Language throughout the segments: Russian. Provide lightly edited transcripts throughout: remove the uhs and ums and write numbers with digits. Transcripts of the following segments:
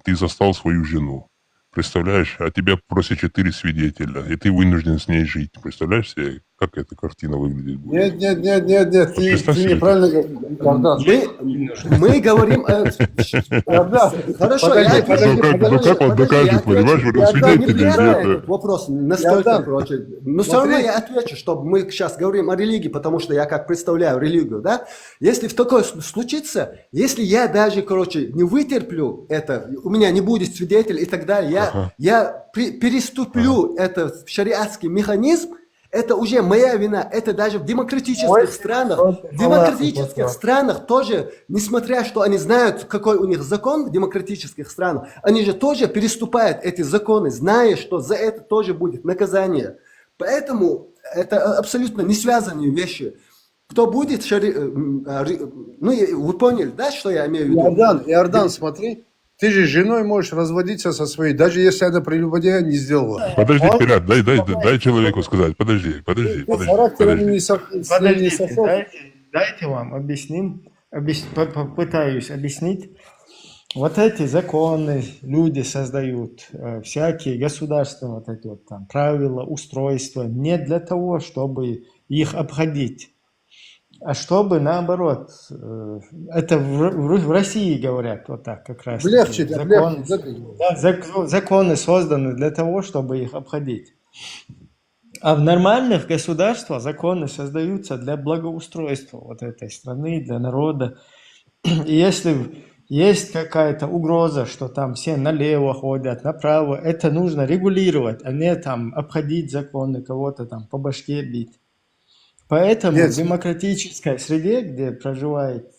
Ты застал свою жену. Представляешь, а тебя просят 4 свидетеля, и ты вынужден с ней жить. Представляешь себе, как эта картина выглядит будет? Нет, Вот представь ты себе это. неправильно говоришь. Мы говорим... Хорошо, я Ну как он докажет, понимаешь, вот свидетели этот нет. вопрос настолько, Иордан, короче. Но все равно я отвечу, что мы сейчас говорим о религии, потому что я как представляю религию, да? Если в такое случится, если я даже, короче, не вытерплю это, у меня не будет свидетелей и так далее, я переступлю этот шариатский механизм, это уже моя вина. Это даже в демократических странах тоже, несмотря что они знают, какой у них закон в демократических странах, они же тоже переступают эти законы, зная, что за это тоже будет наказание. Поэтому это абсолютно не связанные вещи. Кто будет вы поняли, да, что я имею в виду? Иордан, смотри. Ты же с женой можешь разводиться со своей, даже если она прелюбодея не сделала. Подожди, Пират, дай человеку сказать. Подожди. Подождите, дайте вам объясним, попытаюсь объяснить. Вот эти законы люди создают, всякие государства, вот эти вот там правила, устройства, не для того, чтобы их обходить, а чтобы наоборот, это в России говорят вот так как раз. Законы созданы для того, чтобы их обходить. А в нормальных государствах законы создаются для благоустройства вот этой страны, для народа. И если есть какая-то угроза, что там все налево ходят, направо, это нужно регулировать, а не там обходить законы, кого-то там по башке бить. Поэтому в демократической среде, где проживает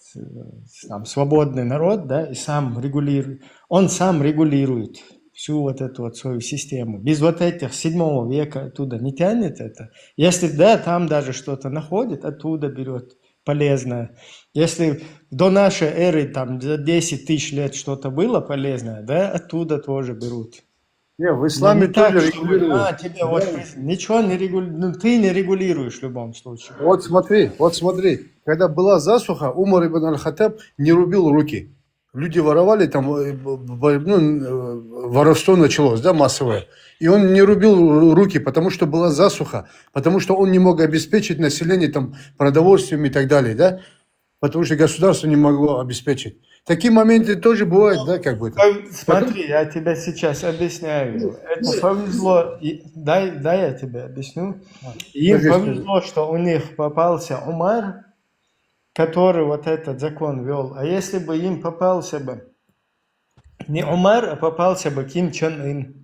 там свободный народ, да, и он сам регулирует всю вот эту вот свою систему. Без вот этих 7 века оттуда не тянет это. Если, да, там даже что-то находит, оттуда берет полезное. Если до нашей эры там за 10 тысяч лет что-то было полезное, да, оттуда тоже берут. Нет, в исламе тоже регулируют. Ничего не регулируешь, ты не регулируешь в любом случае. Вот смотри, когда была засуха, Умар ибн аль-Хаттаб не рубил руки. Люди воровали, там воровство началось, да, массовое. И он не рубил руки, потому что была засуха, потому что он не мог обеспечить население там продовольствием и так далее, да, потому что государство не могло обеспечить. Такие моменты тоже бывают, да, как бы. Смотри, я тебе сейчас объясняю. Это повезло, дай я тебе объясню. Им повезло, что у них попался Умар, который вот этот закон вел. А если бы им попался бы не Умар, а попался бы Ким Чен Ын,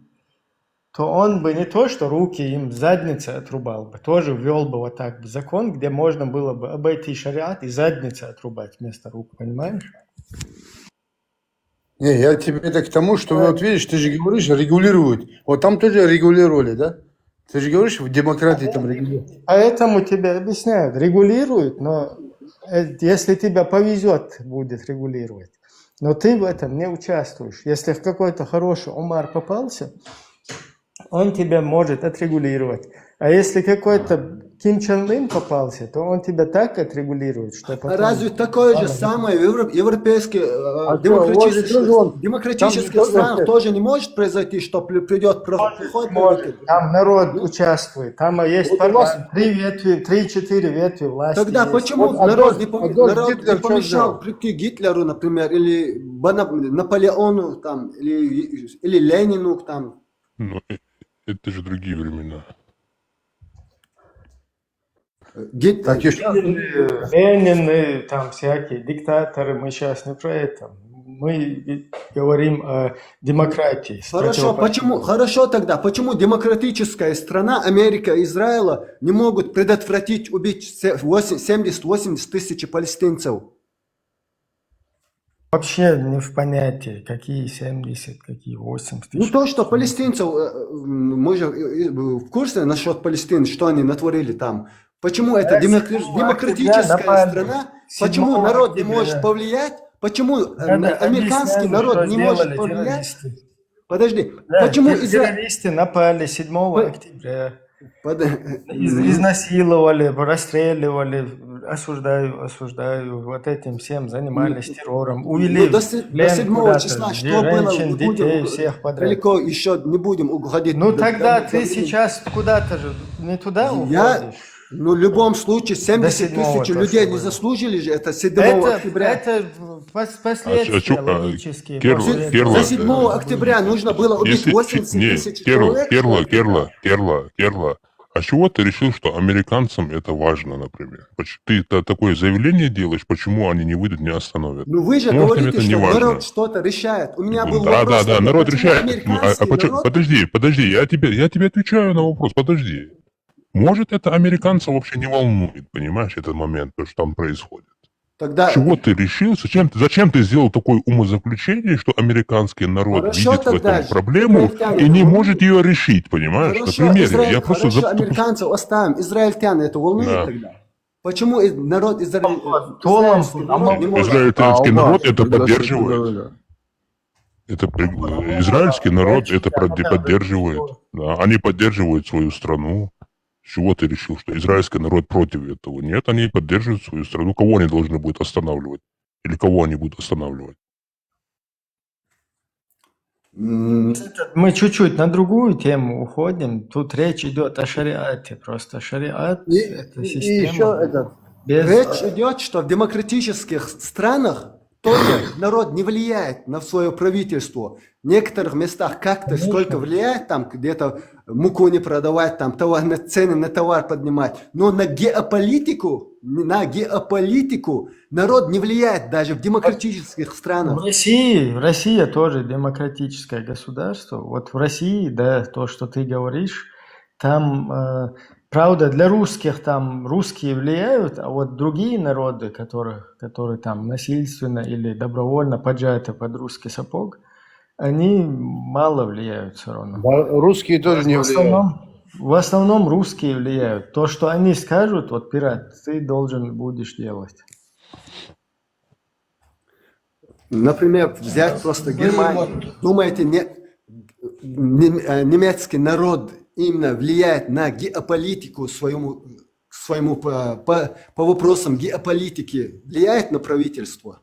то он бы не то, что руки им задницы отрубал бы, тоже ввел бы вот так закон, где можно было бы обойти шариат и задницы отрубать вместо рук, понимаешь? Не, я тебе это к тому, что вот видишь, ты же говоришь, регулируют. Вот там тоже регулировали, да? Ты же говоришь, в демократии там регулируют. Поэтому тебе объясняют, регулируют, но если тебе повезет, будет регулировать. Но ты в этом не участвуешь. Если в какой-то хороший Умар попался, он тебя может отрегулировать. А если какой-то Ким Чен Ын попался, то он тебя так отрегулирует, что потом... Разве такое же самое в европейских демократических странах тоже не может произойти, что придет проход? Там народ участвует, там есть 3-4 ветви власти. Тогда почему народ не помешал прийти Гитлеру, например, или Наполеону, там, или Ленину, там? Ну, это же другие времена. Ленин, там всякие диктаторы, мы сейчас не про это. Мы говорим о демократии. Хорошо тогда, почему демократическая страна, Америка, Израиля, не могут предотвратить убить 70-80 тысяч палестинцев? Вообще не в понятии, какие 70, какие 80 тысяч. Ну то, что палестинцев, мы же в курсе насчет Палестины, что они натворили там. Почему это демократическая страна, почему народ не может повлиять, почему американский народ не может повлиять? Подожди, почему террористы напали 7 октября, изнасиловали, расстреливали, осуждаю, вот этим всем занимались террором, Ну, увели до, в до плен 7 куда-то числа что было, женщин, не будем детей, всех подряд. далеко еще не будем уходить. Ну тогда до ты времени. сейчас куда-то же, не туда Я, уходишь. ну, в любом случае, 70 7-го тысяч то, людей что не было. заслужили же, это 7 Это октября. последствия логические. Керла, после Керла, За этого. 7 октября нужно было убить Если, 80 не, тысяч человек. Керла, а чего ты решил, что американцам это важно, например? Ты такое заявление делаешь, почему они не выйдут, не остановят? Ну вы же Может, им говорите, это не что важно. народ что-то решает. У меня был Да, вопрос, да, народ почему решает. американский народ... Подожди, я тебе отвечаю на вопрос, подожди. Может, это американцев вообще не волнует, понимаешь, этот момент, то, что там происходит. Тогда... Чего ты решил? Зачем ты сделал такое умозаключение, что американский народ Хорошо, видит в тогда этом проблему израильтяне и не волнуют? может ее решить, понимаешь? Хорошо, На примере. Израиль, Я просто хорошо, американцев оставим. Израильтян это волнует Да. тогда? Почему народ Толом, израильский народ не может? Израильский народ это Когда поддерживает. говорили. Израильский народ это поддерживает. Да, они поддерживают свою страну. С чего ты решил, что израильский народ против этого? Нет, они поддерживают свою страну. Кого они должны будут останавливать? Или кого они будут останавливать? Мы чуть-чуть на другую тему уходим. Тут речь идет о шариате. Просто шариат – это И система. еще этот, без... Речь идет, что в демократических странах тоже народ не влияет на свое правительство. В некоторых местах как-то сколько влияет, там где-то муку не продавать, там цены на товар поднимать. Но на геополитику народ не влияет даже в демократических странах. Россия тоже демократическое государство. Вот в России, да, то, что ты говоришь, там, правда, для русских там русские влияют, а вот другие народы, которые там насильственно или добровольно поджаты под русский сапог, они мало влияют все равно. русские тоже не влияют. В основном русские влияют. То, что они скажут, вот пират, ты должен будешь делать. Например, взять просто Германию. Думаете, немецкий народ именно влияет на геополитику своему по вопросам геополитики, влияет на правительство?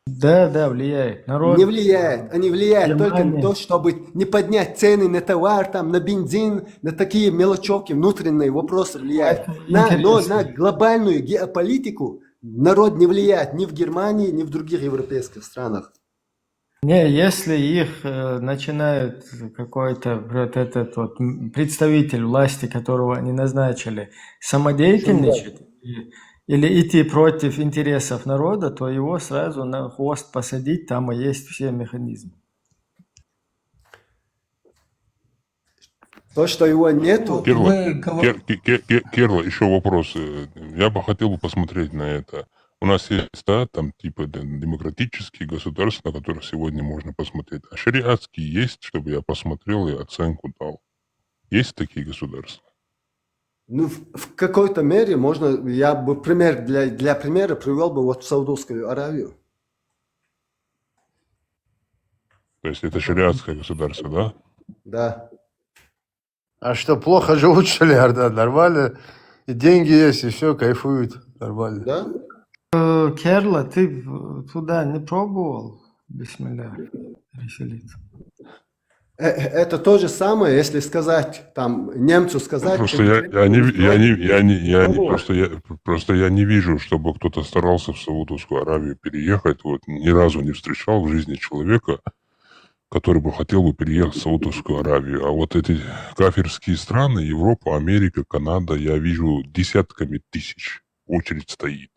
Да, влияет. Народ... Не влияет. Они влияют только Германия. на то, чтобы не поднять цены на товар, там, на бензин, на такие мелочевки, внутренние вопросы влияют. Но на глобальную геополитику народ не влияет ни в Германии, ни в других европейских странах. Не, если их начинает какой-то вот этот вот представитель власти, которого они назначили, самодеятельничать или идти против интересов народа, то его сразу на хвост посадить, там и есть все механизмы. То, что его нету... Керла, еще вопрос. Я бы хотел посмотреть на это. У нас есть, да, там типа демократические государства, на которых сегодня можно посмотреть. А шариатские есть, чтобы я посмотрел и оценку дал? Есть такие государства? Ну, в какой-то мере можно, я бы пример для примера привел бы вот Саудовскую Аравию. То есть это шариатское государство, да? Да. А что, плохо живут, что ли, да? Нормально. И деньги есть, и все, кайфуют. Нормально. Да? Керла, ты туда не пробовал, бисмилля, переселиться? Это то же самое, если сказать, там, немцу сказать... Просто я не вижу, чтобы кто-то старался в Саудовскую Аравию переехать. Вот ни разу не встречал в жизни человека, который бы хотел бы переехать в Саудовскую Аравию. А вот эти кафирские страны, Европа, Америка, Канада, я вижу десятками тысяч. Очередь стоит.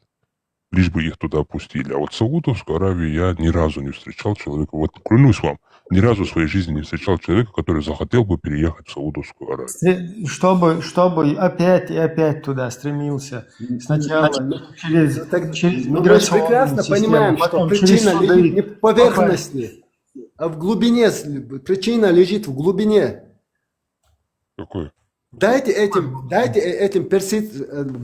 Лишь бы их туда опустили. А вот в Саудовскую Аравию я ни разу не встречал человека. Вот клянусь вам, ни разу в своей жизни не встречал человека, который захотел бы переехать в Саудовскую Аравию. Чтобы опять и опять туда стремился. Сначала через Мы прекрасно понимаем, что причина лежит не в поверхности, а в глубине. Причина лежит в глубине. Какой? Дайте этим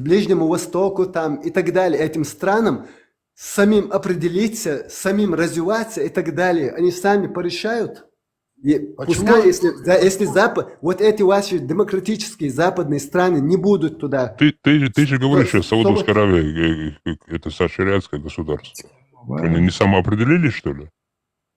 Ближнему Востоку там, и так далее, этим странам самим определиться, самим развиваться и так далее. Они сами порешают. Пускай, если вот эти ваши демократические западные страны не будут туда. Ты же говоришь, что Саудовская Аравия это шариатское государство. Они не самоопределились, что ли?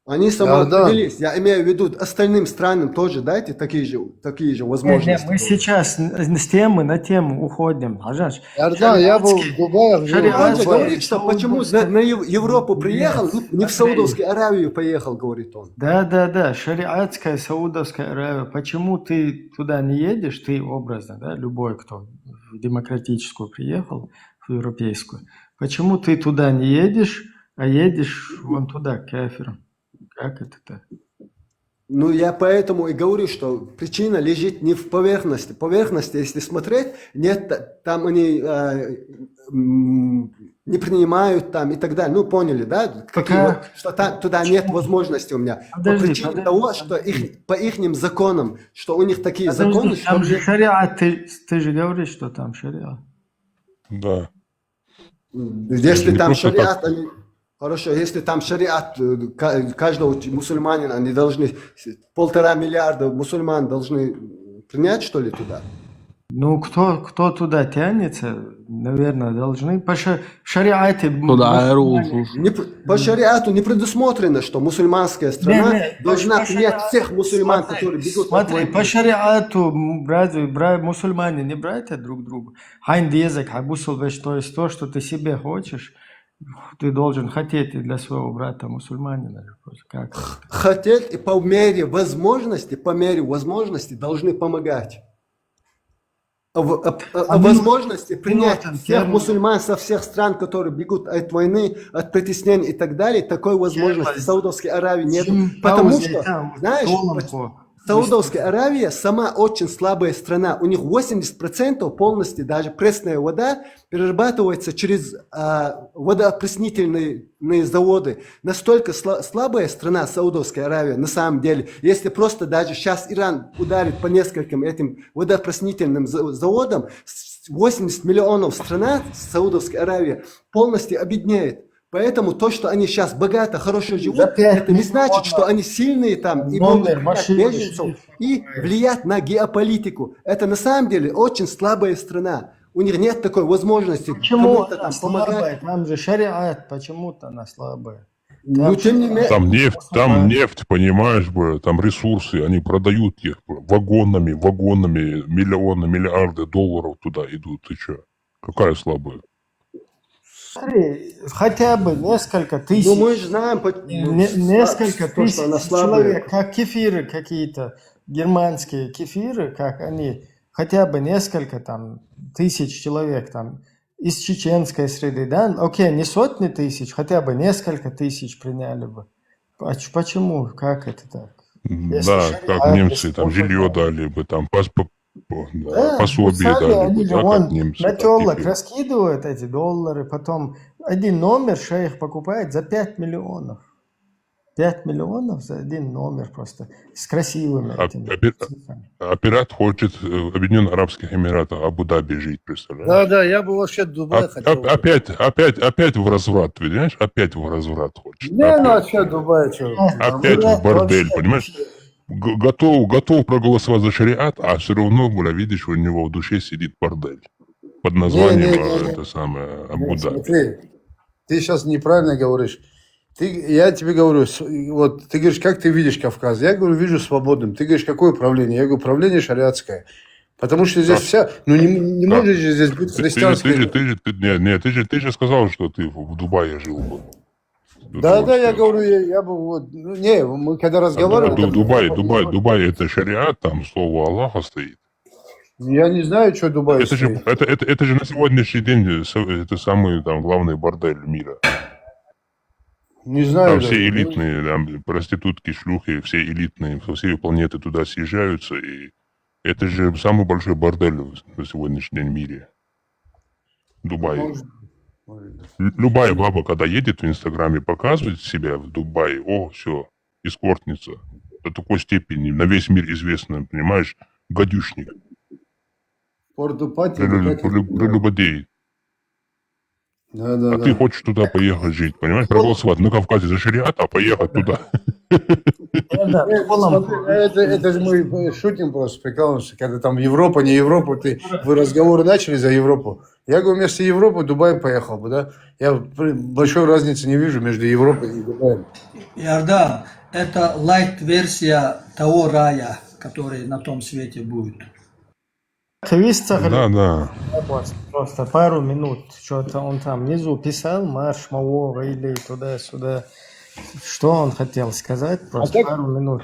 Они самоопределились. Я имею в виду остальным странам тоже дайте такие же возможности. Мы сейчас с темы на тему уходим. Иордан, я был в Дубае. Он же говорит, что почему на Европу приехал, не в Саудовскую Аравию поехал, говорит он. Да, шариатская Саудовская Аравия. Почему ты туда не едешь, ты образно, да, любой, кто в демократическую приехал, в европейскую, почему ты туда не едешь, а едешь вон туда, к кафирам? Как это так? Ну, я поэтому и говорю, что причина лежит не в поверхности. Поверхности, если смотреть, нет, там они не принимают там и так далее. Ну, поняли, да? Что туда нет возможности у меня. По причине того, что по ихним законам, что у них такие законы... Там же шариат, ты же говоришь, что там шариат. Да. Если там шариат, они... Хорошо, если там шариат каждого мусульманина, они должны 1,5 миллиарда мусульман должны принять, что ли, туда? Ну, кто туда тянется, наверное, должны. По шариате... По шариату не предусмотрено, что мусульманская страна должна принять всех мусульман, которые бегут. Смотри, по шариату мусульмане не братья друг другу. Хайн язык, то есть то, что ты себе хочешь, ты должен хотеть и для своего брата мусульманина. Как? Хотеть и по мере возможности должны помогать. О возможности принять всех мусульман со всех стран, которые бегут от войны, от притеснений и так далее, такой возможности в Саудовской Аравии нет. Потому что, знаешь, Саудовская Аравия сама очень слабая страна. У них 80% полностью, даже пресная вода, перерабатывается через водоопреснительные заводы. Настолько слабая страна Саудовская Аравия на самом деле. Если просто даже сейчас Иран ударит по нескольким этим водоопреснительным заводам, 80 миллионов страна Саудовская Аравия полностью обеднеет. Поэтому то, что они сейчас богато, хорошо живут, это не значит, что они сильные там и могут принять беженцев и влиять на геополитику. Это на самом деле очень слабая страна. У них нет такой возможности кому-то там помогать. Там же шариат, почему-то она слабая. Ну, тем не менее... Там нефть, понимаешь, там ресурсы, они продают их вагонами, миллионы, миллиарды долларов туда идут. Ты что? Какая слабая? Смотри, хотя бы несколько тысяч, ну, мы же знаем, несколько тысяч человек, как кефиры какие-то, германские кефиры, как они, хотя бы несколько там тысяч человек там из чеченской среды, да, окей, не сотни тысяч, хотя бы несколько тысяч приняли бы. Почему? Как это так? Да, как немцы, там жилье дали бы, там пособие дали бы, да, как немцы. На телок раскидывают эти доллары, потом один номер шейх покупает за 5 миллионов. 5 миллионов за один номер просто, с красивыми этими цифрами. Пират хочет в Объединенных Арабских Эмиратах, Абу-Даби жить, представляешь? Да, я бы вообще в Дубае хотел. Опять в разврат, понимаешь? Опять в разврат хочет. Не, ну а что Дубай, что? Опять в бордель, понимаешь? Готов проголосовать за шариат, а все равно, видишь, у него в душе сидит бордель. Под названием это самое Абу-Даби. Смотри, ты сейчас неправильно говоришь. Я тебе говорю, вот ты говоришь, как ты видишь Кавказ? Я говорю, вижу свободным. Ты говоришь, какое правление? Я говорю, правление шариатское. Потому что здесь вся... Ну, не может же здесь быть христианское... Ты же сказал, что ты в Дубае жил бы. Да, я говорю, я бы вот... Ну, не, мы когда разговаривали... Дубай, это шариат, там слово Аллаха стоит. Я не знаю, что Дубай стоит. Это же на сегодняшний день это самый там главный бордель мира. Не знаю. Там все элитные, там, проститутки, шлюхи, все элитные, со всей планеты туда съезжаются, и это же самый большой бордель на сегодняшний день в мире. Дубай. Любая баба, когда едет в Инстаграме, показывает себя в Дубае, все, эскортница. До такой степени, на весь мир известно, понимаешь, гадюшник. Прелюбодей. Да. Ты хочешь туда поехать жить, понимаешь? Проголосовать на Кавказе за шариат, а поехать туда. Смотри, это же мы шутим просто, прикалываемся, когда там Европа, не Европа, вы разговоры начали за Европу. Я говорю, вместо Европы Дубай поехал бы, да? Я большой разницы не вижу между Европой и Дубаем. Иордан, это лайт-версия того рая, который на том свете будет. Да, да. Просто пару минут. Что-то он там внизу писал, марш Мавора или туда-сюда. Что он хотел сказать? Просто так- пару минут.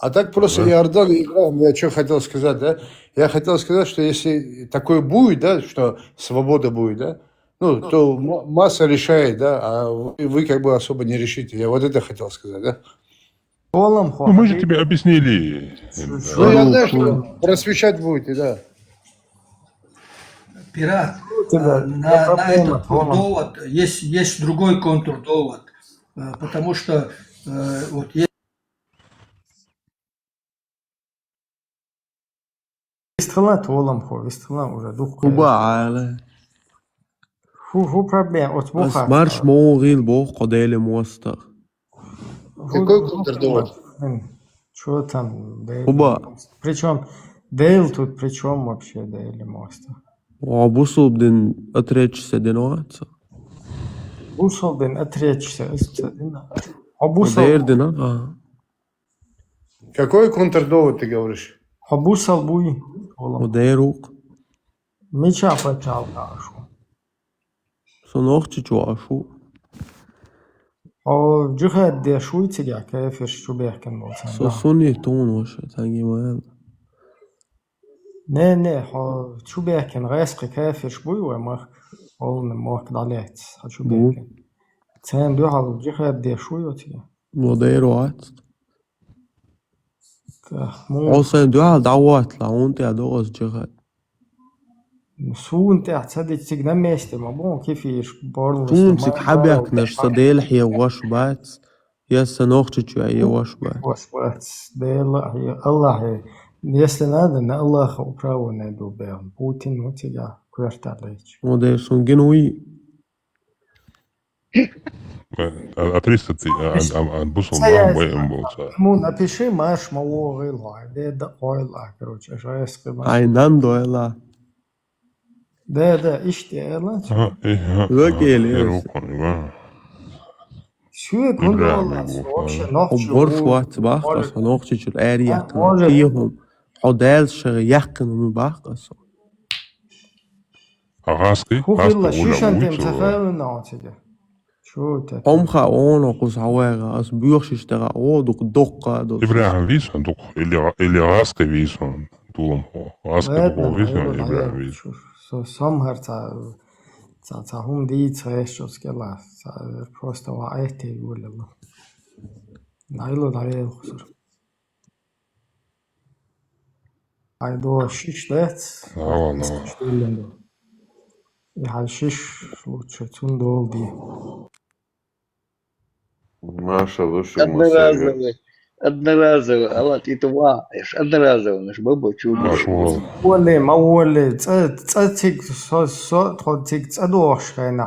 А так просто Иордан и Израиль, я что хотел сказать, да? Я хотел сказать, что если такое будет, да, что свобода будет, да, ну, то масса решает, да, а вы как бы особо не решите. Я вот это хотел сказать, да? Полом Ну, мы же тебе объяснили. Ну, я знаю, что просвещать будете, да. Пират, тебя на этот Полом. довод есть другой контур довод, потому что вот есть Вистрела толом хо, вистрела уже дух. وبعلى Ху проблем. От بس буха. مارش موغيل بوخ قدال موستر Какой контрдовод? Что там? Оба. Причем Дейл тут причем вообще Дейли моста? وعبوصو بدن أتريتش سدنواتسا Бусол бен отречься. Обусал. ودير دنا Какой контрдовод ты говоришь? Обусал буй. وديروق Меча почал кашу. صنوختي جواشو O cihad diye şu içiga kafir şu behken bolsan. سوسوني تون وشا تانجي مال Ne ha şu behken resqi kafir şbuy ve mak olun mak dalet. Ha şu behken. Sen diyor hal cihad diye şu yotiga. وديرو عاتست Mu عوصين دوال دعوات لعونتي عدوغز جغاد su انت تصدق تيجنا ماشي ما بون كيفيش برضه تونسك حبيك نش صديل حيا واش بات يا سنوختي جو هي واش بات بس ده الله если надо на Аллаха управу найду бел Путин у тебя кварталич ودير سون جنوي Отрезать отбусил нам боем был. ну напиши маш мало гыла да ойла короче жесть عينان دويلا да иште وكيل شو كل والله вообще ночью وبرش وقت باقة سنوختي جو الاريا может. فيهم حدال شغيقن من باقة Агаски, хуфилла шишан тем цахавы на тебе شو это أمخا أونا قوس عواغا أس بيوخشش تغا أودوك دقا دوس Ибрахим Висон, или Агаска Висон, Тулом Хо. Агаска Тулом Висон, Ибрахим Висон. Sommer ta hum dit så skella просто var ett i gulla. Nailo dael khusur. Ay do shish let. Ладно. Я shish лучше цундол ди. Маша лучше одноразово, Allah ты туваешь, одноразово наш баба чудо. Пошел. Оле маоле цатик со тотик цадош кайна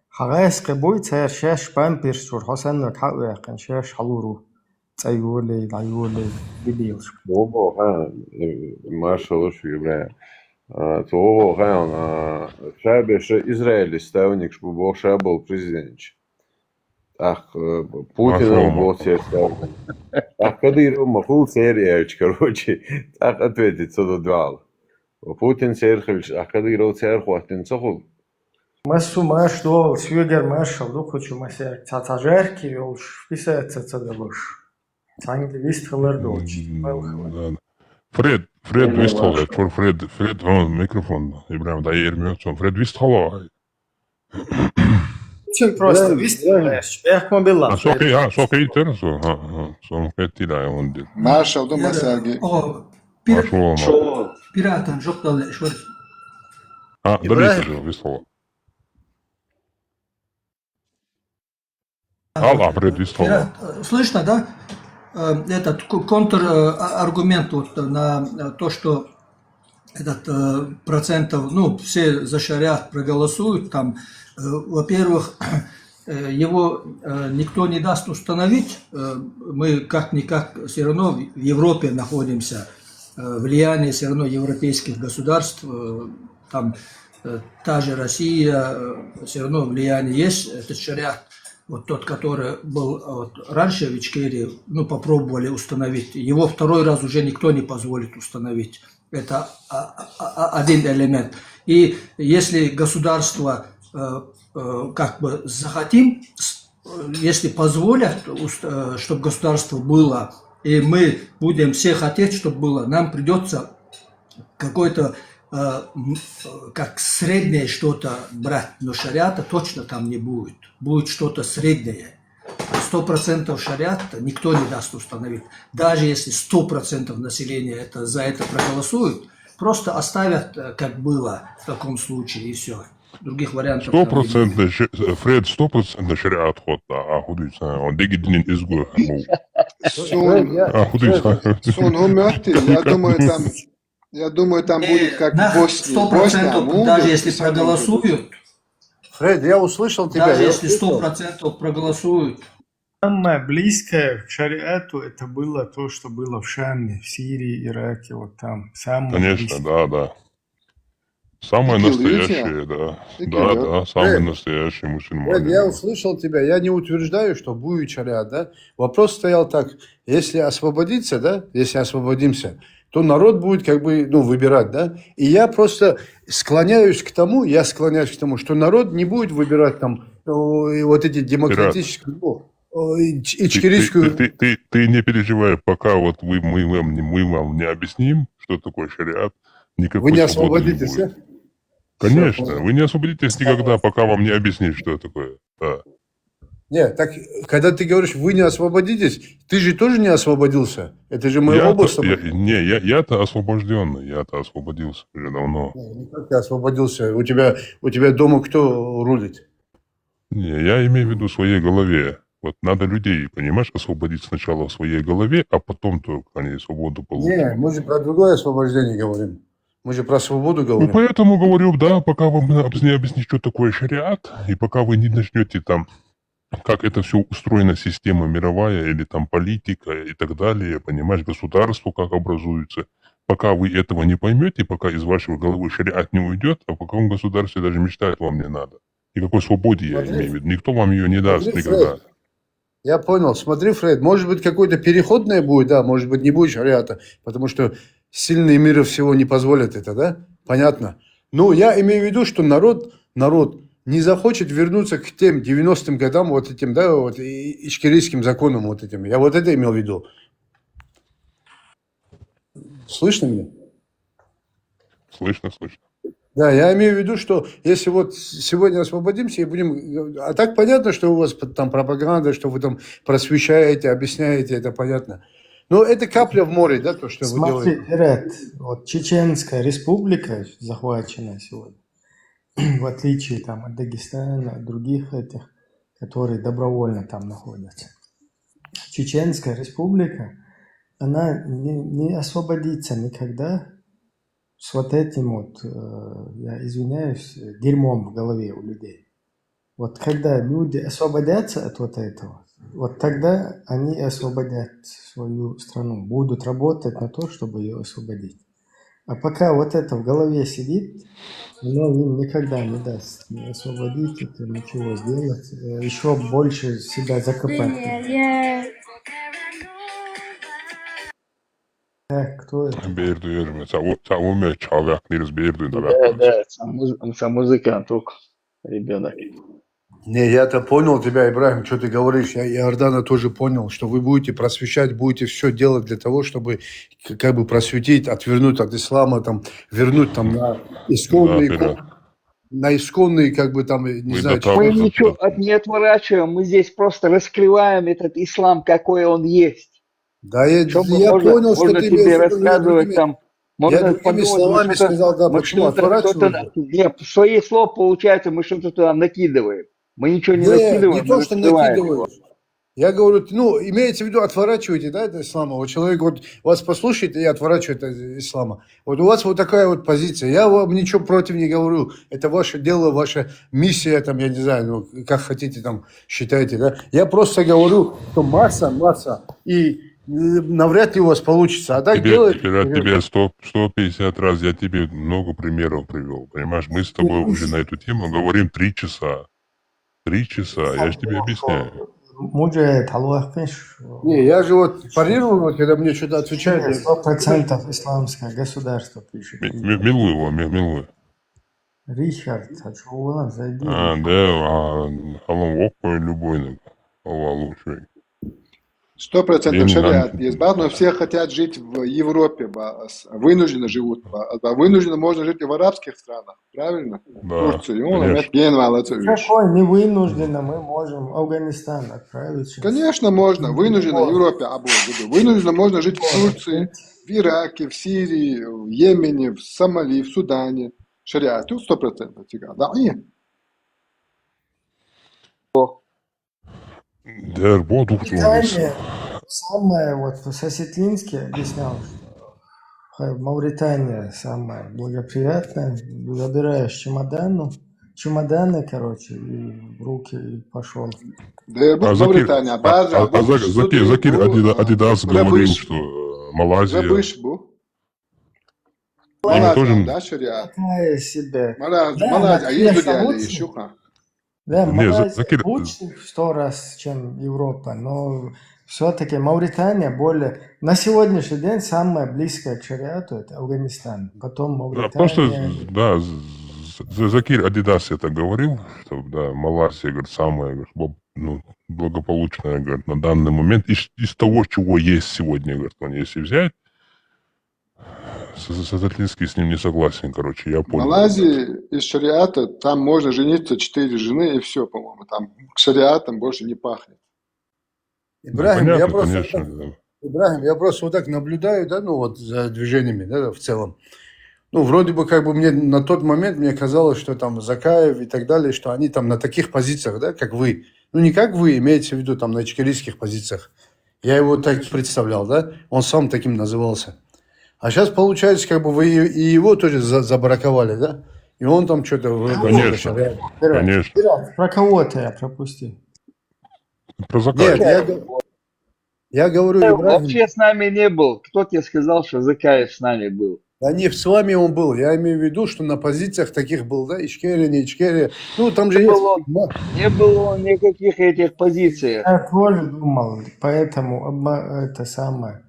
хагас кебой цэр шаш бампир сур хосан хавэ кан шаш халуру цайоле дайоле бибилш. Бобо, Маша лучше Ибрахим. То хан шабеш Израиль ставник, что Бог шабал президент. Ах, Путин был ставник. Ах, Кадыров махул серия, короче, так ответить сюда двал. Путин серхович, ах, Кадыров серхватин сохул. Масу маш до свюгер маш до хочу масер цацажерки ёлш писается цадалуш. Цанги вистхалер доч. Фред Вистхала, Фред, микрофон, Ибрахим, да, Ермиотсон, Фред Вистхала. Очень просто вистхалеш. Эх мобила. Соки терсо, сон кетила он дит. Маша, дома Сергей. Пошел. пиратан жоқтал швар. Далее Вистхала. Фред Вистхала. Слышно, да? Этот контраргумент вот на то, что этот процентов, ну, все за шариат проголосуют, там, во-первых, его никто не даст установить. Мы как-никак все равно в Европе находимся, влияние все равно европейских государств, там та же Россия, все равно влияние есть, этот шариат. Вот тот, который был вот, раньше в Ичкерии, ну, попробовали установить. Его второй раз уже никто не позволит установить. Это один элемент. И если государство как бы захотим, если позволят, чтобы государство было, и мы будем все хотеть, чтобы было, нам придется какой-то как среднее что-то брать, но шариата точно там не будет. Будет что-то среднее. 100% шариата никто не даст установить. Даже если 100% населения за это проголосуют, просто оставят, как было в таком случае, и все. Других вариантов там не будет. 100% Фред 100% шариат хотта худуйsa on дегидин изгу. Сун умерти, я думаю, там будет как в Боснии. 100%, даже если проголосуют, Фред, я услышал тебя. даже я если услышал. 100% проголосуют, Самое близкое к шариату это было то, что было в Шаме, в Сирии, Ираке, вот там. Самое Конечно, близкое. да. Самое Такие люди, настоящее, да. Такие, Да, самые Фред, настоящие Фред, мусульмане. я Да. услышал тебя. Я не утверждаю, что будет шариат, да? Вопрос стоял так. Если освободиться, да, если освободимся, то народ будет как бы, ну, выбирать, да? И я просто склоняюсь к тому, что народ не будет выбирать там вот эти Пират, демократические, ты ичкерийскую. не переживай, пока вот мы вам не объясним, что такое шариат, Вы никакой не свободы не освободитесь, будет. да? Все, Конечно, понял. вы не освободитесь никогда, пока вам не объяснить, что такое. Да. Нет, так, когда ты говоришь, вы не освободитесь, ты же тоже не освободился. Это же мы оба с тобой. Я-то освобожденный, я-то освободился уже давно. Как ты освободился? У тебя дома кто рулит? Не, я имею в виду в своей голове. Вот надо людей, понимаешь, освободить сначала в своей голове, а потом только они свободу получат. Не, мы же про другое освобождение говорим. Мы же про свободу Ну, говорим. поэтому говорю, да, пока вам не объяснить, что такое шариат, и пока вы не начнете там, как это все устроена система мировая, или там политика и так далее, понимаешь, государство как образуется, пока вы этого не поймете, пока из вашей головы шариат не уйдет, о каком государстве даже мечтать вам не надо. И какой свободе я Смотри, имею в виду. Никто вам ее не даст смотри, никогда. Фред, я понял. Смотри, Фред, может быть, какое-то переходное будет, да, может быть, не будет шариата, потому что сильные мира всего не позволят это, да? Понятно. Но я имею в виду, что народ не захочет вернуться к тем 90-м годам, вот этим, да, вот ичкерийским законам вот этим. Я вот это имел в виду. Слышно меня? Слышно. Да, я имею в виду, что если вот сегодня освободимся и будем... А так понятно, что у вас там пропаганда, что вы там просвещаете, объясняете, это понятно. Но это капля в море, да, то, что вы Смотри, делаете. Ред, вот Чеченская республика захвачена сегодня, в отличие там от Дагестана, от других этих, которые добровольно там находятся. Чеченская республика, она не освободится никогда с вот этим вот, я извиняюсь, дерьмом в голове у людей. Вот когда люди освободятся от вот этого, вот тогда они освободят свою страну, будут работать на то, чтобы ее освободить. А пока вот это в голове сидит, оно им никогда не даст ни освободить это, ничего сделать, еще больше себя закопать. Кто это? Beğendim. Savunma çalak deriz beğendim da Да, сам музыкант, только ребенок. Не, я-то понял тебя, Ибрагим, что ты говоришь. Я Иордана тоже понял, что вы будете просвещать, будете все делать для того, чтобы как бы просветить, отвернуть от ислама, там, вернуть там на исконные, на исконные, как бы там, не Вы знаю, Мы доказываете. ничего не отворачиваем, мы здесь просто раскрываем этот ислам, какой он есть. Да, я Чтобы понял, что можно ты тебе имеешь в виду, рассказывать там, можно другими подумать, словами сказал, да, мы почему что-то, отворачиваемся? нет, свои слов получается, мы что-то туда накидываем. Мы ничего не Не накидываем, то, мы что раскрываем его. накидываешь. Я говорю, ну, имеется в виду, отворачивайте, да, от ислама. Вот человек вот вас послушает и отворачивает от ислама. Вот у вас вот такая вот позиция. Я вам ничего против не говорю. Это ваше дело, ваша миссия, там, я не знаю, ну, как хотите там считайте, да. Я просто говорю, что масса, и навряд ли у вас получится. А так делать... Тебе 150 раз, я тебе много примеров привел. Понимаешь, мы с тобой уже на эту тему говорим 3 часа. 3 часа, я же тебе объясняю. Муджахид, Аллах пиш. Не, я же вот парирую, вот, когда мне что-то отвечают. 100% исламское государство пишет. Милуй его, милуй. Рихард, хочу у вас зайди. Да, халам окой любой, лучший. 100% шариат есть, но все хотят жить в Европе, вынужденно живут, вынужденно можно жить и в арабских странах, правильно? Да, Турции, какой не вынужденно мы можем в Афганистан отправиться? Конечно, можно, вынужденно в Европе, вынужденно можно жить в Турции, в Ираке, в Сирии, в Йемене, в Сомали, в Судане. Шариат, тут 100% тига, да, и... Мавритания, самое, вот Сосетлинский объяснял, что Мавритания самая благоприятная, забираешь чемоданы, короче, и в руки и пошел. Мавритания, Закир Адидас говорил, что Малайзия... Малайзия, да, шариат? Такая себе. Малайзия, а есть другие еще? Да, Малайзия лучше в 100 раз, чем Европа, но все-таки Мавритания более... На сегодняшний день самое близкое к шариату это Афганистан, потом Мавритания... Да, просто, да, Закир Адидас это говорил, что, да, Малайзия, говорит, самая, говорит, ну, благополучная, говорит, на данный момент, из того, чего есть сегодня, говорит, он, если взять, Сосетлинский с ним не согласен, короче, я понял. В Малайзии из шариата там можно жениться 4 жены и все, по-моему. Там к шариатам больше не пахнет. Ибрагим, понятно, я просто, конечно, вот так, да. Ибрагим, я просто вот так наблюдаю, да, ну вот за движениями, да, в целом. Ну, вроде бы как бы мне на тот момент мне казалось, что там Закаев и так далее, что они там на таких позициях, да, как вы. Ну, не как вы, имеется в виду там на ичкерийских позициях. Я его так представлял, да, он сам таким назывался. А сейчас, получается, как бы вы и его тоже забраковали, да? И он там что-то... Конечно, конечно. Про кого-то я пропустил. Про Закаева. Нет, я говорю, Ибрагим... Вообще с нами не был. Кто тебе сказал, что Закаев с нами был? Да не, с вами он был. Я имею в виду, что на позициях таких был, да, Ичкерия, не Ичкерия. Ну, там же есть... Не было он никаких этих позиций. Я тоже думал, поэтому это самое...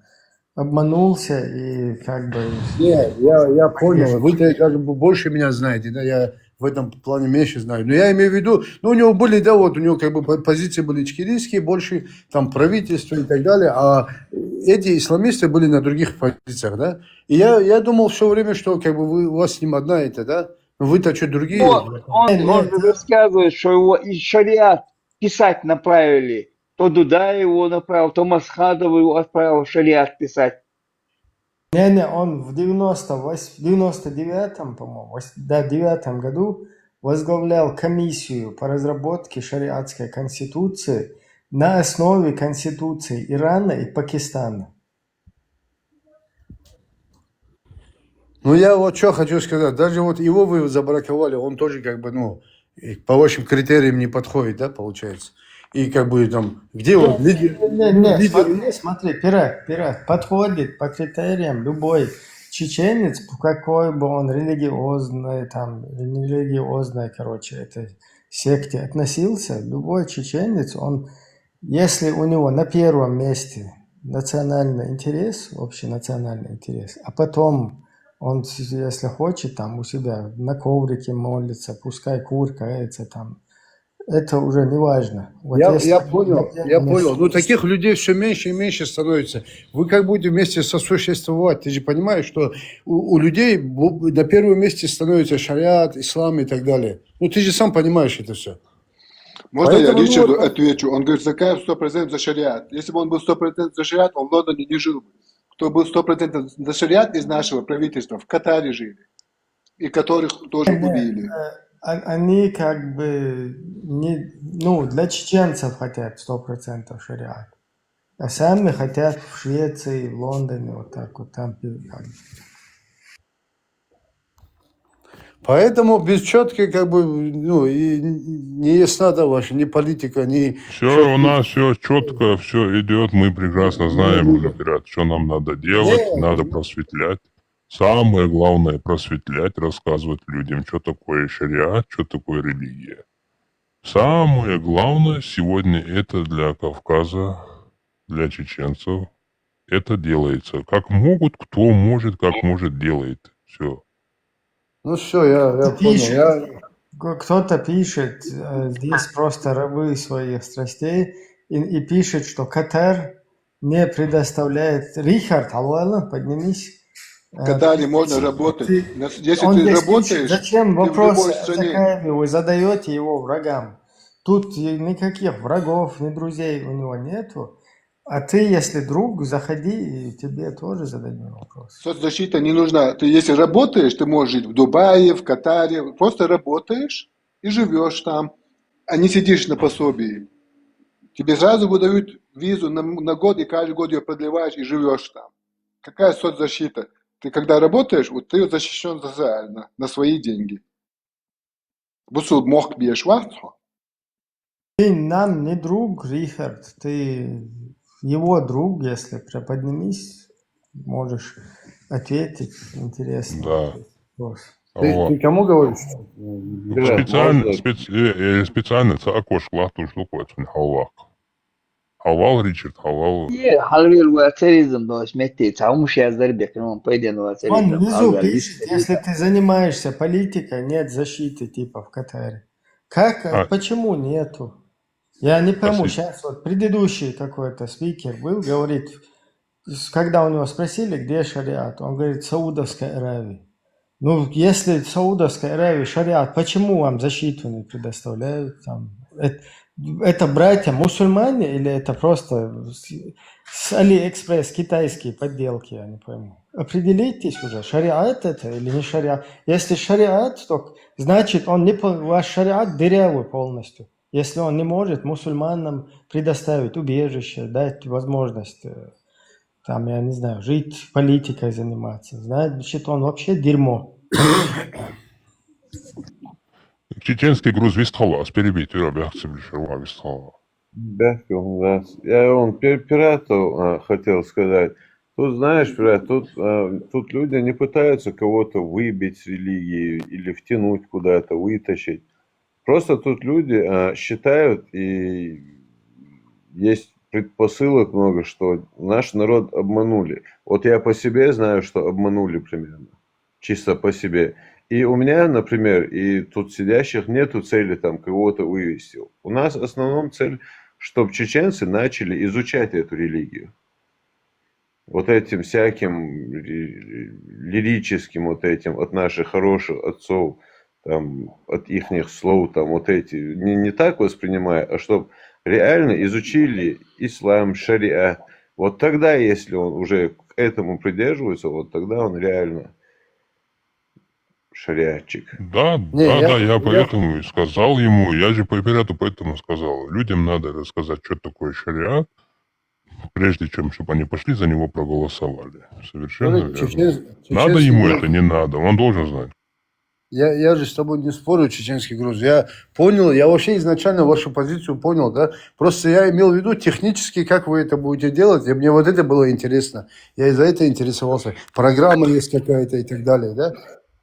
Обманулся и как бы... Нет, я понял. Вы даже больше меня знаете, да, я в этом плане меньше знаю. Но я имею в виду, ну, у него были, да, вот у него как бы позиции были ичкерийские, больше там правительство и так далее, а эти исламисты были на других позициях, да. И я думал все время, что как бы у вас с ним одна это, да, но вы-то что, другие? Он рассказывает, что его из шариат писать направили. То Дуда его направил, то Масхадов его отправил в шариат писать. Не, он в 99-м, по-моему, да, 9-м году возглавлял комиссию по разработке шариатской конституции на основе конституции Ирана и Пакистана. Ну, я вот что хочу сказать, даже вот его вы забраковали, он тоже как бы, ну, по вашим критериям не подходит, да, получается? И как бы там, где он? Нет, смотри, пират подходит по критериям любой чеченец, какой бы он религиозный, там, нерелигиозной, короче, этой секте относился, любой чеченец, он, если у него на первом месте национальный интерес, общенациональный интерес, а потом он, если хочет, там у себя на коврике молится, пускай куркается там, это уже не важно. Вот я понял. Ну, таких людей все меньше и меньше становится. Вы как будете вместе сосуществовать. Ты же понимаешь, что у людей на первом месте становится шариат, ислам и так далее. Ну, ты же сам понимаешь это все. Можно я Ричарду отвечу? Он говорит, Закаев 100% за шариат. Если бы он был 100% за шариат, он в Лондоне не жил бы. Кто был 100% за шариат из нашего правительства, в Катаре жили. И которых тоже убили. Они как бы не, ну, для чеченцев хотят 100% шариат. А сами хотят в Швеции, в Лондоне, вот так вот там. Поэтому без четкой, как бы, ну, и не ясна да, ваша, ни политика, ни Все у нас все четко, все идет, мы прекрасно знаем, говорят, что нам надо делать, надо просветлять. Самое главное просветлять, рассказывать людям, что такое шариат, что такое религия. Самое главное сегодня это для Кавказа, для чеченцев. Это делается. Как могут, кто может, как может, делает. Все. Ну все, я понял. Пишет, кто-то пишет, здесь просто рабы своих страстей, и пишет, что Катар не предоставляет... Рихард, алло, поднимись. В Катаре можно работать. Если Он ты здесь работаешь, пишет, зачем ты в вопрос любой стране. Закаеве вы задаете его врагам? Тут никаких врагов, ни друзей у него нету. А ты, если друг, заходи, и тебе тоже зададим вопрос. Соцзащита не нужна. Ты если работаешь, ты можешь жить в Дубае, в Катаре. Просто работаешь и живешь там, а не сидишь на пособии. Тебе сразу выдают визу на год, и каждый год ее продлеваешь и живешь там. Какая соцзащита? Ты когда работаешь, вот ты защищен социально, на свои деньги. Бусу мог бьешь вахту. Ты нам не друг, Рихард, ты его друг, если поднимись, можешь ответить. Интересно. Да. Вопрос. Ты кому говоришь? Специально цакош лахту штуку хавак. Хавал, Ричард, хавал. Halvil вацаризм, но смети, цаумуш яздарбек, ну, пойден Он вацаризм. внизу пишет, если ты занимаешься политикой, нет защиты типа в Катаре. Как, почему нету? Я не пойму, сейчас вот предыдущий какой-то спикер был, говорит, когда у него спросили, где шариат, он говорит, Саудовская Аравия. Ну, если в Саудовской Аравии шариат, почему вам защиту не предоставляют? Там? Это братья мусульмане или это просто с Алиэкспресс китайские подделки, я не пойму. Определитесь уже, шариат это или не шариат. Если шариат, то значит он не ваш шариат дырявый полностью. Если он не может мусульманам предоставить убежище, дать возможность там, я не знаю, жить политикой заниматься, значит он вообще дерьмо. Чеченский груз Вестхолас, перебить, Робяхцы, Блишерва, Вестхола. Я он пирату хотел сказать. Тут, знаешь, пират, тут люди не пытаются кого-то выбить с религии или втянуть куда-то, вытащить. Просто тут люди считают, и есть предпосылок много, что наш народ обманули. Вот я по себе знаю, что обманули примерно. Чисто по себе. И у меня, например, и тут сидящих нету цели там кого-то вывести. У нас в основном цель, чтобы чеченцы начали изучать эту религию. Вот этим всяким лирическим вот этим от наших хороших отцов, там, от ихних слов, там, вот эти, не так воспринимая, а чтобы реально изучили ислам, шариат. Вот тогда, если он уже к этому придерживается, вот тогда он реально шариатчик. Да, я поэтому и сказал ему, я же по пирату поэтому сказал, людям надо рассказать, что такое шариат, прежде чем, чтобы они пошли за него проголосовали. Совершенно верно. Надо ему это, не надо, он должен знать. Я же с тобой не спорю, чеченский груз. Я понял, я вообще изначально вашу позицию понял, да. Просто я имел в виду технически, как вы это будете делать, и мне вот это было интересно. Я из-за этого интересовался. Программа есть какая-то и так далее, да.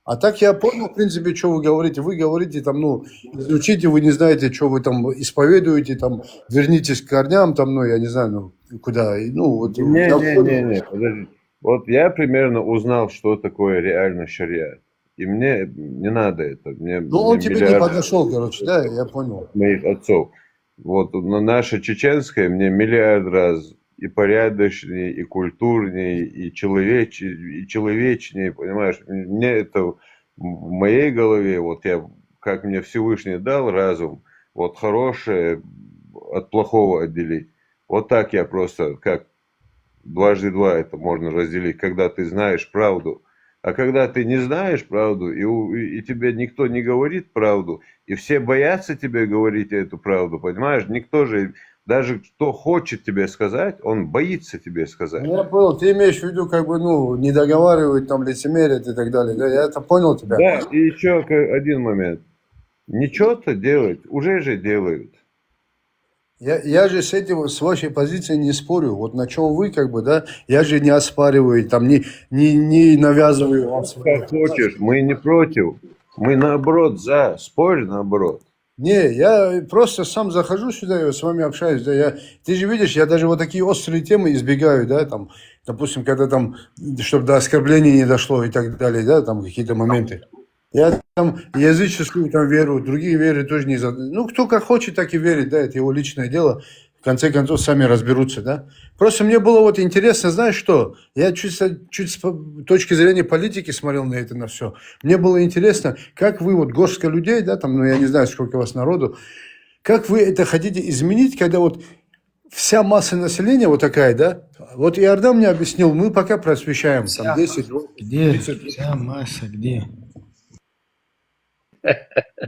А так я понял, в принципе, что вы говорите. Вы говорите там, ну, изучите, вы не знаете, что вы там исповедуете, там, вернитесь к корням, там, ну, я не знаю, ну, куда. Ну, вот. Не, подожди. Вот я примерно узнал, что такое реально шариат. И мне не надо это. Ну, он тебе не подошел, короче, да, я понял. Моих отцов. Вот наша чеченская мне миллиард раз и порядочнее, и культурнее, и человечнее, понимаешь? Мне это в моей голове, вот я, как мне Всевышний дал разум, вот хорошее от плохого отделить. Вот так я просто, как дважды два это можно разделить, когда ты знаешь правду, А когда ты не знаешь правду, и тебе никто не говорит правду, и все боятся тебе говорить эту правду, понимаешь? Никто же, даже кто хочет тебе сказать, он боится тебе сказать. Ну, я понял, ты имеешь в виду, как бы, ну, не договаривают, там, лицемерят и так далее, да? Я это понял тебя. Да, и еще один момент. Ничего-то делать уже же делают. Я же с этим, с вашей позицией не спорю. Вот на чем вы, как бы, да, я же не оспариваю, там, не навязываю вам свое. Как хочешь, мы не против. Мы наоборот за. Спорь наоборот. Не, я просто сам захожу сюда и с вами общаюсь, да, ты же видишь, я даже вот такие острые темы избегаю, да, там, допустим, когда там, чтобы до оскорбления не дошло и так далее, да, там какие-то моменты. Я там языческую там веру, другие веры тоже не... Ну, кто как хочет, так и верит, да, это его личное дело. В конце концов, сами разберутся, да. Просто мне было вот интересно, знаешь что, я чуть с точки зрения политики смотрел на это, на все. Мне было интересно, как вы, вот горстка людей, да, там, ну, я не знаю, сколько у вас народу, как вы это хотите изменить, когда вот вся масса населения вот такая, да, вот Иордан мне объяснил, мы пока просвещаем, там, 10, Где 30. вся масса, где?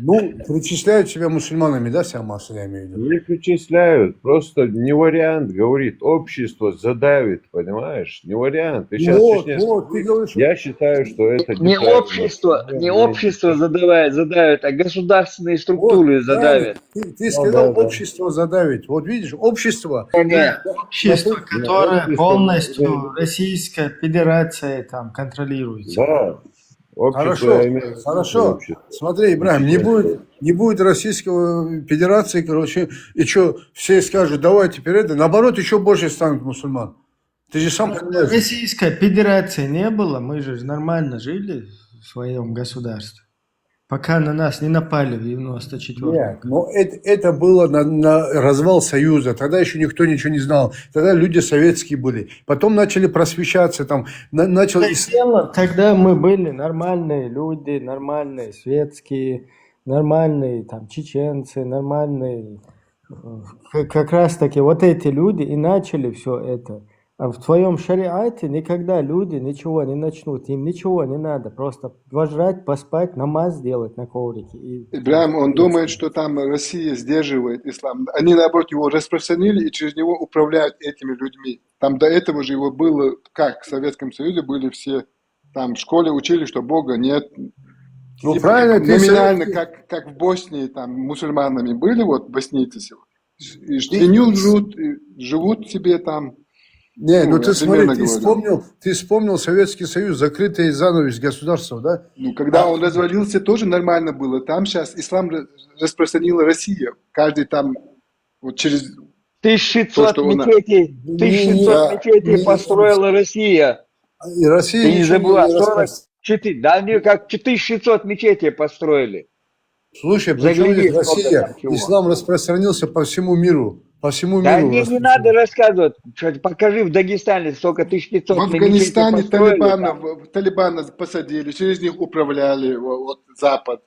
Ну, причисляют себя мусульманами, да, вся масса, я имею в виду. Не причисляют. Просто не вариант, говорит. Общество задавит, понимаешь? Не вариант. Ты сейчас Вот, ты говоришь, Я считаю, что это Не неправильно. общество задавит, а государственные структуры вот, задавят. ты сказал, общество задавит. Вот видишь, общество... Нет. Общество, которое общество, полностью Российская Федерация там контролируется. Да. Общество, Хорошо, я имею в виду хорошо. общество. Смотри, Ибрахим, не будет Российской Федерации, короче, и что, все скажут, давай теперь это, наоборот, еще больше станут мусульман. Ты же сам понимаешь. Российской Федерации не было, мы же нормально жили в своем государстве. Пока на нас не напали в 94-м. Нет, но это было на развал Союза. Тогда еще никто ничего не знал. Тогда люди советские были. Потом начали просвещаться. Там, начал... Тогда мы были нормальные люди, нормальные светские, нормальные там чеченцы, нормальные. Как раз таки вот эти люди и начали все это. А в твоем шариате никогда люди ничего не начнут, им ничего не надо, просто пожрать, поспать, намаз сделать на коврике. Ибрахим, он думает, что там Россия сдерживает ислам. Они, наоборот, его распространили и через него управляют этими людьми. Там до этого же его было, как в Советском Союзе были все, там в школе учили, что Бога нет. Ну, И правильно, номинально, как в Боснии, там мусульманами были, вот боснийцы, и свинью жрут, и живут себе там. Не, ну ты смотри, говорю. ты вспомнил Советский Союз, закрытый занавес государства, да? Ну, когда он развалился, тоже нормально было. Там сейчас ислам распространила Россия. Каждый там вот через... 1600 мечетей построила Россия. И Россия Ты не забыла, не 44, да, они как 1600 мечетей построили. Слушай, Загляни, причем сколько Россия, там чего. ислам распространился по всему миру. По всему Да миру. мне не надо рассказывать. Покажи в Дагестане, сколько 1600 В Афганистане построили. Талибана посадили, через них управляли вот, Запад.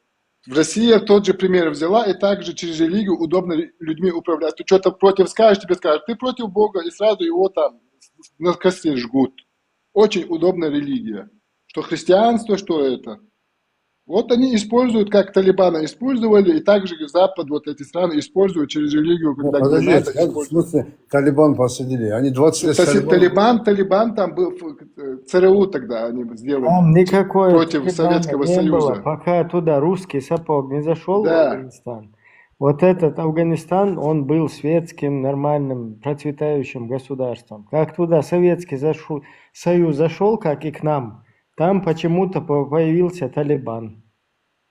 Россия тот же пример взяла и также через религию удобно людьми управлять. Ты что-то против скажешь, тебе скажут, ты против Бога, и сразу его там на косте жгут. Очень удобная религия. Что христианство, что это. Вот они используют, как Талибана использовали, и также Запад, вот эти страны используют через религию, когда Подожди, надо, в смысле Талибан посадили? Они 20 лет с Талибан там был, ЦРУ тогда они сделали. Там никакой против Советского не Союза. было, пока туда русский сапог не зашел Да. в Афганистан. Вот этот Афганистан, он был светским, нормальным, процветающим государством. Как туда Советский Союз зашел, как и к нам, там почему-то появился Талибан.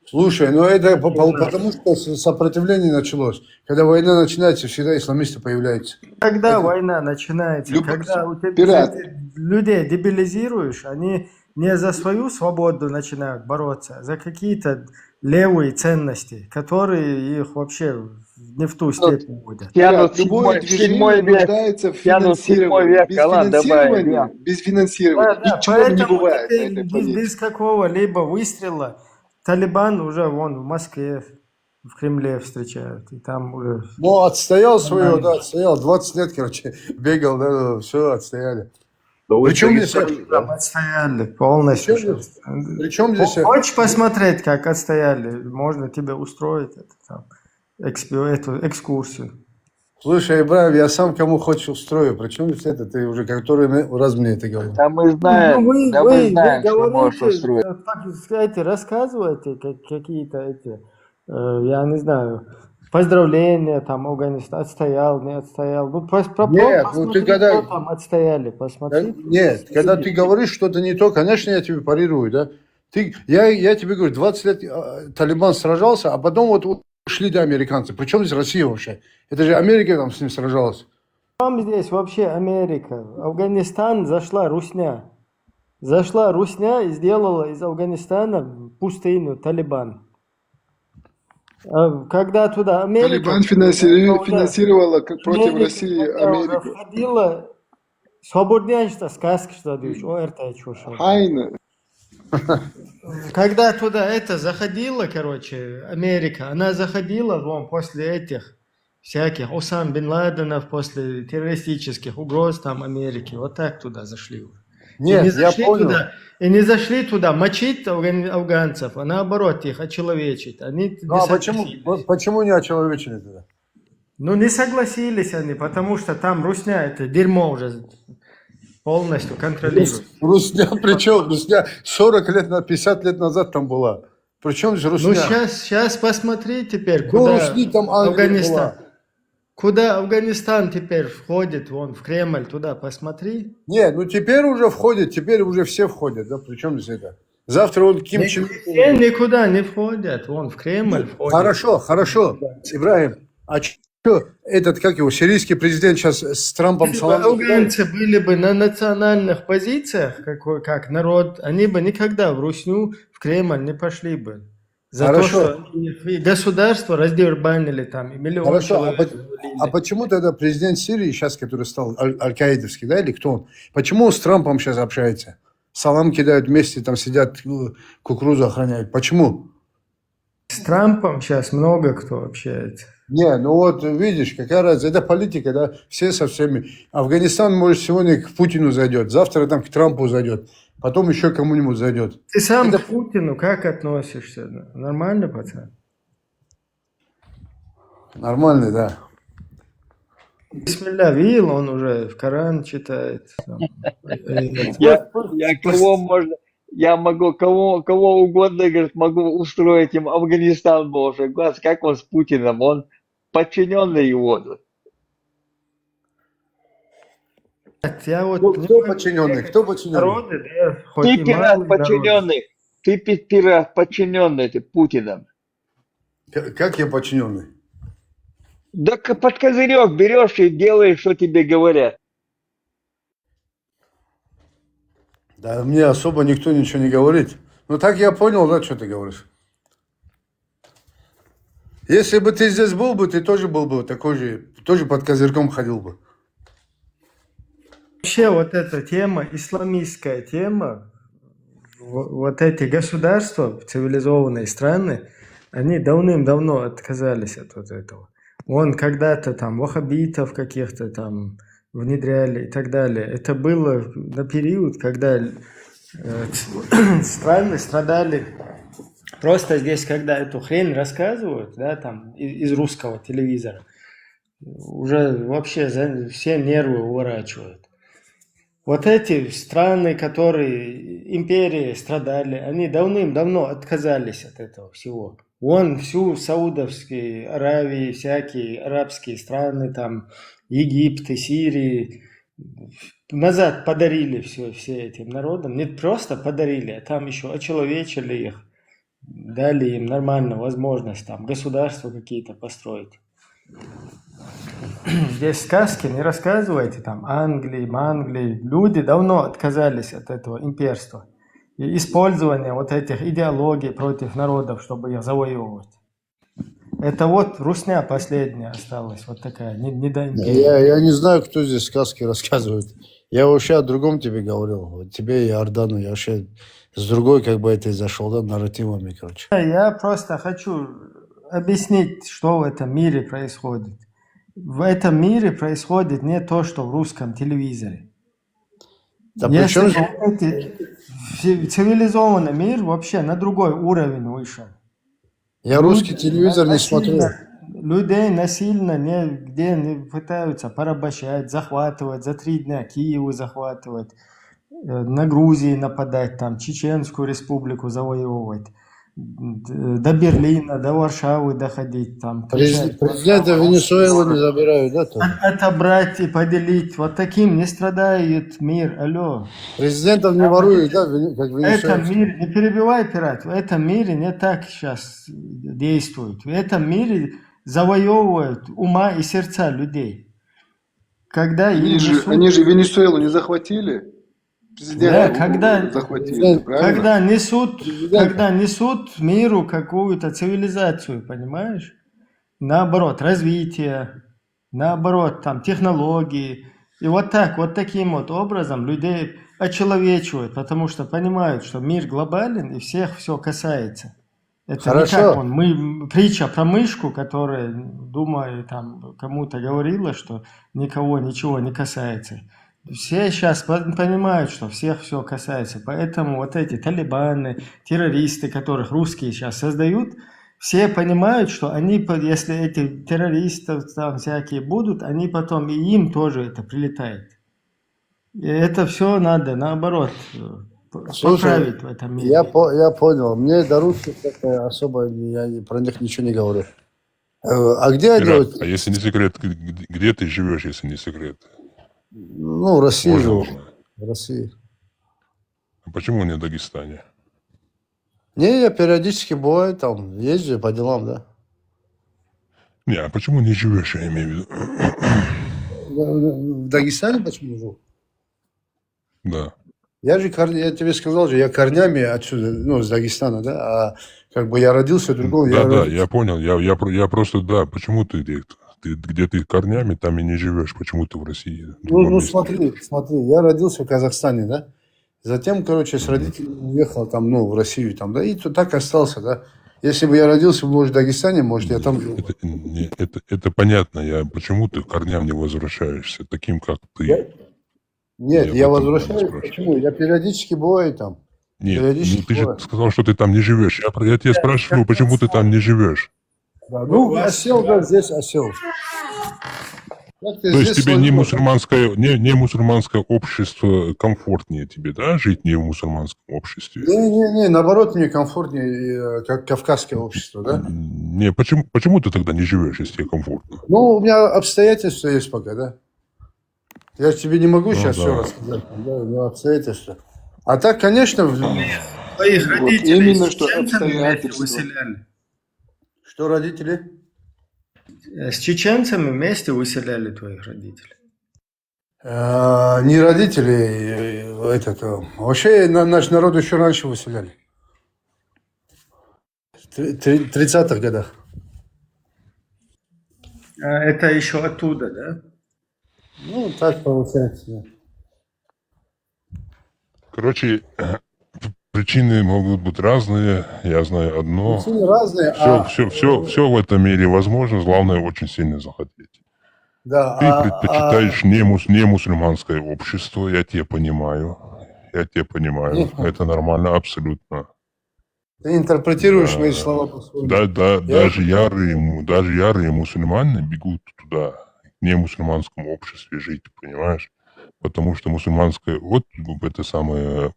Слушай, ну это потому, что сопротивление началось. Когда война начинается, всегда исламисты появляются. Когда война начинается, когда у тебя пират. людей дебилизируешь, они не за свою свободу начинают бороться, а за какие-то левые ценности, которые их вообще не в ту степень будут. Тянут Любое седьмой движение век. нуждается в Тянут седьмой финансировании. век. Без Ладно, финансирования, добавим, без финансирования Да, ничего не поэтому бывает на теперь этой без планете. какого-либо выстрела Талибан уже вон в Москве, в Кремле встречают. И там уже... Ну, отстоял свое, да, отстоял. 20 лет, короче, бегал, да, все, отстояли. Причем здесь... Там отстояли полностью. Причем здесь... Хочешь посмотреть, как отстояли? Можно тебе устроить это, там, эту экскурсию. Слушай, Ибраев, я сам кому хочешь устрою. Причем здесь это? Ты уже который раз мне это говорил. Да мы знаем, мы знаем, что можешь говорите, устроить. рассказываете какие-то эти, я не знаю, поздравления, там, Афганистан отстоял, не отстоял. Ну, Нет, посмотри, ты когда... кто там отстояли, посмотри. Нет, когда ты говоришь что-то не то, конечно, я тебе парирую, да? Я тебе говорю, 20 лет Талибан сражался, а потом вот ушли, да, американцы. Причем здесь Россия вообще? Это же Америка там с ним сражалась. Там здесь вообще Америка. Афганистан зашла русня. Зашла русня и сделала из Афганистана пустыню, Талибан. Когда туда Америка... Талибан финансировала против России Америку. Входила свободнячество, сказка, что дышь, ОРТ, чушь. Айна. Когда туда это заходила, короче, Америка, она заходила вон после этих всяких Усам бен Ладенов, после террористических угроз там Америки, вот так туда зашли. Нет, я понял. И не зашли туда мочить афганцев, а наоборот их очеловечить. Они Ну а почему не очеловечили тогда? Ну не согласились они, потому что там русня, это дерьмо уже полностью контролирует. Русня, причем Русня 40 лет, 50 лет назад там была. Причем же Русня? Ну сейчас посмотри теперь, Ну, куда Русни там Афганистан. была. Куда Афганистан теперь входит, вон в Кремль, туда посмотри. Не, ну теперь уже входит, теперь уже все входят, да, причем здесь это? Завтра он Ким Чен Все никуда не входят, вон в Кремль входит. Хорошо, Ибраим, а что этот, как его, сирийский президент сейчас с Трампом Если бы салам... афганцы были бы на национальных позициях, как народ, они бы никогда в Русню, в Кремль не пошли бы. За Хорошо. то, что и государство раздербанили там, и миллион Хорошо, человек. а почему тогда президент Сирии сейчас, который стал аль-Каидовский, да, или кто он, почему он с Трампом сейчас общается? Салам кидают вместе, там сидят, кукурузу охраняют. Почему? С Трампом сейчас много кто общается. Не, ну вот видишь, какая разница, это политика, да, все со всеми. Афганистан, может, сегодня к Путину зайдет, завтра там к Трампу зайдет, потом еще кому-нибудь зайдет. Ты сам к Путину как относишься? Нормально, пацан? Нормально, да. Бисмилля, видел, он уже в Коран читает. Я кого можно, я могу кого угодно, говорит, могу устроить им Афганистан боже, глаз, как он с Путиным, он подчиненный его. Я вот Кто подчиненный? Кто подчиненный? народы, да, хоть Ты и пират малый народ. подчиненный, ты пират подчиненный, ты Путиным. Как я подчиненный? Да под козырек берешь и делаешь, что тебе говорят. Да мне особо никто ничего не говорит. Ну так я понял, да, что ты говоришь. Если бы ты здесь был бы, ты тоже был бы такой же, тоже под козырьком ходил бы. Вообще вот эта тема, исламистская тема, вот эти государства, цивилизованные страны, они давным-давно отказались от вот этого. Вон когда-то там ваххабитов каких-то там внедряли и так далее. Это было на период, когда страны страдали. Просто здесь, когда эту хрень рассказывают, да, там из русского телевизора, уже вообще все нервы уворачивают. Вот эти страны, которые империи страдали, они давным-давно отказались от этого всего. Вон всю Саудовские Аравии, всякие арабские страны, там Египет, Сирии, назад подарили все этим народам. Не просто подарили, а там еще очеловечили их, дали им нормально возможность там государства какие-то построить. Здесь сказки не рассказывайте, там Англии. Люди давно отказались от этого имперства и использования вот этих идеологий против народов, чтобы их завоевывать. Это вот русня последняя осталась, вот такая, не до империи. Я не знаю, кто здесь сказки рассказывает. Я вообще о другом тебе говорил. Вот тебе и Ордану. Я вообще с другой, как бы это зашел, да, нарративами, короче. Я просто хочу объяснить, что в этом мире происходит. В этом мире происходит не то, что в русском телевизоре. Да при Если чем бы же... вот эти цивилизованный мир вообще на другой уровень вышел. Я русский телевизор не смотрю. Людей насильно нигде не пытаются порабощать, захватывать, за 3 дня Киевы захватывать, на Грузии нападать, там, Чеченскую республику завоевывать, до Берлина, до Варшавы доходить, там, кричать, Президента Венесуэлы не забирают, да? Тоже? отобрать и поделить. Вот таким не страдает мир, алло. Президентов не воруют, да, как В этом Венесуэльцы? мире, не перебивай, пират, в этом мире не так сейчас действуют. В этом мире завоевывают ума и сердца людей. Когда им несут... Они же Венесуэлу не захватили? Да, Президента захватили, правильно? когда несут миру какую-то цивилизацию, понимаешь? Наоборот, развитие, наоборот, там, технологии. И вот так, вот таким вот образом людей очеловечивают, потому что понимают, что мир глобален и всех все касается. Это Хорошо. не как он, притча про мышку, которая, думаю, там кому-то говорила, что никого ничего не касается. Все сейчас понимают, что всех все касается. Поэтому вот эти талибаны, террористы, которых русские сейчас создают, все понимают, что они, если эти террористы там всякие будут, они потом и им тоже это прилетает. И это все надо, наоборот, поправить в этом мире. Я понял. Мне до русских особо я про них ничего не говорю. А где они? Пират, а если не секрет, где ты живешь, если не секрет? Ну, в России Можно живу. узнать? В России. А почему не в Дагестане? Не, я периодически бываю там, езжу по делам, да. Не, а почему не живешь, я имею в виду? В Дагестане почему живу? Да. Я тебе сказал же, я корнями отсюда, ну, с Дагестана, да, а как бы я родился в другом. Да, я понял. Я просто, да, почему ты где ты корнями, там и не живешь, почему ты в России? Ну смотри, я родился в Казахстане, да, затем, короче, с родителями уехал там, ну, в Россию, там, да, и так остался, да. Если бы я родился, может, в Дагестане, может, я там жил. Это понятно, почему ты к корням не возвращаешься, таким, как ты? Нет, я возвращаюсь, почему? Я периодически бываю там. Нет, ну ты же сказал, что ты там не живешь. Я тебя спрашиваю, почему ты там не живешь? Да, ну, осел, да, здесь осел. То есть тебе не мусульманское общество комфортнее тебе, да, жить не в мусульманском обществе? Не, наоборот, мне комфортнее, как кавказское общество, да? Не, почему ты тогда не живешь, если тебе комфортно? Ну, у меня обстоятельства есть пока, да? Я тебе не могу сейчас все рассказать, да, но обстоятельства. А так, конечно... Твоих Вот родителей именно с что чеченцами вместе обстоятельства. выселяли. Что родители? С чеченцами вместе выселяли твоих родителей. Не родители, вообще наш народ еще раньше выселяли. В 30-х годах. Это еще оттуда, да? Ну, так получается, да. Короче, причины могут быть разные, я знаю одно. Причины разные, Все в этом мире возможно, главное очень сильно захотеть. Да, Ты предпочитаешь не мусульманское общество, я тебя понимаю. Это нормально, абсолютно. Ты интерпретируешь мои слова по-своему. Даже ярые мусульмане бегут туда, в немусульманском обществе жить, понимаешь? Потому что мусульманское, вот это самое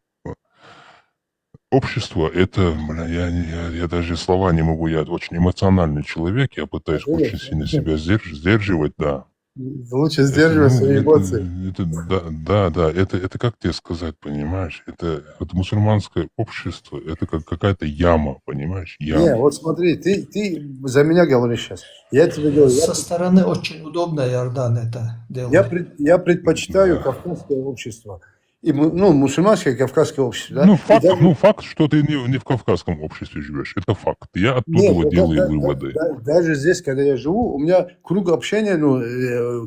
общество, это, я даже слова не могу, я очень эмоциональный человек, я пытаюсь очень сильно себя сдерживать, да. Лучше сдерживай свои эмоции. Это как тебе сказать, понимаешь? Это мусульманское общество, это как какая-то яма, понимаешь? Яма. Не, вот смотри, ты за меня говоришь сейчас. Я тебе говорю, Со стороны очень удобно Иордан это делает. я предпочитаю кавказское общество. И, мусульманское и кавказское общество. Да? Факт, что ты не в кавказском обществе живешь. Это факт. Я оттуда делаю выводы. Даже здесь, когда я живу, у меня круг общения,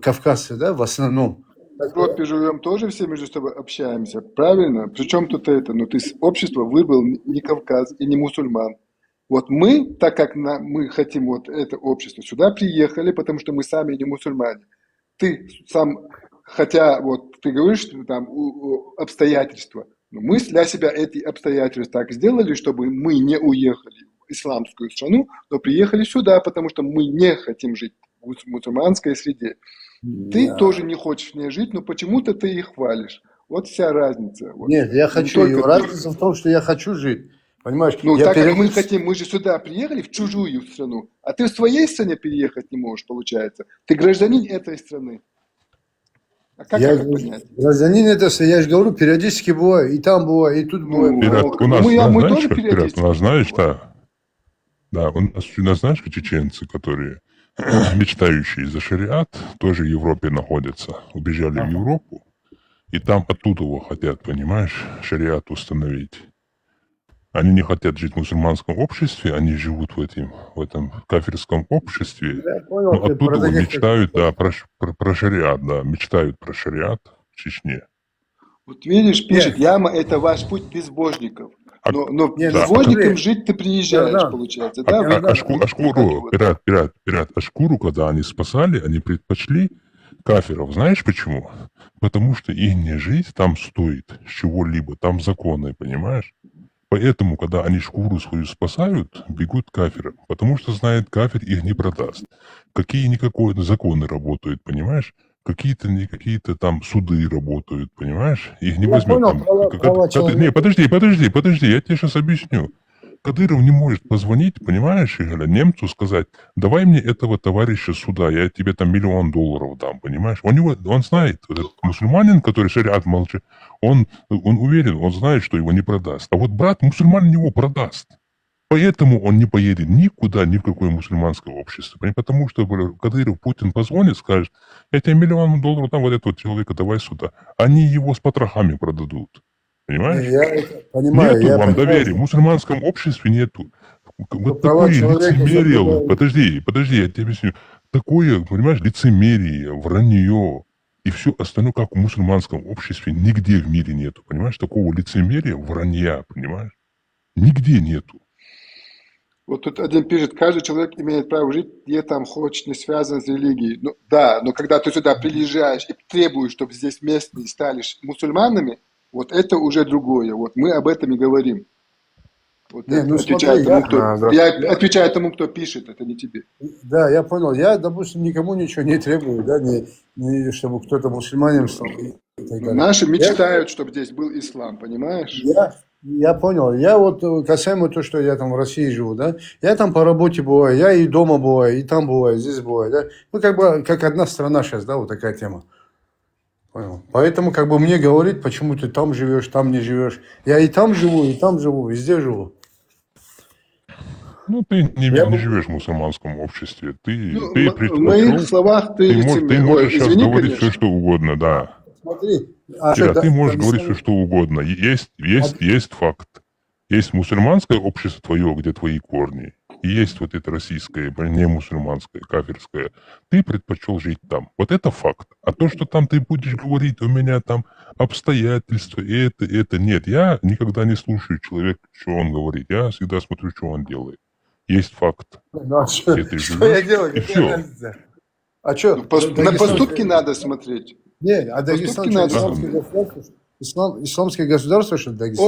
кавказцы, да, в основном. В Европе живем, тоже все между собой общаемся, правильно? Причем тут это? Ну, ты общество выбрал не Кавказ и не мусульман. Вот мы, так как мы хотим вот это общество, сюда приехали, потому что мы сами не мусульмане. Ты сам хотя вот ты говоришь, что там обстоятельства, но мы для себя эти обстоятельства так сделали, чтобы мы не уехали в исламскую страну, но приехали сюда, потому что мы не хотим жить в мусульманской среде. Ты тоже не хочешь в ней жить, но почему-то ты их хвалишь. Вот вся разница. Вот. Нет, я Не хочу. И только ты. разница в том, что я хочу жить. Понимаешь? Ну, Я так как мы периодически- хотим, мы же сюда приехали, в чужую страну, а ты в своей стране переехать не можешь, получается. Ты гражданин этой страны. А как Я это понять? гражданин это, я же говорю, периодически бываю. И там бываю, и тут бываю. Ну, Пират, у нас, мы знаешь, тоже как пират, периодически. у нас, знаешь, да, у нас, знаешь, как чеченцы, которые мечтающие за шариат, тоже в Европе находятся, убежали в Европу, и там оттуда его хотят, понимаешь, шариат установить. Они не хотят жить в мусульманском обществе, они живут в этом кафирском обществе, Я понял, но ты оттуда про вот таких, мечтают, да, про шариат, да, мечтают про шариат в Чечне. Вот видишь, пишет, яма это ваш путь безбожников. А- Но Не, ну безбожником смотри, жить ты приезжаешь, Иордан, получается, да? Иордан, Шкуру, пират, а шкуру, когда они спасали, они предпочли кафиров. Знаешь почему? Потому что их жизнь там стоит с чего-либо, там законы, понимаешь? Поэтому, когда они шкуру свою спасают, бегут кафиры, потому что знает, кафир их не продаст. Какие-никакие законы работают, понимаешь? Какие-то там суды работают, понимаешь? Их не Я возьмет понял, там. права человека. Не, подожди, я тебе сейчас объясню. Кадыров не может позвонить, понимаешь, Игорь, немцу сказать, давай мне этого товарища сюда, я тебе там $1 миллион дам, понимаешь? Он знает, этот мусульманин, который шариат молчит, он уверен, он знает, что его не продаст. А вот брат мусульманин его продаст. Поэтому он не поедет никуда, ни в какое мусульманское общество. Потому что Кадыров, Путин позвонит, скажет, я тебе $1 миллион дам, вот этого человека давай сюда. Они его с потрохами продадут. Понимаешь? Я это понимаю. Нету Я вам понимаю. доверия. В мусульманском обществе нету. Вот права такое человека лицемерие. забывают. Подожди, я тебе объясню. Такое, понимаешь, лицемерие, вранье и все остальное, как в мусульманском обществе, нигде в мире нету. Понимаешь, такого лицемерия, вранья, понимаешь? Нигде нету. Вот тут один пишет, каждый человек имеет право жить, где там хочет, не связан с религией. Ну, да, но когда ты сюда приезжаешь и требуешь, чтобы здесь местные стали мусульманами, вот это уже другое. Вот мы об этом и говорим. Вот Не, это ну отвечаю смотри, тому, я- кто, я отвечаю тому, кто пишет, это не тебе. Да, я понял. Я, допустим, никому ничего не требую, да, не чтобы кто-то мусульманин стал. И так далее. Наши мечтают, чтобы здесь был ислам, понимаешь? Я понял. Я вот касаемо того, что я там в России живу, да, я там по работе бываю, я и дома бываю, и там бываю, здесь бываю, да. Ну, как бы, как одна страна сейчас, да, вот такая тема. Понял. Поэтому, как бы, мне говорить, почему ты там живешь, там не живешь. Я и там живу, везде живу. Ну, ты не Я- живешь в мусульманском обществе. Ты Ну, в предпочел. моих словах ты Ты лицемер. можешь Ой, сейчас извини, говорить конечно. все, что угодно, да. Смотри. Кира, ты можешь говорить все, что угодно. Есть факт. Есть мусульманское общество твое, где твои корни. И есть вот это российское, не мусульманское, кафирское. Ты предпочел жить там. Вот это факт. А то, что там ты будешь говорить, у меня там обстоятельства, это нет. Я никогда не слушаю человека, что он говорит. Я всегда смотрю, что он делает. Есть факт. Ну, а что, Где ты что я живешь, делаю? и Какая всё. разница? А что? На поступки надо смотреть. Не, а Дагестан Поступки что, надо. исламское государство? Исламское государство, что ли, Дагестан?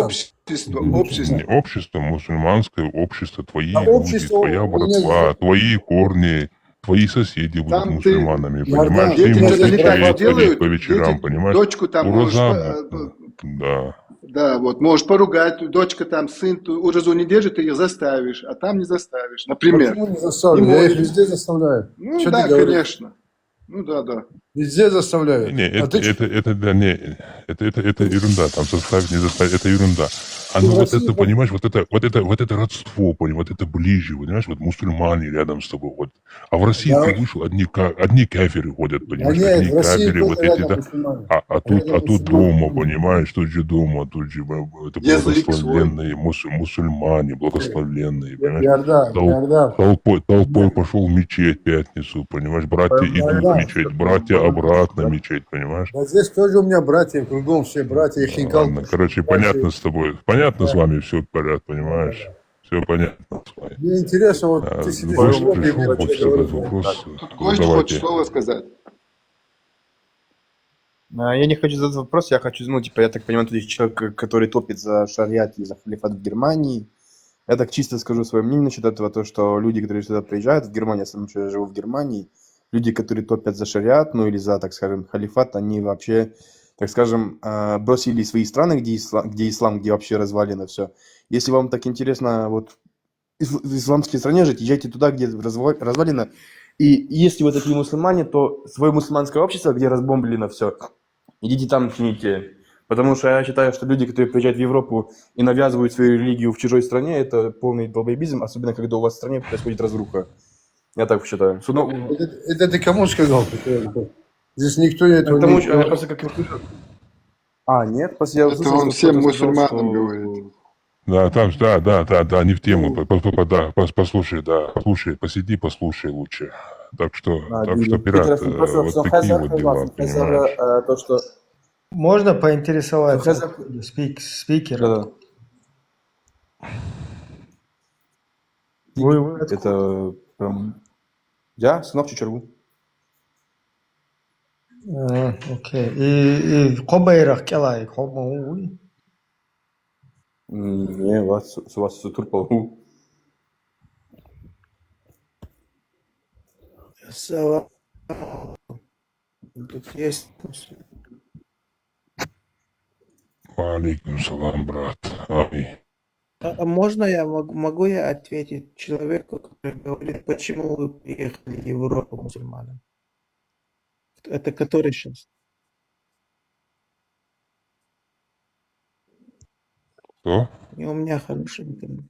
Общество. Не общество, мусульманское общество, твои А люди, общество твоя у меня братва, здесь- твои корни, твои соседи будут Там ты- мусульманами, Иордан, понимаешь? дети Ты можешь что-то не так ходить делают, по вечерам, дети понимаешь? дочку там можешь, Да. да, вот, можешь поругать, дочка там, сын, уразу не держит, ты ее заставишь, а там не заставишь, например. Почему не заставлю? Не Я их можешь. везде заставляю. Ну Что да, ты говоришь? конечно. Ну да. Везде заставляю. Не, А ты что? это ерунда, там заставить, не заставить, это ерунда. А ну в вот России это, понимаешь, вот это родство, понимаешь, вот это ближе, понимаешь, вот мусульмане рядом с тобой ходят. А в России Да. ты вышел, одни кафиры ходят, понимаешь, нет, одни в России кафиры, вот только эти, рядом да. мусульмане. А тут Рядом дома, мусульмане. понимаешь, тут же дома, тут же это Язык благословенные мусульмане, благословенные, понимаешь. Иордан. Толпой пошел в мечеть в пятницу, понимаешь, братья идут в мечеть, братья обратно в мечеть, понимаешь. Вот здесь тоже у меня братья, кругом все братья, и хинкал. Ладно, короче, понятно с тобой, понятно с вами все порядок, понимаешь, все понятно с вами. Мне интересно, вот А, ты сидишь гость в Европе, пришел, мне хочет что-то задать говоришь. вопрос, Тут гость давайте. хочет слово сказать. Я не хочу задать вопрос, я хочу, ну, типа, я так понимаю, тут есть человек, который топит за шариат и за халифат в Германии. Я так чисто скажу свое мнение насчет этого, то, что люди, которые сюда приезжают, в Германию, я сам еще живу в Германии, люди, которые топят за шариат, ну, или за, так скажем, халифат, они вообще, так скажем, бросили свои страны, где ислам, где вообще развалено все. Если вам так интересно, вот, в исламской стране жить, езжайте туда, где развалено. И если вы такие мусульмане, то свое мусульманское общество, где разбомблено все, идите там чините. Потому что я считаю, что люди, которые приезжают в Европу и навязывают свою религию в чужой стране, это полный долбоебизм, особенно когда у вас в стране происходит разруха. Я так считаю. Это ты кому сказал? Здесь никто этого Потому не что, просто как я услышал... нет? Просто я Это услышал, он что всем кто-то сказал, мусульманам что... говорит. Да, там, да, не в тему. Послушай, послушай, посиди, послушай лучше. Так что, пират, вот такие вот дела, понимаешь. То, что... Можно поинтересоваться Хазар- спикера? Да. Вы откуда? Это прям... Я сынок Чичергу. Окей. И Кобайрах Келай, Кобауи. Не, у вас Турпалу. Салам. Тут есть. Алейкум салам, брат. Аминь. А можно могу я ответить человеку, который говорит, почему вы приехали в Европу мусульманам? Это который сейчас? Что? И у меня хороший интернет.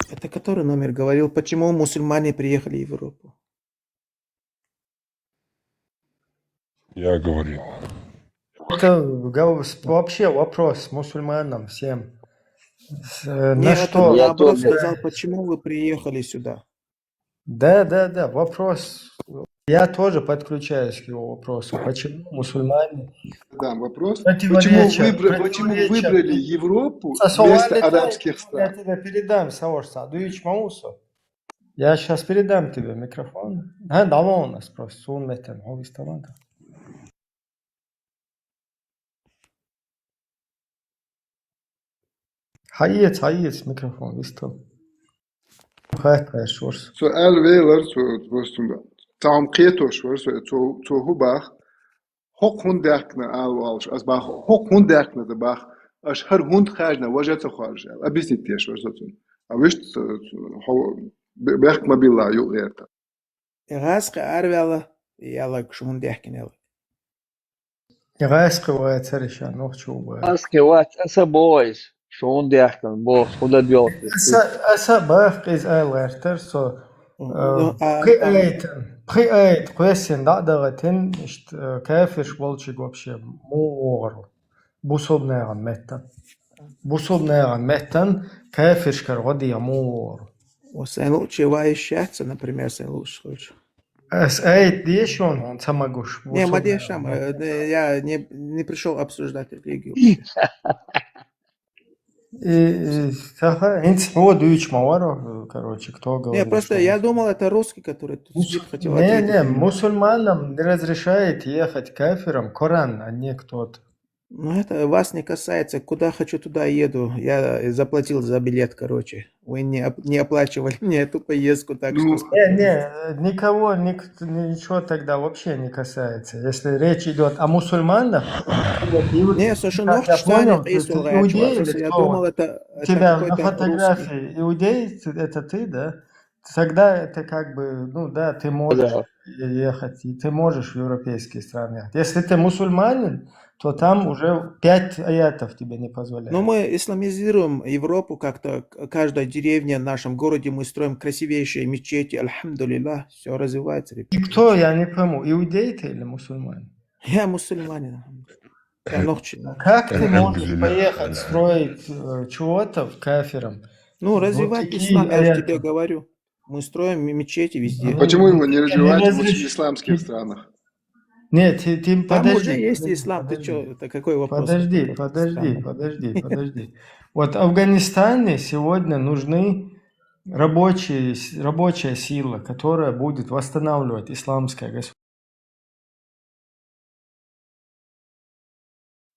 Это который номер говорил, почему мусульмане приехали в Европу? Я говорил. Это вообще вопрос мусульманам всем. На Нет, что? Я наоборот тоже. сказал, почему вы приехали сюда? Да, вопрос. Я тоже подключаюсь к его вопросу. Почему мусульмане? Да, вопрос. Противоречия. Почему выбрали Европу Сасуали вместо тай, арабских я стран? тебе передам, Савош Садуевич Маусу. Я сейчас передам тебе микрофон. Давно у нас просто сунметен, ховистованда. Hayet mikrofon, visst. Хай шорс. سؤال ويلر تعمقيته شوي تو هو باخ هوك هوندكنا والش از باخ هوك هوندكنا ده باخ اش هر هوند خارجنا وجهته خارج ابيسني تيش ورزتون اوشت هو باخ ما بالله يو غيرتا Ирасқа арвяла, яла кшундехкинела. Ирайсқы вайцаришан, нохчу. Аскевать, асабойс. Что он дяхкан, бог, куда делать? Аса бах из айлертер, со приэйт, квесен дадагатин, кафиш волчик вообще муору. Бусобнеран меттан, кафиш каргодия муору. Сайн лучше вающаться, например, сайн лучше. Эйт дешон, он самогуш. Не, Мадешам, я не пришел обсуждать религию. Инц дуич маваро, короче, кто говорит. Не, просто я думал, это русский, который тут сидит, хотел Не, ответить. мусульманам не разрешает ехать кафирам Коран, а не кто-то. Ну, это вас не касается. Куда хочу, туда еду. Я заплатил за билет, короче. Вы не оплачивали мне эту поездку, так что... Никого, ничего тогда вообще не касается. Если речь идет о мусульманах... Не, слушай, ну, я понял, я думал, это тебя на какой-то фотографии иудей, это ты, да? Тогда это как бы, ну да, ты можешь ехать, и ты можешь в европейские страны. Если ты мусульманин, то там уже 5 аятов тебе не позволяют. Но мы исламизируем Европу как-то. Каждая деревня в нашем городе мы строим красивейшие мечети. Альхамдулилlah, все развивается. И кто, я не пойму, иудей ты или мусульманин? Я мусульманин. Я ногчи. Как ты можешь поехать строить чего-то в кафирам? Ну, развивать Вот ислам, я же аяты. тебе говорю. Мы строим мечети везде. Почему его не развивать в разреши- исламских странах? Нет, ты Там подожди. уже есть ислам. Ты что, это какой вопрос? Подожди. Вот Афганистане сегодня нужны рабочая сила, которая будет восстанавливать исламское государство.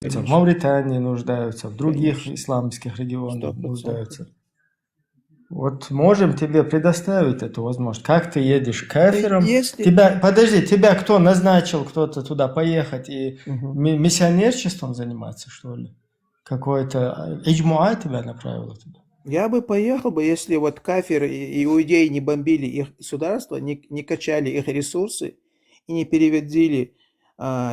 В Мавритании нуждаются, в других исламских регионах 100%. нуждаются. Вот можем тебе предоставить эту возможность. Как ты едешь кафиром? Если... Тебя кто назначил, кто-то туда поехать и Мгм. миссионерчеством заниматься, что ли? Какой-то иджмуа тебя направил туда? Я бы поехал бы, если вот кафиры и иудеи не бомбили их государство, не качали их ресурсы и не переводили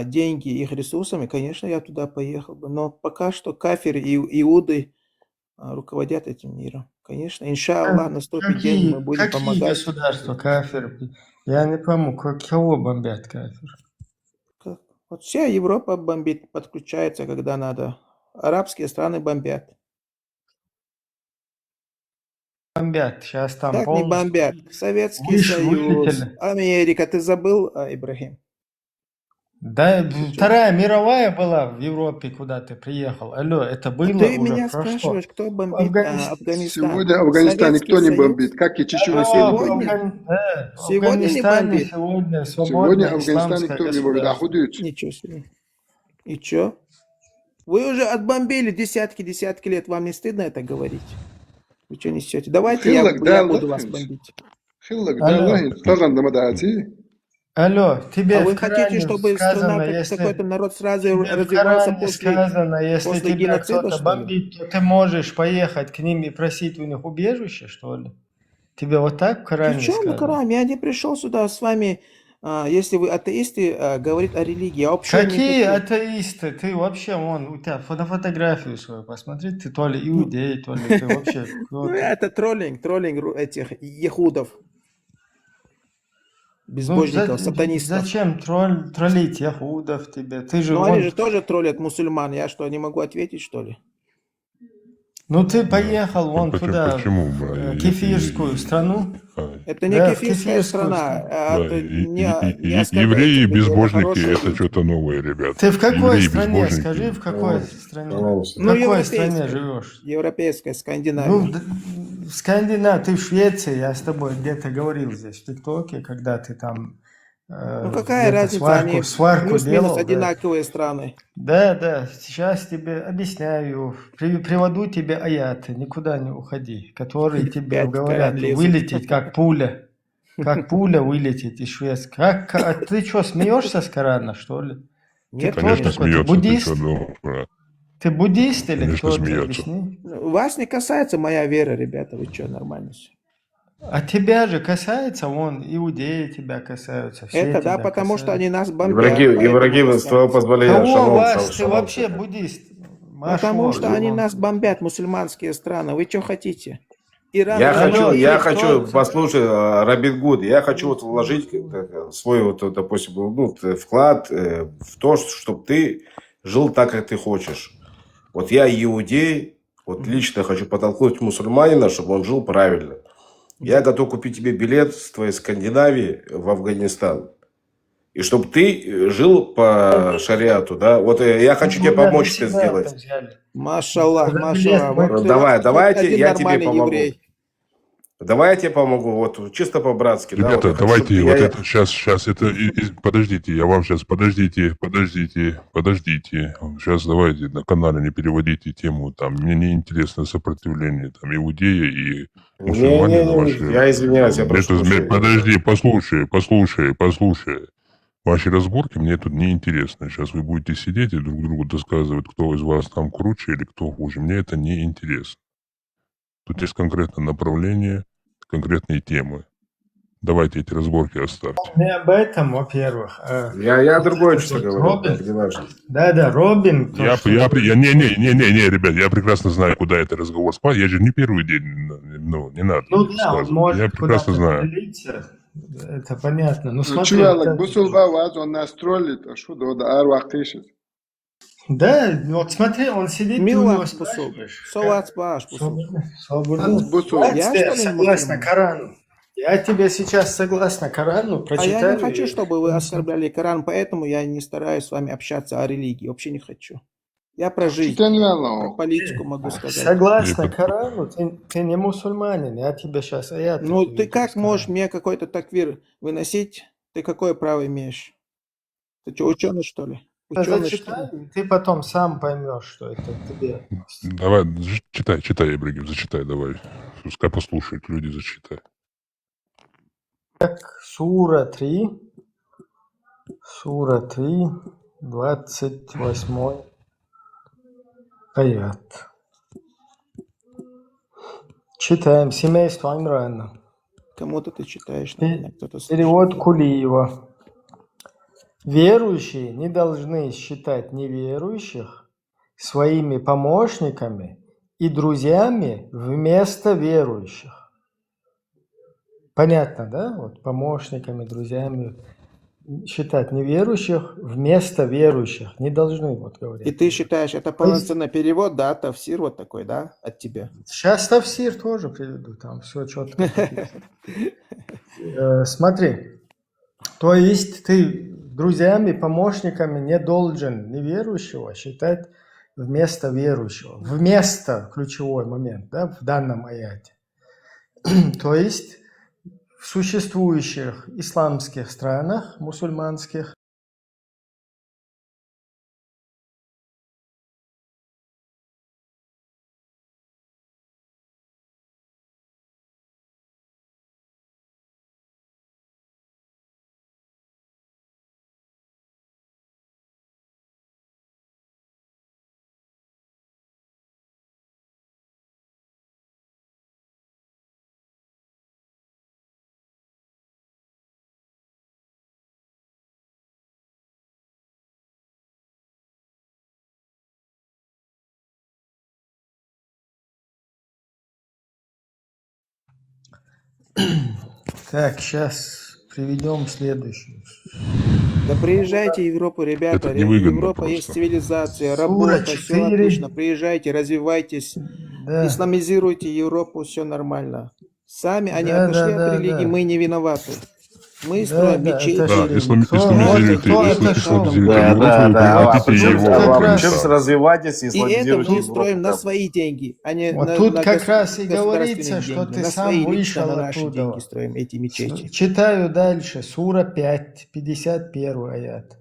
деньги их ресурсами, конечно, я туда поехал бы. Но пока что кафиры и иуды руководят этим миром. Конечно, иншаллах, наступит день, мы будем Какие помогать. государства кафир? Я не пойму, кого бомбят кафир? Вот вся Европа бомбит, подключается, когда надо. Арабские страны бомбят. Бомбят. Сейчас там Так не полностью бомбят. Советский вылетели. Союз, Америка. Ты забыл, Ибрахим? Да, Вторая мировая была в Европе, куда ты приехал. Алло, это было Ты уже меня прошло. спрашиваешь, кто бомбит Афганистан. Афганистан? Сегодня Афганистан Советский никто не Союз? бомбит, как и Чечню никто не Сегодня? бомбит. В Сегодня не Афганистане бомбит. сегодня Сегодня свободное Афганистан исламское никто не бомбит, а государство. худеют. Ничего себе. И чё? Вы уже отбомбили десятки лет. Вам не стыдно это говорить? Вы что несете? Давайте я Хиллак да буду вас лохинс. бомбить. Хиллак да Алло, лохинс. Тажан да мадати. алло, тебе А в вы хотите, Коране чтобы сказано, страна, если какой-то народ сразу тебе в развивался Коране сказано, если после тебя геноцида, кто-то что ли? бомбит, то ты можешь поехать к ним и просить у них убежище, что ли? Тебе вот так в При Коране чем сказано? Коран? Я не пришел сюда с вами, если вы атеисты, говорить о религии. Я вообще не Какие хочу. атеисты? Ты вообще, у тебя на фотографию свою посмотри, ты то ли иудей, то ли ты вообще кто Ну, ты? это троллинг этих ехудов, Ну, безбожников, сатанистов. зачем троллить яхудов тебе? Ты же Но они вон... же тоже троллят мусульман. Я что, не могу ответить, что ли? Ну, ты поехал вон туда, Почему? в кефирскую страну. Это не Да, в кефирская кефирскую страна. страну. Это не оскорбляйте Евреи и людей, это безбожники хорошие это люди. что-то новое, ребят. Ты в какой Евреи и стране? безбожники. Скажи, в какой стране? Ну, В какой европейская. стране живешь? Европейская, Ну, Скандинавия. в Скандинавии, ты в Швеции, я с тобой где-то говорил здесь в ТикТоке, когда ты там Ну, какая где-то разница, они сварку плюс-минус делал. Да. одинаковые страны. Да, сейчас тебе объясняю, приводу тебе аяты, никуда не уходи, которые тебе Опять Коран говорят лезет. вылететь как пуля вылететь из Швеции. А ты что, смеешься с Корана, что ли? Нет, кто Конечно, такой? Ты смеется. Ты буддист? что думаешь, брат? Ты буддист или Конечно, кто ты? смеется. Объясни. Вас не касается моя вера, ребята. Вы что, нормально все? А тебя же касается, вон, иудеи тебя касаются, все Это да, тебя потому что касаются. они нас бомбят. поэтому Ибрагим, с твоего касается. позволения, Кого шалом, вас? Ты шалом. вообще буддист? Потому что они Шалом. нас бомбят, мусульманские страны. Вы что хотите? Иран Я разоружили. хочу, Алло, я ты хочу, послушай, Рабин Гуд, я хочу вот вложить свой, вот, допустим, вклад в то, чтобы ты жил так, как ты хочешь. Вот я иудей, вот лично хочу подтолкнуть мусульманина, чтобы он жил правильно. Я готов купить тебе билет с твоей Скандинавии в Афганистан. И чтобы ты жил по шариату, да? Вот я хочу тебе помочь это сделать. Машаллах, машаллах. Вот Вот Давайте один я тебе нормальный помогу. еврей. Давай я тебе помогу, вот чисто по-братски. Да? Ребята, Вот я хочу, давайте чтобы вот я- это сейчас это подождите, я вам сейчас подождите. Сейчас давайте на канале не переводите тему, там мне не интересно сопротивление там иудея и мусульманина ваши. я извиняюсь, я прошу прощения. Подожди, послушай. Ваши разборки мне тут не интересны. Сейчас вы будете сидеть и друг другу досказывать, кто из вас там круче или кто хуже. Мне это не интересно. Тут есть конкретное направление, конкретные темы. Давайте эти разборки оставьте. Не об этом, во-первых. Я другое что Вот говорю, Робин. понимаешь? Да, Робин. Не, ребят, я прекрасно знаю, куда это разговор спал. Я же не первый день, ну, не надо. Ну да, он рассказывать. может Я прекрасно куда-то знаю. делиться. Это понятно. Ну Ну, смотри. чувак, вот бусулба ваз, он нас троллит, а что да арвах тышит. да, вот смотри, он сидит, ты у него Милах пусул. спрашиваешь. Салат спаш пусул. Свободно. Бусул. Я, Я что ли, согласно мусульманин? Корану. Я тебе сейчас согласно Корану А прочитаю. я не хочу, и- чтобы вы оскорбляли Коран, поэтому я не стараюсь с вами общаться о религии. Вообще не хочу. Я про жизнь, Что не про вело? политику могу сказать. Согласно Это- Корану, ты не мусульманин. Я тебе сейчас аят. Ну, ты приведу как из Корана. можешь мне какой-то таквир выносить? Ты какое право имеешь? Ты что, ученый, что ли? Ученый, что ли? Зачитай, и ты потом сам поймешь, что это тебе. Давай, читай, Ибрагим, зачитай, давай. Пускай послушают люди, зачитай. Сура 3, 28 аят. Читаем. Семейство Имрана. Кому-то ты читаешь, наверное, кто-то слушает. Перевод Кулиева. Верующие не должны считать неверующих своими помощниками и друзьями вместо верующих. Понятно, да? Вот помощниками, друзьями считать неверующих вместо верующих. Не должны, вот говорят. И ты считаешь, это полноценный перевод, да, тавсир вот такой, да, от тебя? Сейчас тавсир тоже приведу, там все четко. Смотри, то есть ты друзьями, помощниками не должен неверующего считать вместо верующего. Вместо ключевой момент, да, в данном аяте. То есть в существующих исламских странах, мусульманских, так, сейчас приведем следующую. Да приезжайте в Европу, ребята. Это невыгодно Европа просто. есть цивилизация, Сура работа, все 4. отлично. Приезжайте, развивайтесь, Да. исламизируйте Европу, все нормально. Сами они Да, отошли да, от да, религии, да. мы не виноваты. Мы Да, строим да, мечети. это Да, же- исламизируйте кто отошел? исламизируйте Да, Европу, да, вы да. А превратите причем, его как в раз- причем ислам. развивайтесь и И это исламизируйте мы Европу, строим на да. свои деньги, а не Вот на, тут на как раз и государственные говорится, что деньги. ты На сам свои лично, вышел на наши оттуда. деньги строим эти мечети. Читаю дальше. Сура 5, 51 аят.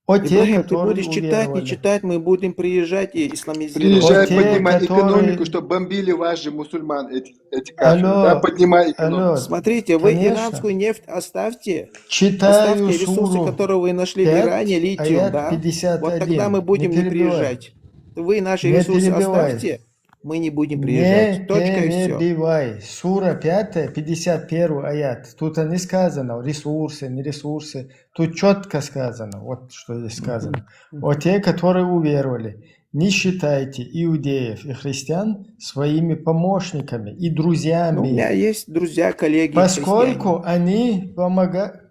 О те, Ибрагим, ты которые будешь читать, не уверовали. читать, мы будем приезжать и исламизировать. Приезжай, Вот те, поднимай которые- экономику, чтобы бомбили вас же мусульман, эти кафиры. Алло, Да, поднимай экономику. алло. Смотрите, вы Конечно. иранскую нефть оставьте. Читаю Оставьте ресурсы, суру которые вы нашли 5, в Иране, литиум, аят да? 51. Вот тогда мы будем не перебивай. приезжать. Вы наши Не ресурсы перебивай. оставьте, мы не будем Не приезжать. Точка и все. перебивай. Сура 5, 51 аят. Тут не сказано ресурсы, не ресурсы. Тут четко сказано, вот что здесь сказано. О те, которые уверовали, не считайте иудеев и христиан своими помощниками и Ну, у меня друзьями, есть друзья, коллеги, поскольку они помогают...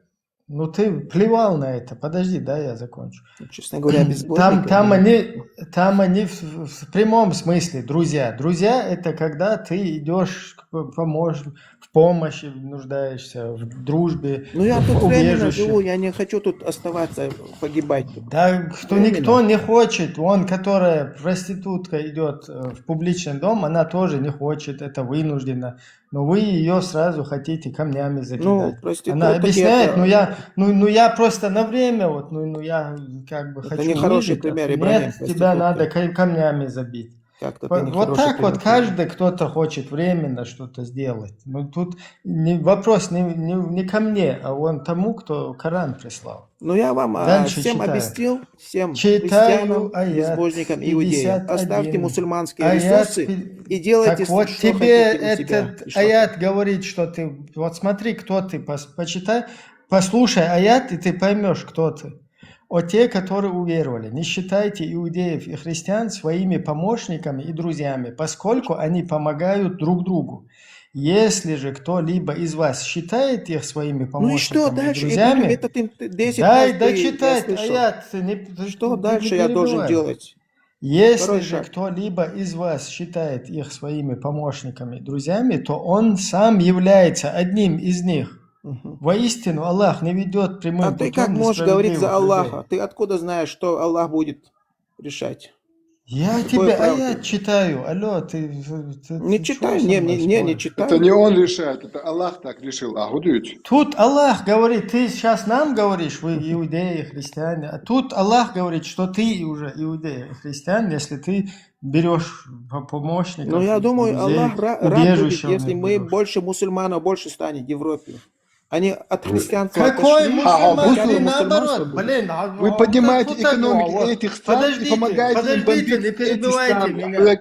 Ну, ты плевал на это. Подожди, да, я закончу. христиане. Честно говоря, безбожники. Там они в прямом смысле друзья. Друзья – это когда ты идешь в помощи, нуждаешься, в дружбе, Ну, я в тут временно убежище. живу, я не хочу тут оставаться, погибать тут. Да, Временно. никто не хочет. Вон, которая проститутка идет в публичный дом, она тоже не хочет, это вынуждена. Но вы ее сразу хотите камнями Ну, закидать. проститутки Она объясняет, это- я просто на время, вот, я как бы Это хочу нехороший выжить, пример, а Ибрагим, нет, тебя проститутка. надо камнями забить. Как-то ты Вот нехороший так вот пример. каждый кто-то хочет временно что-то сделать. Но тут вопрос не ко мне, а вон тому, кто Коран прислал. Ну, я вам Дальше всем читаю. объяснил, всем Читаю христианам, аят безбожникам, иудеям. 51. Оставьте мусульманские Аят ресурсы и делайте, Так вот что тебе хотите у себя. этот И что аят говорит, что ты... Вот смотри, кто ты, почитай, послушай аят, и ты поймешь, кто ты. О те, которые уверовали, не считайте иудеев и христиан своими помощниками и друзьями, поскольку они помогают друг другу. Если же кто-либо из вас считает их своими Ну и помощниками что и дальше? друзьями, Ибрагим, это ты 10 дай раз дочитать я слышал. аят. Что ты дальше не я должен перебивай. делать? Если Второй же шаг. кто-либо из вас считает их своими помощниками и друзьями, то он сам является одним из них. Мгм. Воистину, Аллах не ведет прямым А путем ты как можешь говорить за несправедливых людей. Аллаха? Ты откуда знаешь, что Аллах будет решать? Я Какое тебе право аят ты? читаю. Алло, Не ты чё читаю, со не, мной не, не, не споришь? Это читаю. не он решает, это Аллах так решил. Агудуют. Тут Аллах говорит, ты сейчас нам говоришь, вы иудеи, христиане, а тут Аллах говорит, что ты уже иудей, христиан, если ты берешь Но помощников, я думаю, Аллах друзей, рад будет, убежище у если них мы берешь. больше мусульманов больше станет в Европе. Они от христианства Какой отошли, мусульман? хотят Ты мусульманство наоборот, будет. блин, Вы как поднимаете тут такое? экономики Вот, этих стран и помогаете им подождите, не бомбить эти перебивайте страны. меня.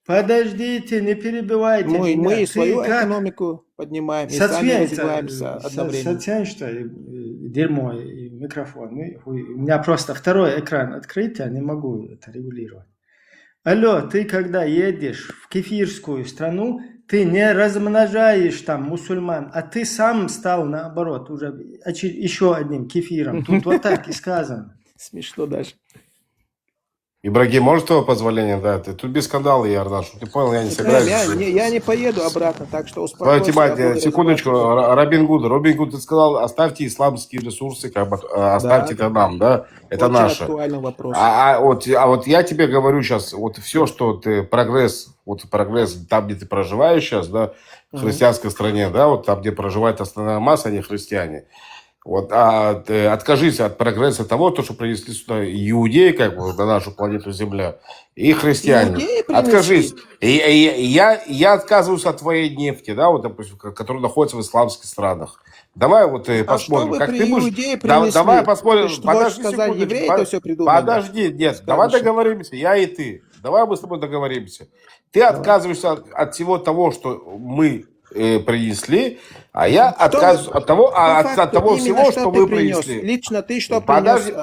Подождите, не перебивайте Мы меня. и Ты свою как экономику поднимаем, и сами развиваемся одновременно. Сатьян, что дерьмо и микрофон. У меня просто второй экран открыт, я не могу это регулировать. Алло, ты когда едешь в кефирскую страну, ты не размножаешь там мусульман, а ты сам стал наоборот уже еще одним кефиром. Тут вот так и сказано. Смешно даже. Ибрагим, может твое позволение? Да, ты тут без скандала, Иордан, чтобы ты понял, я не Ибрагим, собираюсь. я не поеду обратно, так что Твоя успокойся, я тематика, буду секундочку, развиваться. Робин Гуд, ты сказал, оставьте исламские ресурсы, как бы, оставьте Да, это нам, да, это очень наше. актуальный вопрос. Вот я тебе говорю сейчас, вот все, что ты, прогресс там, где ты проживаешь сейчас, да, в Мгм. христианской стране, да, вот там, где проживает основная масса, они христиане. Вот, ты откажись от прогресса того, то, что принесли сюда иудеи, как бы, на нашу планету Земля, и христиане. Иудеи Откажись. принесли. Я отказываюсь от твоей нефти, да, вот, допустим, которая находится в исламских странах. Давай вот А что посмотрим, вы как при ты будешь... иудеи Давай принесли? посмотрим. Ты что хочешь Подожди сказать, секундочку. евреи это все придумали? Подожди, нет, давай Скажешь. договоримся, я и ты. Давай мы с тобой договоримся. Ты Давай. отказываешься от всего того, что мы принесли, а я Что отказываюсь вы, от того, по от факту, того именно всего, что что ты вы принес? принесли. Лично ты что Подожди, принес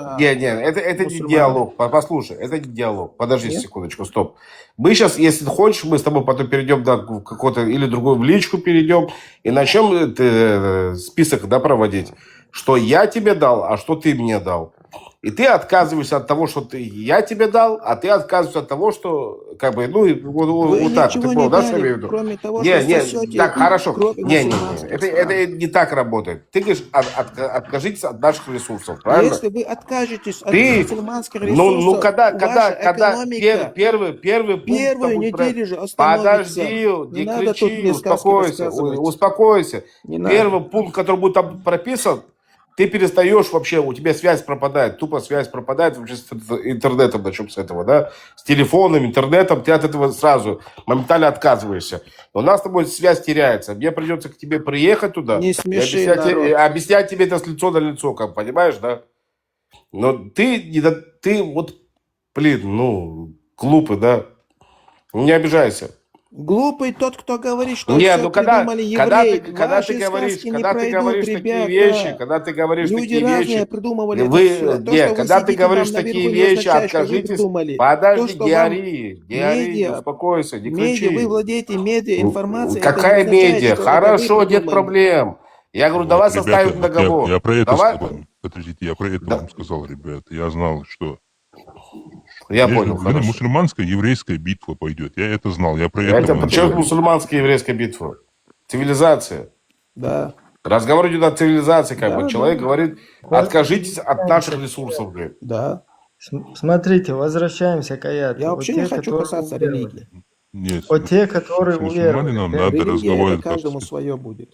это не мусульманам? диалог. Послушай, это не диалог. Подожди Нет? секундочку, стоп. Мы сейчас, если ты хочешь, мы с тобой потом перейдем на какой-то или другой в личку перейдем и начнем список, да, проводить, что я тебе дал, а что ты мне дал. И ты отказываешься от того, что я тебе дал, а ты отказываешься от того, что, как бы, Вы вот так. Ты ничего понял, не да, что я дали, имею в виду? кроме того, Не, что не, сосете так, хорошо. кровь Не, мусульманских это стран. не так работает. Ты говоришь, откажитесь от наших ресурсов, правильно? Если вы откажетесь от Ты, мусульманских ну, ресурсов, когда ваша экономика первый пункт первую там будет неделю же остановится. подожди, Не не надо тут кричи, мне сказки рассказывать. успокойся. Не Первый надо. пункт, который будет там прописан, ты перестаешь вообще, у тебя связь пропадает, тупо связь пропадает вообще с интернетом, начнем с этого, да, с телефоном, интернетом, ты от этого сразу моментально отказываешься. У нас с тобой связь теряется, мне придется к тебе приехать туда Не и смеши народ. объяснять тебе это с лицо на лицо, как, понимаешь, да? Но ты вот, блин, глупый, да, не обижайся. Глупый тот, кто говорит, что Не, все придумали евреи. Ваши сказки не пройдут, такие вещи, ребята. когда ты говоришь Люди такие разные вещи, придумывали это все. То, что вы когда ты сидите говоришь там такие наверху, не вещи, означает, что вы откажитесь, придумали. То, подожди, что не вам ори, медиа, успокойся, не медиа, вы кричи. владеете медиа, информацией, это не Какая означает, медиа? что это вы Хорошо, нет придумали. проблем. Я говорю, Вот, давай ребята, составим я договор. про это Давай, сказал. Подождите, я про это да, вам сказал, ребята. Я знал, что я между понял, хорошо. мусульманская и еврейская битва пойдет. Я это знал, я про это Это вам причем говорил. мусульманская и еврейская битва? Цивилизация. Да. Разговор идет о цивилизации, как бы. Да, Человек да. говорит, откажитесь от наших ресурсов, говорит. Да. Смотрите, возвращаемся к аяту. Я Вот вообще те, не хочу которые касаться уверовали. религии. Нет, Вот те, которые с уверовали. мусульманином Да, надо Религия это разговаривать каждому как свое будет.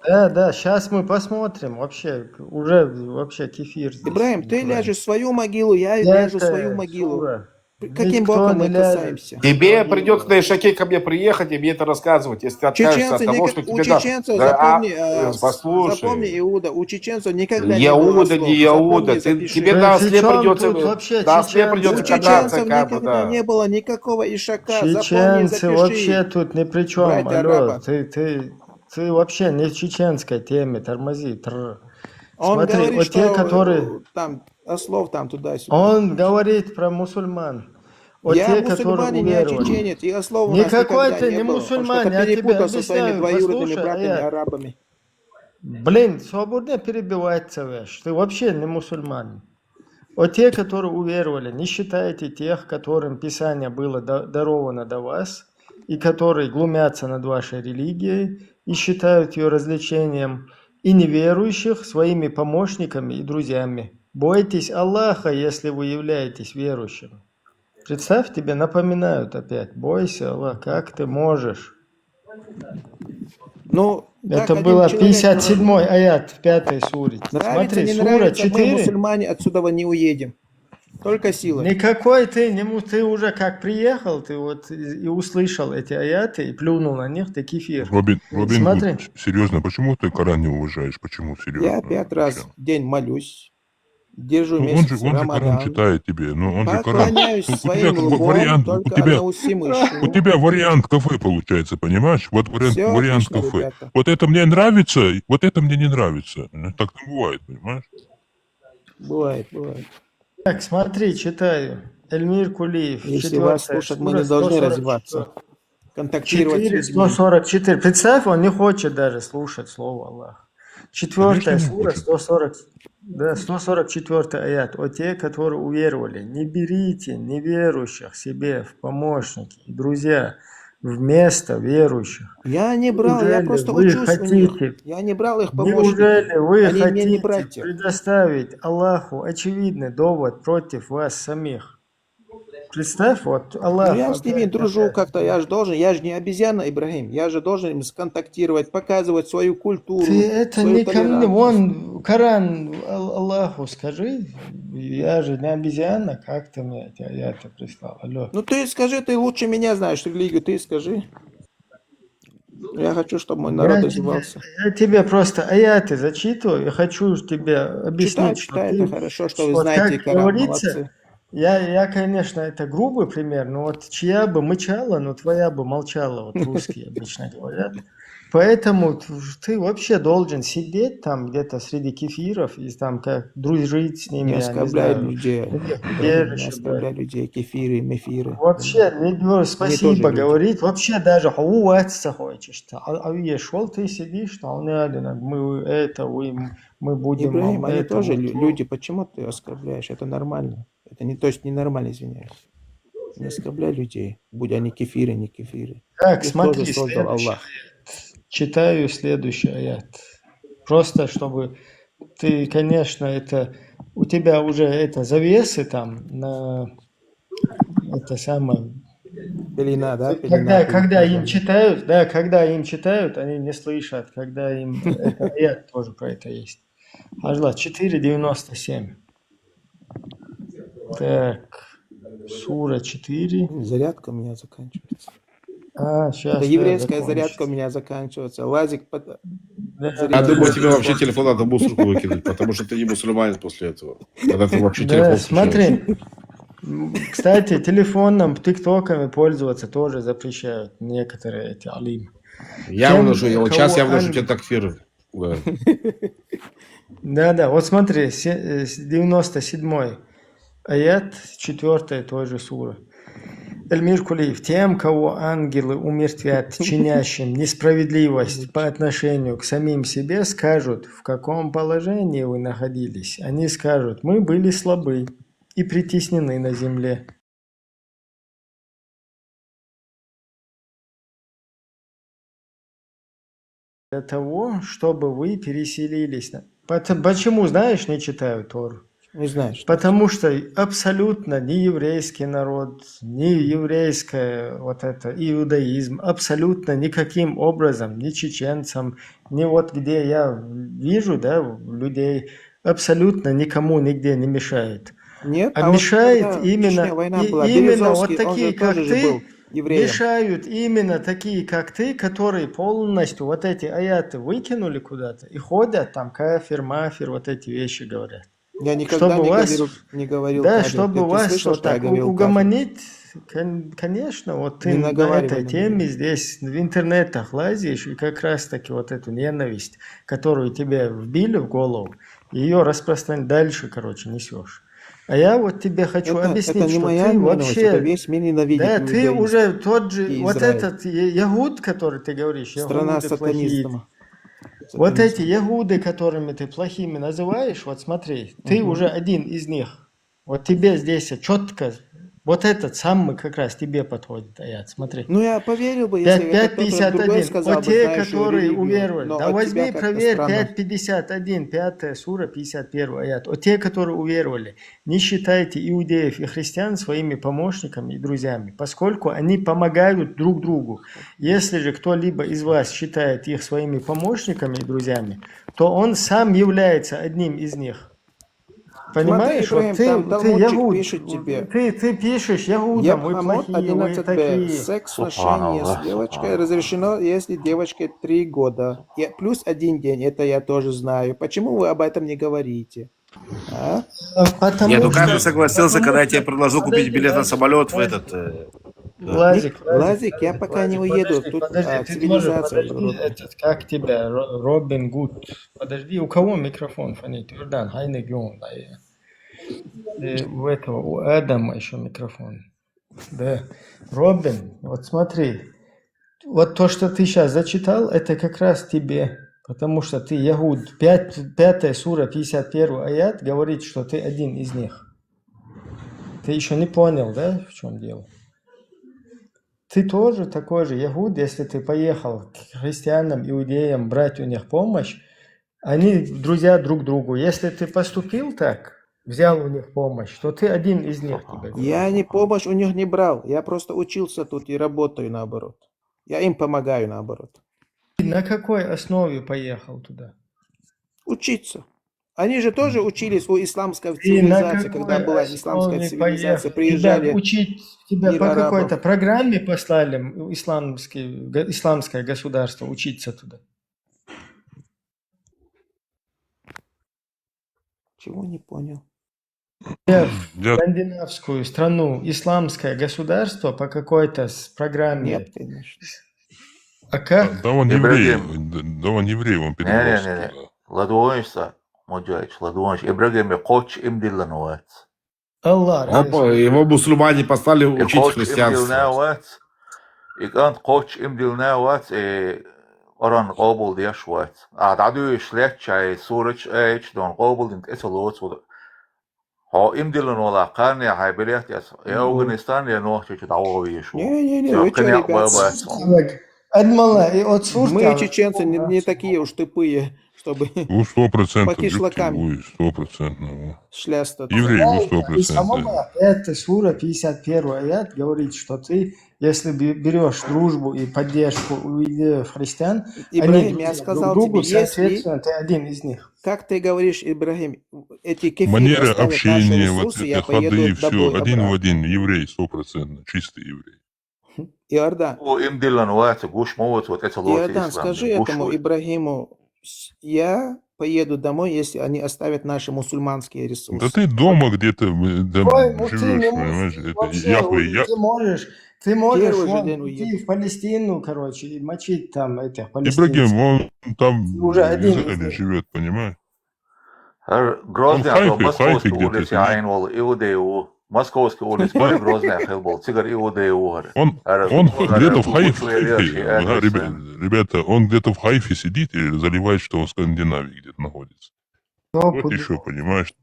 да, сейчас мы посмотрим. Вообще, уже вообще кефир здесь Ибрагим, в ты Коране. ляжешь в свою могилу, я ляжу в свою Это могилу. сура. Каким Никто боком не мы ляжет касаемся? в Тебе могилу. придется на Ишаке ко мне приехать и мне это рассказывать, если ты откажешься от Чеченцы, того, что у тебе дам. чеченцев, Да, запомни, запомни, послушай, Иуда, у чеченцев никогда не было Иуда, ослов. не Иуда, Запомни, тебе запиши. на При осле чем придется, тут вообще на осле У придется чеченцы? кататься, чеченцев как бы, никогда да. не было никакого ишака. Запомни, Чеченцы вообще запиши. тут ни при чем. Братья Алло, араба. ты вообще не в чеченской теме, тормози. Он Смотри, говорит, вот те, что которые... там ослов там туда-сюда. Он говорит про мусульман. Вот Я те, которые мусульманин, я уверовали. чеченец, и ослов у нас Никакой никогда ты не не было. Он мусульман, что-то я тебе перепутал со своими объясняю. двоюродными Послушай, братьями аят. арабами. Блин, свободно перебивать, вещь. Ты вообще не мусульманин. Вот те, которые уверовали, не считайте тех, которым Писание было даровано до вас, и которые глумятся над вашей религией и считают ее развлечением, и неверующих своими помощниками и друзьями. Бойтесь Аллаха, если вы являетесь верующим. Представь, тебе напоминают опять, бойся Аллаха, как ты можешь. Ну, как Это один было человек 57-й аят в 5 суре. нравится, Смотри, не сура нравится, мы 4. мусульмане отсюда не уедем. Только силой. Никакой ты уже как приехал, ты вот и услышал эти аяты и плюнул на них, ты кефир. Робин Смотри. Гуд, серьезно, почему ты Коран не уважаешь? Почему серьезно? Я 5 раз в день молюсь, держу Ну, месяц он же Коран Рамадан, читает тебе, но он же Коран. поклоняюсь У тебя своим как бы лбом вариант, только одному Всевышнему. у тебя вариант кафе получается, понимаешь? Вот Все вариант отлично, кафе. ребята. Вот это мне нравится, вот это мне не нравится. Так не бывает, понимаешь? Бывает, бывает. Так, смотри, читаю. Эльмир Кулиев, Если вас 4 слушать, мы сура, не должны 144. развиваться, контактировать с 4, людьми. 144. Представь, он не хочет даже слушать слово Аллаха. 4 не сура, хочет. 144 аят. О те, которые уверовали, не берите неверующих себе в помощники и друзья вместо верующих. Я не брал, я Неужели просто вы учусь у них. хотите, Я не брал их помощники. неужели вы Они мне не хотите братья. предоставить Аллаху очевидный довод против вас самих? Представь, вот Ну, Аллах. я с ними опять, дружу опять. как-то, я же должен, я же не обезьяна, Ибрагим, я же должен им сконтактировать, показывать свою культуру, Ты это свою не ко мне, толерантность. вон Коран Аллаху скажи, я же не обезьяна, как ты мне эти аяты прислал, алло. Ну ты скажи, ты лучше меня знаешь религию, ты скажи. Я хочу, чтобы мой народ развивался. Я тебе просто аяты зачитываю, я хочу тебе объяснить, Читай, что это ты, хорошо, что вы вот знаете как Коран, говорится, молодцы. я, конечно, это грубый пример, но вот чья бы мычала, но твоя бы молчала, вот русские обычно говорят. Поэтому ты вообще должен сидеть там где-то среди кефиров и там как дружить с ними, Не я не оскорбляй знаю. людей, Ибрагим, не оскорбляй людей, кефиры, мефиры. Вообще, не говорю Они тоже спасибо люди. говорить, вообще даже «Уатса» хочешь. Шел ты сидишь, там, мы это, мы будем Ибрагим, вам они это. тоже вот. люди, почему ты оскорбляешь? Это нормально. Это не то, что ненормально, извиняюсь. Не оскорбляй людей, будь они кефиры, не кефиры. Так, Их смотри, тоже создал следующий Аллах. читаю следующий аят. Просто чтобы ты, конечно, это у тебя уже это завесы там на это самое. Пелена, да? Пелена Когда перед им глазами. читают, да, когда им читают, они не слышат, когда им это аят тоже про это есть. Ажла 4.97. Так, сура 4. Зарядка у меня заканчивается. Сейчас. Это еврейская зарядка у меня заканчивается. Лазик под... Я думаю, тебе вообще телефон надо в мусорку выкинуть, потому что ты не мусульманин после этого. Когда ты вообще телефон Да, включаешь. смотри. Кстати, телефоном, тиктоками пользоваться тоже запрещают некоторые эти алимы. Я Тем, вношу, вот сейчас кого я вношу ан- тебе такфир. Да. Да, вот смотри, 97-й аят, 4 той же суры. Эльмир Кулиев, тем, кого ангелы умертвят, чинящим несправедливость по отношению к самим себе, скажут, в каком положении вы находились. Они скажут, мы были слабы и притеснены на земле. Для того, чтобы вы переселились. Почему, знаешь, не читаю Тору? Не знаешь. Потому что абсолютно ни еврейский народ, ни еврейское вот это иудаизм, абсолютно никаким образом, ни чеченцам, ни вот где я вижу, да, людей, абсолютно никому нигде не мешает. Нет, А вот мешает когда именно, Чечня война была, именно вот Березовский, он такие, же как тоже же был ты, евреем. мешают именно такие, как ты, которые полностью вот эти аяты выкинули куда-то и ходят там кафир, мафир, вот эти вещи говорят. Я никогда Чтобы вас, не говорил да, кафир. чтобы Ты вас слышал, вот что я так говорил кафир? угомонить, конечно, вот ты Не на наговаривай этой на теме меня. здесь в интернетах лазишь, и как раз таки вот эту ненависть, которую тебе вбили в голову, ее распространить дальше, короче, несешь. А я вот тебе хочу Это объяснить, не что моя ты ненависть, это вообще, весь мир ненавидит да, ты иудаизм уже тот же, и вот Израиль. этот ягуд, который ты говоришь, Страна ягуды плохие. сатанизма. Вот эти ягуды, которыми ты плохими называешь, вот смотри, ты уже один из них. Вот тебе здесь четко Вот этот самый как раз тебе подходит, аят, смотри. Ну, я поверил бы, если это кто-то другой 5.51. сказал Вот бы, те, знающий которые религию, уверовали. но Да от возьми, тебя как-то проверь, странно. 5.51, 5 сура, 51 аят. Вот те, которые уверовали, не считайте иудеев и христиан своими помощниками и друзьями, поскольку они помогают друг другу. Если же кто-либо из вас считает их своими помощниками и друзьями, то он сам является одним из них. Смотри, Понимаешь, вот Ибрагим, ты там Талмудчик ягуд, пишет тебе. ты пишешь ягудам, вы Ебхамот плохие, вы 11b. такие. Секс, сношение с Субханаллах, девочкой субханаллах. разрешено, если девочке 3 года. Плюс 1 день, это я тоже знаю. Почему вы об этом не говорите? А? Нет, Потому ну как ты что, согласился, когда я тебе предложил купить подожди, билет на Лазик, самолет в Лазик, этот... Лазик, Лазик, я пока не уеду. Тут подожди, ты тоже, цивилизация подожди, народная. этот, как тебя, Робин Гуд, подожди, у кого микрофон фонит? Йордан, хайне геон, да, у этого, у Адама еще микрофон, да, Робин, вот смотри, вот то, что ты сейчас зачитал, это как раз тебе, потому что ты ягуд, 5 сура, 51 аят говорит, что ты один из них. Ты еще не понял, да, в чем дело? Ты тоже такой же ягуд, если ты поехал к христианам, иудеям брать у них помощь, они друзья друг другу. Если ты поступил так, взял у них помощь, то ты один из них, тебе говорю. Я не помощь у них не брал. Я просто учился тут и работаю наоборот. Я им помогаю наоборот. На какой основе поехал туда? Учиться. Они же тоже учились у исламской Ты на цивилизации, когда какой была исламская основе цивилизация. поехал? Приезжали Тебя мир по арабов. какой-то программе послали исламское государство учиться туда? Чего не понял? В Я, скандинавскую страну исламское государство по какой-то программе. Нет, конечно. А как? да он Ибрагим. еврей, да он еврей, он перебрался Не-не-не. туда. Ладуончса, Моджаич, Ладуонч. Ибрагим, коч им диллануэц. Allah Его мусульмане послали И учить коч им христианство. дилнауэц. И кант коч им дилнауэц. Оран قابل ديش وات. عدو شلك شاي سورج ايش دون قابل انت اسلوت ود. ها ام دلن ولا قرن يا حبيبيات يا افغانستان يا نوح تشي دعوه يشو. Не-не-не, вы что, Сёкня ребят? баба. Адмала, и от Мы, сурта. чеченцы, не такие уж тупые, чтобы Вы 100% по любите, кишлакам вы 100%. шлястаться. Еврей, вы И 100%. самого это сура 51 аят говорит, что ты, если берешь дружбу и поддержку у идеев христиан, Ибрагим, они я друг сказал другу, тебе, если, соответственно, ты один из них. как ты говоришь, Ибрагим, эти кефиры Манера оставят наши общения, вот ресурсы, я эти ходы, поеду все, домой один в обратно. один, еврей, 100%, чистый еврей. Иордан, ام دلن وات гуш موت вот اسلوت Иордан, скажи ислам. этому Ибрагиму, я поеду домой, если они оставят наши мусульманские Да ресурсы. ты дома где-то Ой, ты не живешь, понимаешь? можешь Это вообще, Яхве, ты можешь Первый же вон, день идти уеду. в Палестину, короче, и мочить там этих Ибрагим, палестинцев. он там Ты уже в один из Израиле них. живет, понимаешь? Он в Грозный, а то Хайфе московский где-то улиц, сидит. я инвол, иудею. Московский улиц, более грозный, хелбол, цигар иудею. Он где-то в Хайфе, да, ребята, он где-то в Хайфе сидит и заливает, что в Скандинавии где-то находится. Вот еще, понимаешь?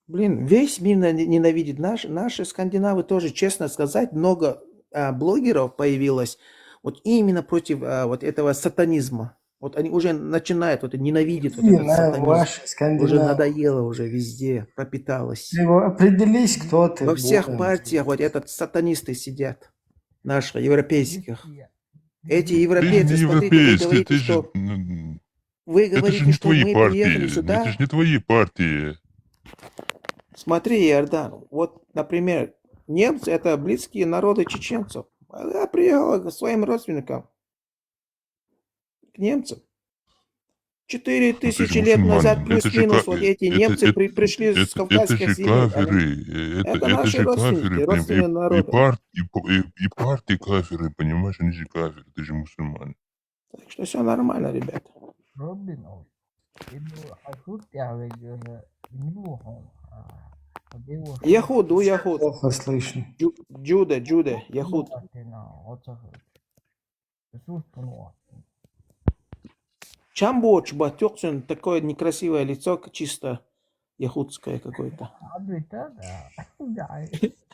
Блин, весь мир ненавидит. Наши скандинавы тоже, честно сказать, много блогеров появилось вот именно против вот этого сатанизма. Вот они уже начинают вот ненавидеть вот этот сатанизм. Ваши Уже скандинавы. надоело, уже везде пропиталось. Ты определись, кто ты. Во всех Богом. партиях вот этот сатанисты сидят, наших европейских. Эти Ты же европейцы, не смотрите, вы европеец, говорите, ты же... что вы Это же говорите, не что твои мы партии, приехали сюда. это же не твои партии. Смотри, Иордан, вот, например, немцы – это близкие народы чеченцев. А я приехал к своим родственникам, к немцам. 4000 лет назад, мусульманин, это же плюс-минус, вот эти немцы пришли с это Кавказских же земель. кафиры, Это это наши же родственники, кафиры, родственные народы. и партии кафиры, понимаешь, они же кафиры, ты же мусульманин. Так что все нормально, ребята. Яхуд, Яхуд. Плохо слышно. Джуда, Яхуд. Чамбоч, батёксен, такое некрасивое лицо, чисто. якутское какое-то.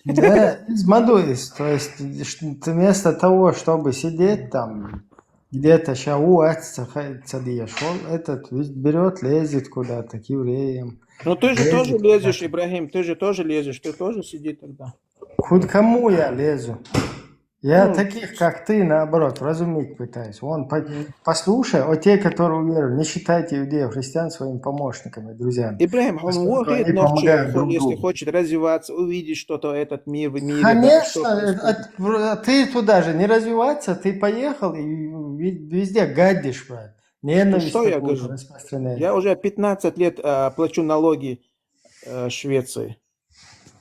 Да, измадуис. То есть ты вместо того, чтобы сидеть там, где-то этот берет, лезет куда-то к евреям. Ну ты же тоже Лезет лезешь, куда-то. Ибрагим, ты же тоже лезешь, ты тоже сиди тогда. Хоть кому я лезу? Я Ну, таких, как ты, наоборот, вразумить пытаюсь. Послушай, те, которые уверовали, не считайте иудеев, христиан своими помощниками, друзьями. Ибрагим, он Поскольку может они ночью, помогают друг если другу. хочет развиваться, увидеть что-то, этот мир в мире, да, Конечно, что происходит. ты туда же не развиваться, ты поехал и везде гадишь, брат. Ну Ненависть что я такую говорю? распространяешь. Я уже 15 лет плачу налоги Швеции.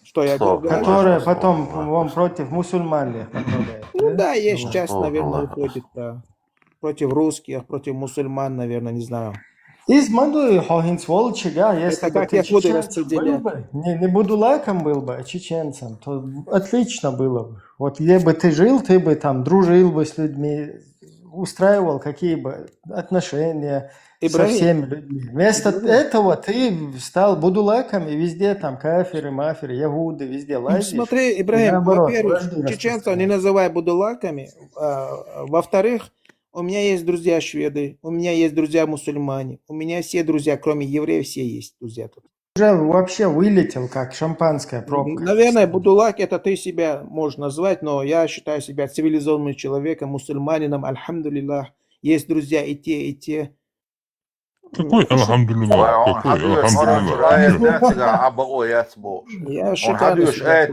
Что я говорю? Которые потом вам против мусульман направляют. Ну да, Ну, есть часть, наверное, уходит, да. Против русских, против мусульман, наверное, не знаю. Измандуй хохин сволочига, если Это бы как ты яхуды чеченцем был распределяют. бы, не будулаком был бы, а чеченцем, то отлично было бы. Вот где бы ты жил, ты бы там дружил бы с людьми, устраивал какие бы отношения со Ибрагим, всеми людьми. Вместо этого ты стал будулаком и везде там кафиры, мафиры, ягуды, везде ну лазишь. смотри, И Ибрагим, наоборот, во-первых, вражду чеченцев не распространяешь. называй будулаками. Во-вторых, у меня есть друзья шведы, у меня есть друзья мусульмане, у меня все друзья, кроме евреев, все есть друзья тут. Уже вообще вылетел, как шампанская пробка. Наверное, будулак это ты себя можешь назвать, но я считаю себя цивилизованным человеком, мусульманином, альхамдулиллах. Есть друзья и те, и те. Какой алхамдулилlah? Какой алхамдулилlah? Ты чё? Я шикарно себя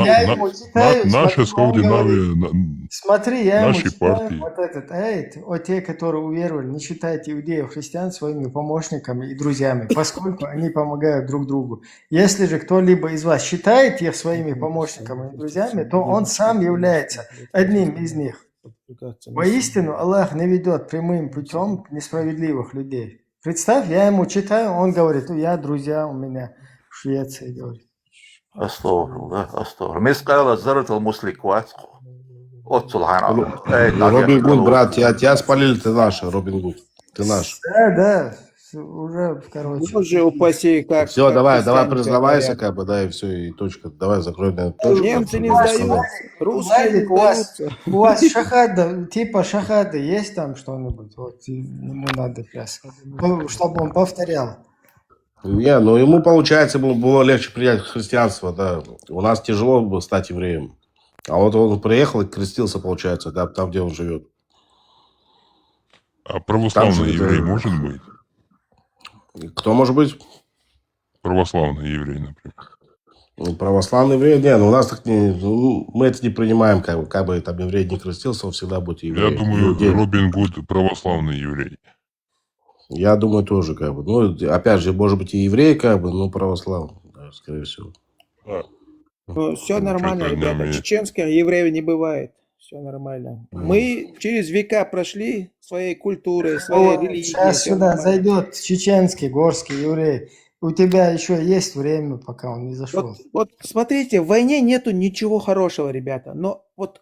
Я ему читаю, Наши смотри, он говорит, Скандинавии, смотри, я ему нашей читаю партии. вот этот аят, те, которые уверовали, не считайте иудеев, христиан своими помощниками и друзьями, поскольку они помогают друг другу. Если же кто-либо из вас считает их своими помощниками и друзьями, то он сам является одним из них. Воистину, Аллах не ведет прямым путем несправедливых людей. Представь, я ему читаю, он говорит, ну я, друзья у меня в Швеции, говорит. Робин Гуд, брат, тебя спалили, ты наш, Робин Гуд. Ты наш. Да, уже, короче. Боже упаси, как Все, давай христиане признавайся, говорят. как бы, да, и все, и точка. Давай закроем на точку. Немцы не чтобы сдаются, сказал. русские не Владик, сдаются. у вас шахада, типа шахады есть там что-нибудь? Вот ему надо сейчас, чтобы он повторял. Не, ну ему, получается, было легче принять христианство, да. У нас тяжело было стать евреем. А вот он приехал и крестился, получается, да, там, где он живет. А Там православный же еврей это- может быть? Кто может быть? Православный еврей, например. Ну, православный еврей? Не, ну у нас так не... ну, мы это не принимаем, как бы там еврей не крестился, он всегда будет Я евреем. думаю, Иудей. Робин Гуд православный еврей. Я думаю, тоже, как бы. Ну, опять же, может быть, и еврей, как бы, но православный, да, скорее всего. Ну, все Ну, нормально, что-то ребята. не- Чеченских евреев не бывает. Все нормально. Мы через века прошли своей культурой, своей религией. Сейчас всё сюда нормально. зайдет чеченский, горский еврей. У тебя еще есть время, пока он не зашел. Вот смотрите, в войне нету ничего хорошего, ребята. Но вот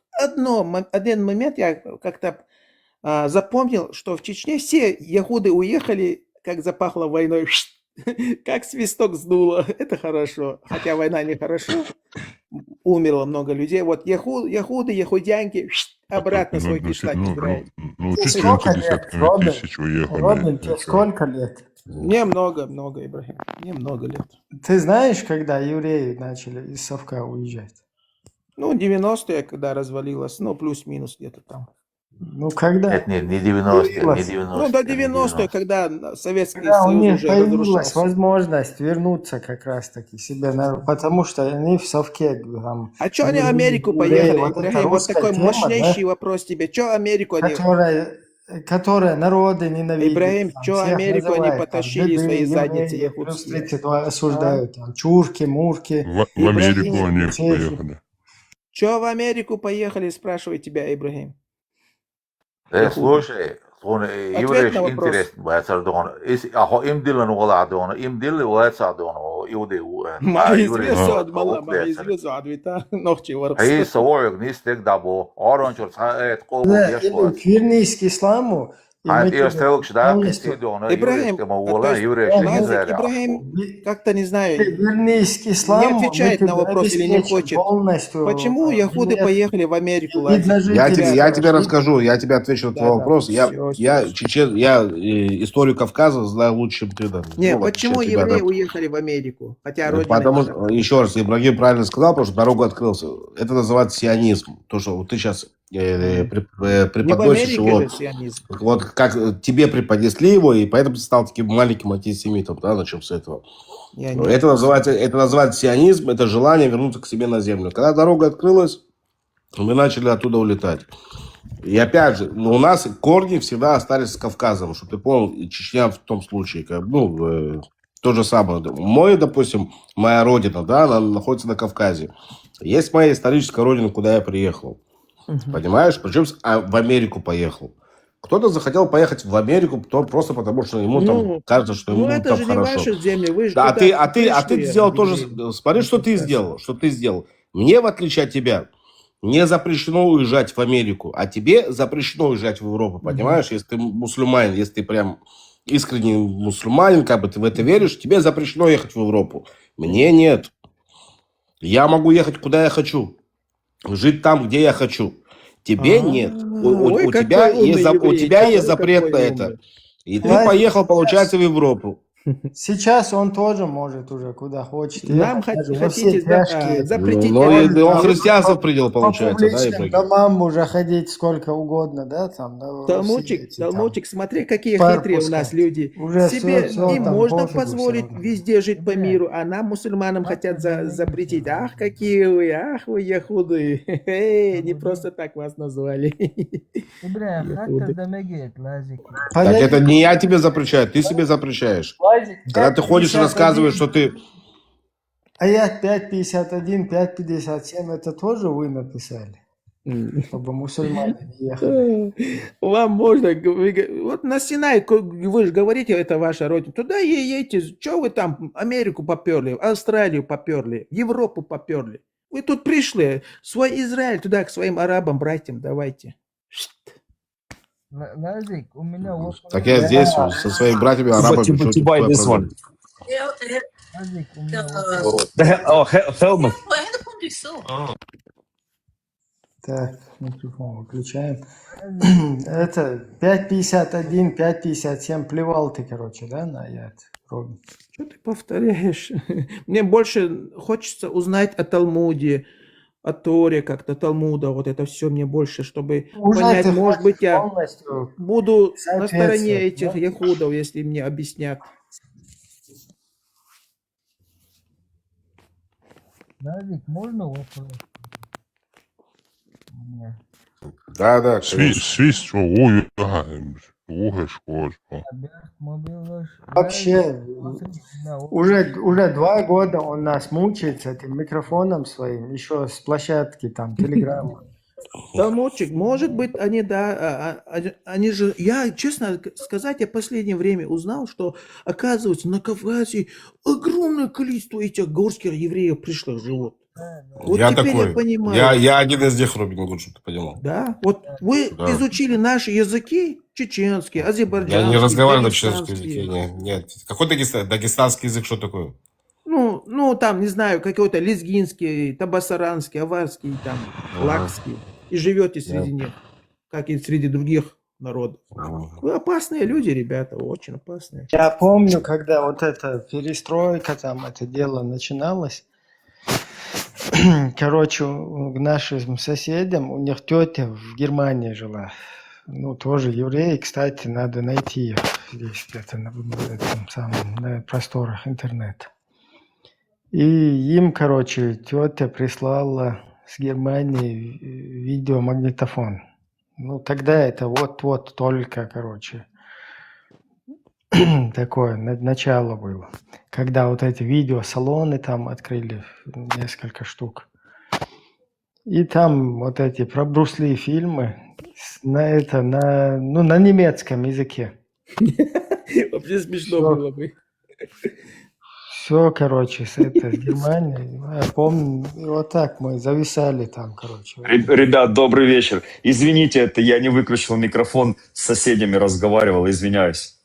один момент я как-то запомнил, что в Чечне все ягуды уехали, как запахло войной, как свисток сдуло. Это хорошо. Хотя война нехорошо. Умерло много людей. Вот ягуды, ягудянки обратно свой кишлак Израиль. Ну, Тебе чеченцы сколько лет, десятками Робин? тысяч уехали. Робин, тебе Это- сколько лет? Мне много, Ибрагим. Мне много лет. Ты знаешь, когда евреи начали из Совка уезжать? Ну, 90-е, когда развалилось, ну, плюс-минус где-то там. Ну, когда? Нет, не 90-е, не Появилась. 90-е. Ну, до не 90-е, когда Советский Когда у Союз них уже появилась разрушался. возможность вернуться как раз-таки себе, потому что они в Совке там... А что они евреи, Америку евреи, поехали, вот эта Ибрагим? Вот русская такой тема, мощнейший вопрос тебе. Что Америку да, они... которая народы ненавидит. Ибрагим, там, что всех Америку они называет, там, потащили жиды, свои задницы евреи, плюс якутские? 32 осуждают, там, чурки, мурки. В Америку Ибрагим, они чехи. поехали. Что в Америку поехали, спрашивает тебя Ибрагим. Слушай, Ответ еврей на вопрос. интересный, им дилан уладон, им дилли уэцадон, иуды ما еврей. يزوي والله ما يزوي عدويتا نوختي Ай ورقص. саворг нистек дабо, оранжер цаэт Да, колбо или ешват. вернись к исламу, И Hayır, мы тебе eerste ilk daar полностью... piti onu Ибрагим, еврейскому то угола, есть еврейский Лазик, Израиль. Ибрагим, как-то, не знаю, Ты вернись к не исламу, мы отвечает на тебе вопрос или не обеспечим хочет. полностью Почему яхуды билет поехали в Америку, и для Лазик? Я тебе жительства. расскажу, я тебе отвечу на твой Да, вопрос. все, Я историю Кавказа знаю лучше, чем ты. Да. Не, Ну, в почему отличие от тебя, евреи да. уехали в Америку? Хотя родина Потому их что, еще раз, Ибрагим правильно сказал, потому что дорога открылась. Это называется сионизм. То, что вот ты сейчас не в преподносишь Америке его, же сионизм. вот как тебе преподнесли его, и поэтому ты стал таким маленьким антисемитом, да, начнем с этого. Я Ну, не... это называется сионизм, это желание вернуться к себе на землю. Когда дорога открылась, мы начали оттуда улетать. И опять же, у нас корни всегда остались с Кавказом, чтобы ты понял, и Чечня в том случае, то же самое. Допустим, моя родина, да, она находится на Кавказе. Есть моя историческая родина, куда я приехал. Понимаешь? Причем в Америку поехал. Кто-то захотел поехать в Америку просто потому, что ему там кажется, что ему это там же хорошо. не ваши земли, вы же Да, туда ты пришли, сделал тоже. евреи. Смотри, что ты сделал. Мне, в отличие от тебя, не запрещено уезжать в Америку, а тебе запрещено уезжать в Европу, понимаешь? Если ты мусульманин, если ты прям искренний мусульманин, как бы ты в это веришь, тебе запрещено ехать в Европу. Мне нет. Я могу ехать куда я хочу, жить там, где я хочу. Тебе нет. Ой, У тебя какой умный еврей, есть запрет на какой это. умный. И ты Лазик, поехал, получается, в Европу. Сейчас он тоже может уже куда хочет. Нам ехать, даже во все хотите тяжкие. запретить Но армию. он христианство принял, По получается, да, публичным Ибрагим? домам уже ходить сколько угодно, да, там, да, во все эти там Талмудчик, смотри, какие пар хитрые у пускать. нас люди. Уже Себе все им там можно пофигу всё позволить равно. везде жить по миру, а нам, мусульманам, хотят запретить. Ах, какие вы, ах вы яхуды. Не просто так вас назвали. Яхуды. Так это не я тебе запрещаю, ты себе запрещаешь. Когда ты ходишь и рассказываешь, что ты... Аят 5.51, 5.57, это тоже вы написали? Чтобы мусульмане не ехали. Вам можно, вот на Синай, вы же говорите, это ваша родина, туда едете, что вы там Америку поперли, Австралию поперли, Европу поперли. Вы тут пришли, свой Израиль туда к своим арабам, братьям, давайте. Так я здесь со своими братьями арабами. To buy this one. Helmet. Так, микрофон выключаем. Это 5.51, 5.57, плевал ты, короче, да, на аят, Робин? Что ты повторяешь? Мне больше хочется узнать о Талмуде, о Торе как-то, Талмуда, вот это все мне больше, чтобы Уже понять, ты может быть, я полностью буду на стороне соответствовать, этих да? яхудов, если мне объяснят. Можно вопрос? Да, Свист, что Вообще, уже 2 года он нас мучает с этим микрофоном своим, еще с площадки там, Телеграма. Талмудчик, может быть, они, да, они же, я, честно сказать, я в последнее время узнал, что, оказывается, на Кавказе огромное количество этих горских евреев пришлых живут. Вот я теперь такой. я понимаю. Я один из них, Робин Гуд, чтобы ты понимал. Да, вот вы Да. изучили наши языки, чеченский, азербайджанский, Я не разговариваю на чеченском дагестанский. языке. Нет. Какой дагестанский язык, что такое? Ну, там, не знаю, какой-то лезгинский, табасаранский, аварский, там, лакский. И живете среди них, как и среди других народов. Вы опасные люди, ребята, очень опасные. Я помню, когда вот эта перестройка, там это дело начиналось, короче, к нашим соседям, у них тетя в Германии жила, ну, тоже евреи, кстати, надо найти их здесь где-то на этом самом, на просторах интернета. И им, короче, тетя прислала с Германии видеомагнитофон. Ну, тогда это вот только, короче, такое начало было. Когда вот эти видеосалоны там открыли, несколько штук. И там вот эти про Брюс Ли фильмы на немецком языке. Вообще смешно было бы. Все, короче, с Германией. Я помню, и вот так мы зависали там, короче. Ребят, добрый вечер. Извините, это я не выключил микрофон, с соседями разговаривал, извиняюсь.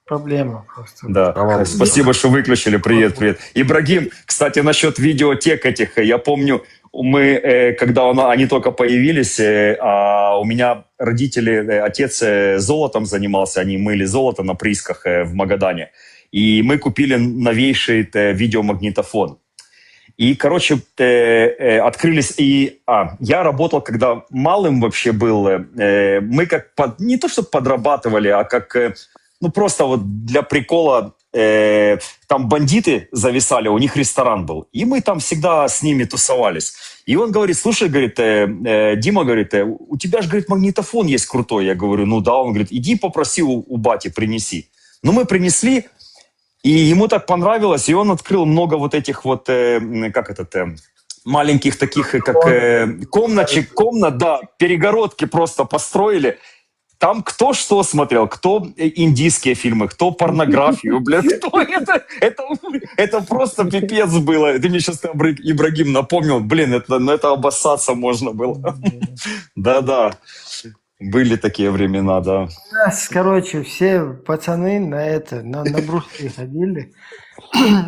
Проблема просто. Да, спасибо, что выключили. Привет, привет. Ибрагим, кстати, насчет видеотек этих, я помню, мы, когда они только появились, а у меня родители, отец золотом занимался, они мыли золото на приисках в Магадане, и мы купили новейший видеомагнитофон. И, короче, открылись, я работал, когда малым вообще был, мы как, не то что подрабатывали, а как, просто вот для прикола, там бандиты зависали, у них ресторан был, и мы там всегда с ними тусовались. И он говорит, слушай, говорит, Дима, говорит, у тебя же, говорит, магнитофон есть крутой. Я говорю, ну да, он говорит, иди попроси у бати, принеси. Ну, мы принесли, и ему так понравилось, и он открыл много вот этих вот, маленьких таких, как комнат, да, перегородки просто построили. Там кто что смотрел, кто индийские фильмы, кто порнографию, блядь, кто это просто пипец было. Ты мне сейчас, Ибрагим, напомнил, блин, это обоссаться можно было. Да-да, были такие времена, да. У нас, короче, все пацаны на Брусли ходили,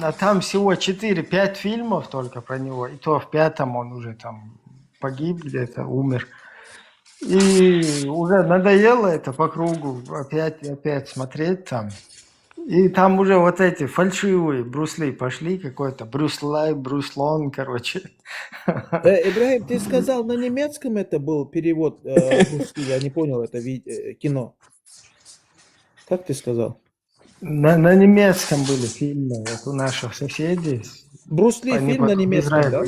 а там всего 4-5 фильмов только про него, и то в 5-м он уже там погиб где-то, умер. И уже надоело это по кругу опять смотреть там. И там уже вот эти фальшивые Брусли пошли, какой-то Брюс Лай, Брюс Лонг, короче. Ибрагим, ты сказал, на немецком это был перевод Брусли, я не понял это кино. Как ты сказал? На немецком были фильмы, вот у наших соседей. Брусли фильм на немецком, да?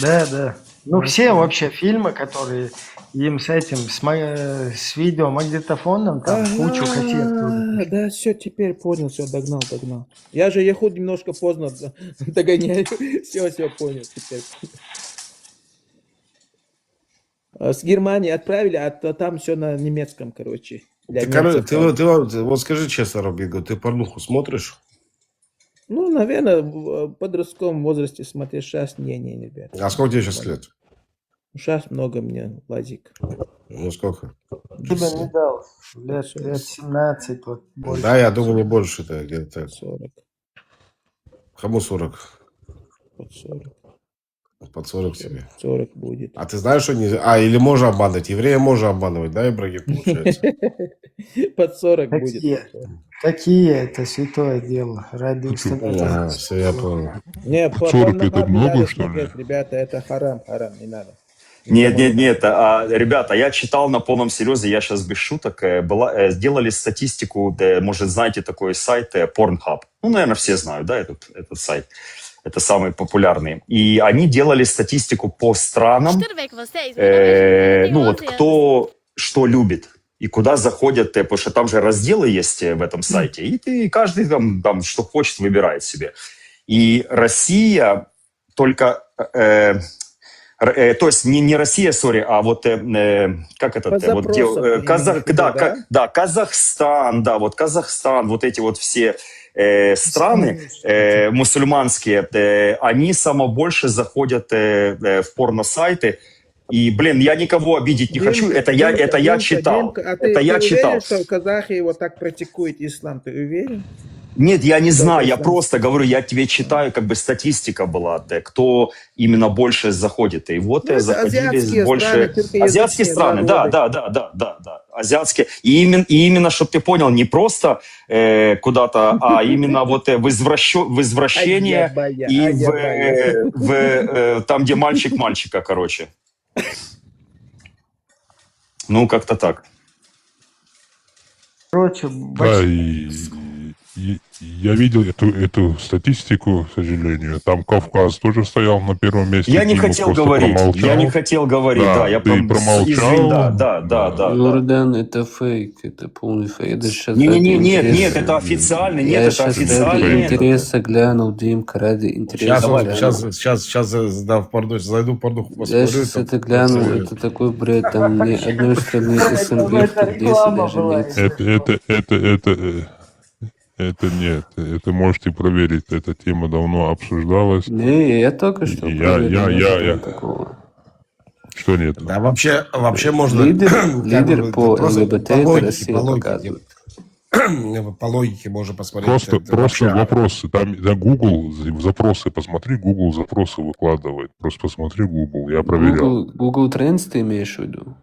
Да. Ну, все вообще фильмы, которые им с этим, с видеомагнитофоном, там кучу кассет. Да, все, теперь понял, все, догнал. Я же ехал немножко поздно, догоняю. Все, понял теперь. С Германии отправили, а там все на немецком, короче. Ты вот скажи честно, Робиго, ты порнуху смотришь? Ну, наверное, в подростковом возрасте смотреть сейчас не, ребят. А сколько тебе сейчас лет? Сейчас много мне лазик. Ну, сколько? Тебя не дал. Лет 17, вот больше. Да, я думаю, не больше, это где-то. 40. Кому 40? Под 40. Под 40 тебе. 40 будет. А ты знаешь, что нельзя? Или можно обманывать? Еврея можно обманывать, да, Ибрагим, получается? Под 40 будет. Какие это святое дело? Ради установления. Все, я понял. Не, по 40 это много, что ли? Ребята, это харам, не надо. Нет, ребята, я читал на полном серьезе, я сейчас без шуток, сделали статистику, может, знаете такой сайт Pornhub. Ну, наверное, все знают, да, этот сайт. Это самый популярный. И они делали статистику по странам, вот кто что любит и куда заходят, потому что там же разделы есть в этом сайте, и каждый там что хочет, выбирает себе. И Россия только... то есть не Россия, а вот как это? Казахстан, Казахстан, вот эти вот все страны мусульманские, они само больше заходят в порносайты. И, блин, я никого обидеть не хочу. Это я читал. Это я читал. Уверен, что казахи вот так практикуют ислам? Ты уверен? Нет, я не знаю, я просто говорю, я тебе читаю, как бы статистика была, кто именно больше заходит. И вот заходили больше... Азиатские страны, да. Азиатские. И именно, чтобы ты понял, не просто куда-то, а именно вот в извращение и там, где мальчик мальчика, короче. Ну, как-то так. Короче, Да, я видел эту статистику, к сожалению. Там Кавказ тоже стоял на первом месте. Я не хотел говорить, да. Я промолчал. Да. Йордан, это фейк, это полный фейк. Это сейчас нет, это официально, это официально. Интереса глянул, Димка, ради интереса. Сейчас зайду в порнуху, посмотрю. Я сейчас это глянул, это такой бред, там ни одной страны СНГ, где даже нет. Это нет, это можете проверить. Эта тема давно обсуждалась. Не, я только что проверил, нет там Я. такого. Что нет? Да, вообще можно Лидер по просто ЛГБТ по это логике, Россия показывает. по логике можно посмотреть. Просто вопросы. Там Google запросы, посмотри, Google запросы выкладывает. Просто посмотри Google, я проверял. Google Trends ты имеешь в виду?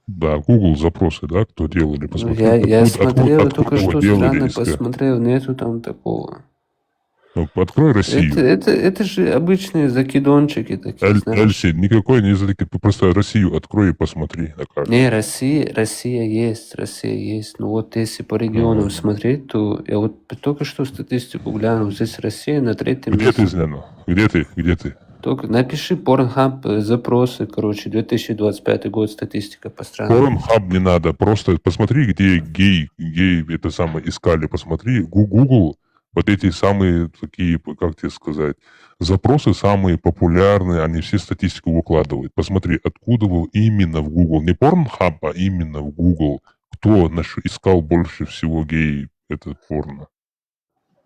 Да, Google запросы, да, кто делали, посмотри. Я смотрел, только его что делали, странно искать. посмотрел, нету там такого. Ну, открой Россию. Это же обычные закидончики такие, знаешь. Эльси, никакой не закид, просто Россию открой и посмотри на карту. Не, Россия есть. Ну вот если по регионам смотреть, то я вот только что статистику глянул, здесь Россия на 3-м Где месте. ты, Зняно? Где ты? Только напиши Pornhub запросы, 2025 год, статистика по странам. Pornhub не надо, просто посмотри, где гей это самое искали, посмотри, Google, вот эти самые такие, как тебе сказать, запросы самые популярные, они все статистику выкладывают. Посмотри, откуда вы именно в Google, не Pornhub, а именно в Google, кто искал больше всего гей это порно.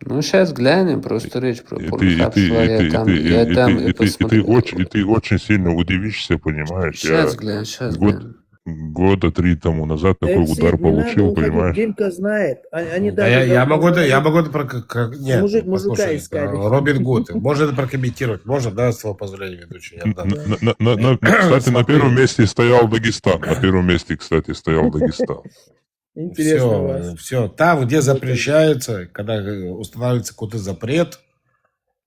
Ну, сейчас глянем, просто речь про Pornhub шла, я там и посмотрел. Ты очень сильно удивишься, понимаешь? Сейчас глянем. Года 3 тому назад такой Эксид, удар не надо получил, уходить, понимаешь? Димка знает. Они Да, даже я могу нет, Мужика послушай, искали. Робин Гуд, можно это прокомментировать? Можно, да, с твоего позволения, ведущий? Я дам. Кстати, на Смотри. первом месте стоял Дагестан. Интересно у вас. Все. Там, где запрещается, когда устанавливается какой-то запрет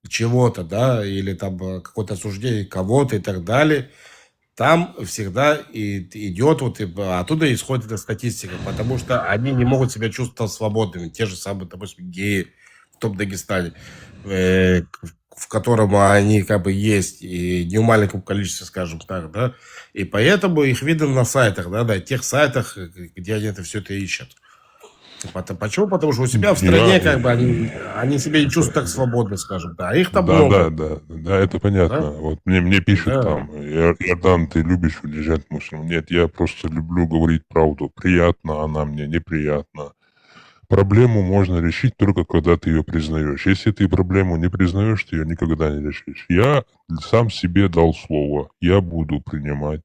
чего-то, да, или там какое-то осуждение кого-то и так далее, там всегда идет, оттуда исходит эта статистика, потому что они не могут себя чувствовать свободными. Те же самые, допустим, геи в том Дагестане, в котором они как бы есть, и не в маленьком количестве, скажем так, да, и поэтому их видно на сайтах, да, тех сайтах, где они все это ищут. Почему? Потому что у себя в стране как бы они себя не чувствуют так свободно, скажем, да, а их там много. Да, это понятно. Да? Вот мне пишут Да. там, Ярдан, ты любишь уезжать мусульман? Нет, я просто люблю говорить правду. Приятно она мне, неприятно. Проблему можно решить только когда ты ее признаешь. Если ты проблему не признаешь, ты ее никогда не решишь. Я сам себе дал слово. Я буду принимать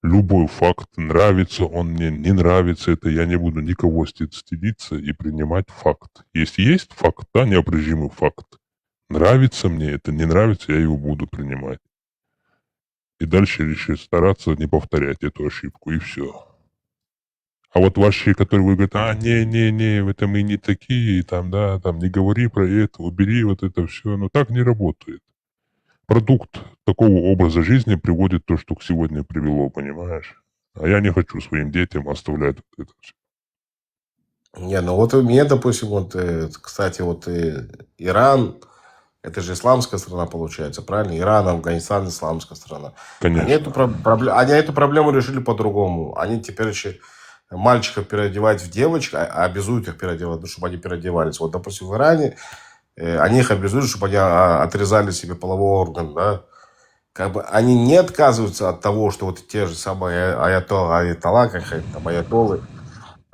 любой факт. Нравится он мне, не нравится это. Я не буду никого стыдиться и принимать факт. Если есть факт, да, неопровержимый факт. Нравится мне это, не нравится, я его буду принимать. И дальше решить стараться не повторять эту ошибку, и все. А вот ваши, которые вы говорите, не, это мы не такие, там, да, там, не говори про это, убери вот это все. Но так не работает. Продукт такого образа жизни приводит то, что сегодня привело, понимаешь? А я не хочу своим детям оставлять вот это все. Не, ну вот у меня, допустим, кстати, Иран, это же исламская страна получается, правильно? Иран, Афганистан, исламская страна. Конечно. Они эту проблему решили по-другому. Они теперь еще мальчиков переодевать в девочек, обязуют их переодевать, чтобы они переодевались. Вот, допустим, в Иране они их обязуют, чтобы они отрезали себе половой орган, да. Как бы они не отказываются от того, что вот те же самые аятолла, там, аятоллы,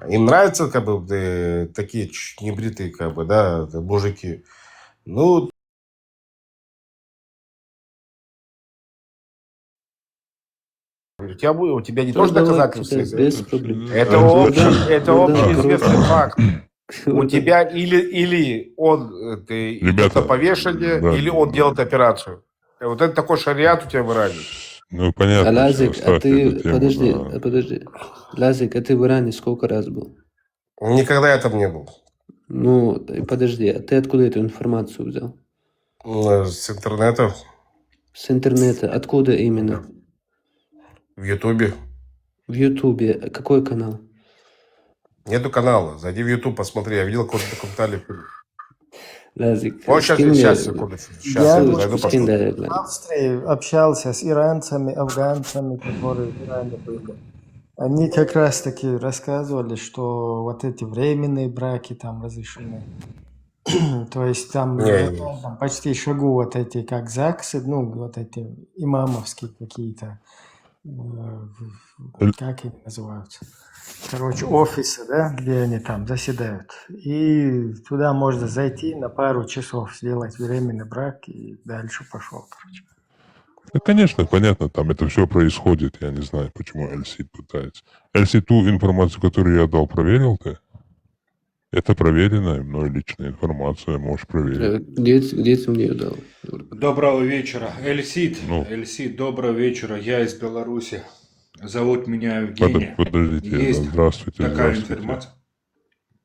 им нравятся как бы такие небритые, как бы, да, мужики. Ну, у тебя не тоже доказательства. Без проблем. Это общеизвестный факт. У тебя или он идет на повешение, да. или он делает операцию. Вот это такой шариат у тебя в Иране. Ну, понятно. Лазик, всё, а ты, оставьте эту тему, да. подожди. Лазик, а ты в Иране сколько раз был? Никогда я там не был. Ну, подожди, а ты откуда эту информацию взял? С интернета, С интернета. Откуда именно? в Ютубе. В Ютубе. Какой канал? Нету канала. Зайди в Ютуб, посмотри. Я видел какой-то документальный фильм. Лазик, Вот скинь сейчас, мне. секунду. Сейчас Я я вот зайду, Скинь, посмотрю. да, я в гляну. Австрии общался с иранцами, афганцами, которые в Иране были. Они как раз таки рассказывали, что вот эти временные браки там разрешены. То есть там Не, там почти шагу вот эти как ЗАГСы, ну вот эти имамовские какие-то. как они называются? Короче, офисы, да, где они там заседают. И туда можно зайти на пару часов, сделать временный брак и дальше пошел, короче. Да, конечно, понятно, там это все происходит. Я не знаю, почему Эльсид пытается. Эльсид, ту информацию, которую я дал, проверил ты? Это проверенная мной личная информация, можешь проверить. Где ты мне ее дал? Доброго вечера. Эльсид, Ну. Эльсид, доброго вечера. Я из Беларуси. Зовут меня Евгений. Подождите, Есть здравствуйте, такая здравствуйте. информация?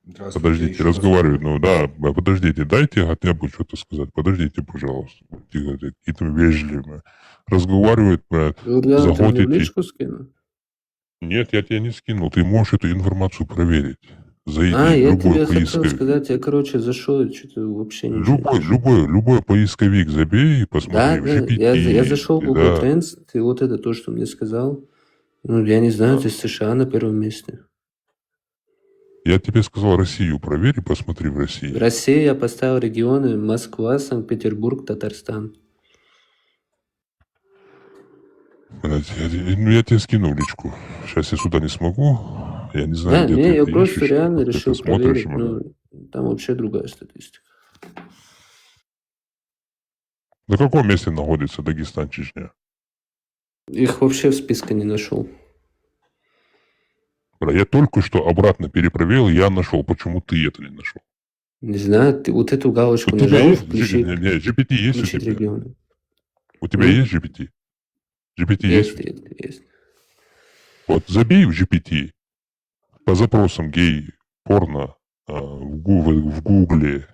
Здравствуйте. Подождите, еще раз. разговариваю. Ну да, подождите, дайте хотя бы что-то сказать. Подождите, пожалуйста. Какие-то вежливые. Разговаривают, Юлиан, ты мне в заходите. личку скинул? Нет, я тебе не скинул. Ты можешь эту информацию проверить. Зайди, Я любой тебе хотел поисковик. сказать, я, короче, зашел, и что-то вообще ничего не Любой поисковик забей и посмотри. Да, в да, GPT, я зашел в Google да. Trends, и вот это то, что мне сказал. Ну, я не знаю, здесь США на первом месте. Я тебе сказал Россию проверь и посмотри в В России. России я поставил регионы Москва, Санкт-Петербург, Татарстан. Блядь, я тебе скину в личку. Сейчас я сюда не смогу. Я не знаю, Да, где не, ты я это просто ищешь, реально как ты решил это смотришь. проверить. Ну, там вообще другая статистика. На каком месте находится Дагестан, Чечня? Их вообще в списке не нашел. Бля, я только что обратно перепроверил, я нашел. Почему ты это не нашел? Не знаю, ты вот эту галочку У тебя нажал, есть включить, GPT есть у включить тебя? регионы. У тебя есть GPT? GPT есть? у тебя? Есть. Вот забей в GPT по запросам гей, порно в Гугле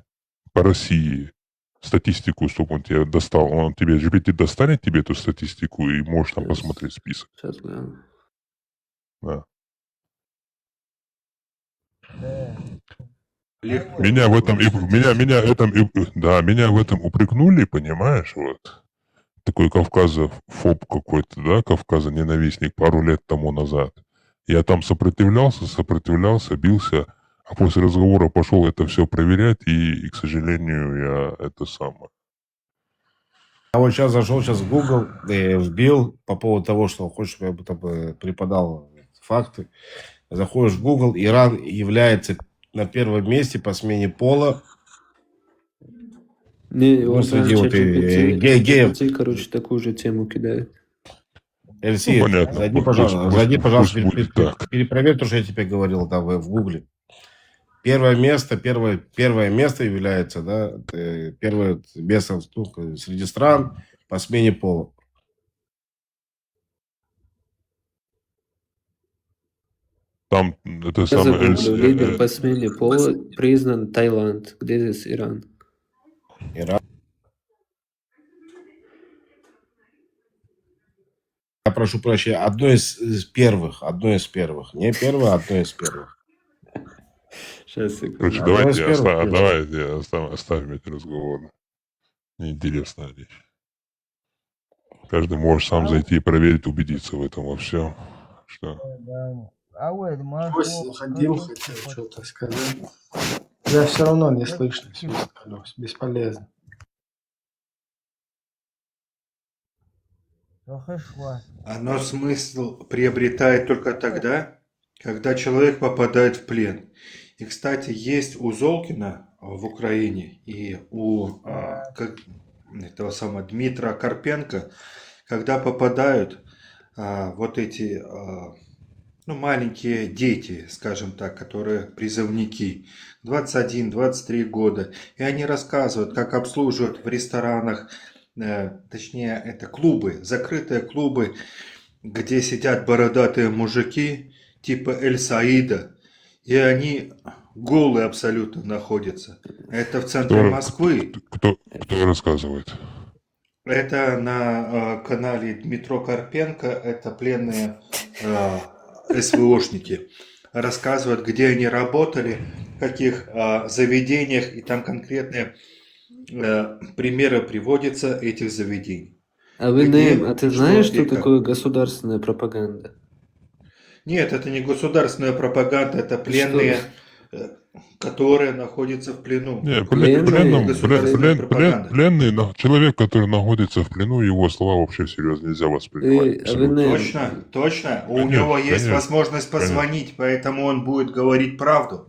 по России статистику, чтобы он тебе достал. Он тебе GPT достанет тебе эту статистику и можешь там посмотреть список. Сейчас гляну. Да. Легко. Меня в этом меня в этом упрекнули, понимаешь, вот. Такой кавказофоб какой-то, да, кавказоненавистник пару лет тому назад. Я там сопротивлялся, бился, а после разговора пошел это все проверять, и, к сожалению, я это самое. Я вот сейчас зашел в Google, вбил по поводу того, что хочешь, чтобы я там преподал факты. Заходишь в Google, Иран является на первом месте по смене пола. Не, Ну, вот среди вот геев. геев. Короче, такую же тему кидает. Эльсид, понятно. зайди, Пусть пожалуйста, будет так. перепроверь то, что я тебе говорил там в Гугле. Первое место является, да, первое место среди стран по смене пола. Там это Я самое... загуглил, лидер по смене пола признан Таиланд. Где здесь Иран? Иран. Я прошу прощения, одно из первых. Не первое, а одно из первых. Сейчас, секунду. Короче, Одно из давайте первых. оставим эти разговоры. Неинтересная вещь. Каждый может сам зайти и проверить, убедиться в этом во всем. Что? Пусть заходил, хотел что-то сказать. Я все равно не слышно. Свист колес. Бесполезно. Оно смысл приобретает только тогда, когда человек попадает в плен. И, кстати, есть у Золкина в Украине и у этого самого Дмитра Карпенко, когда попадают вот эти маленькие дети, скажем так, которые призывники, 21-23 года, и они рассказывают, как обслуживают в ресторанах, точнее, это клубы, закрытые клубы, где сидят бородатые мужики, типа Эль-Саида, и они голые абсолютно находятся. Это в центре Москвы. Кто рассказывает? Это на канале Дмитро Карпенко, это пленные СВОшники. Рассказывают, где они работали, в каких заведениях, и там конкретные примеры приводятся этих заведений. А ты знаешь, что такое государственная пропаганда? Нет, это не государственная пропаганда, это пленные которые находятся в плену. Не, Пленные, государственная пропаганда. человек, который находится в плену, его слова вообще серьезно нельзя воспринимать. Абсолютно. Точно, точно. У Конечно, него есть конечно, возможность конечно. позвонить, поэтому он будет говорить правду.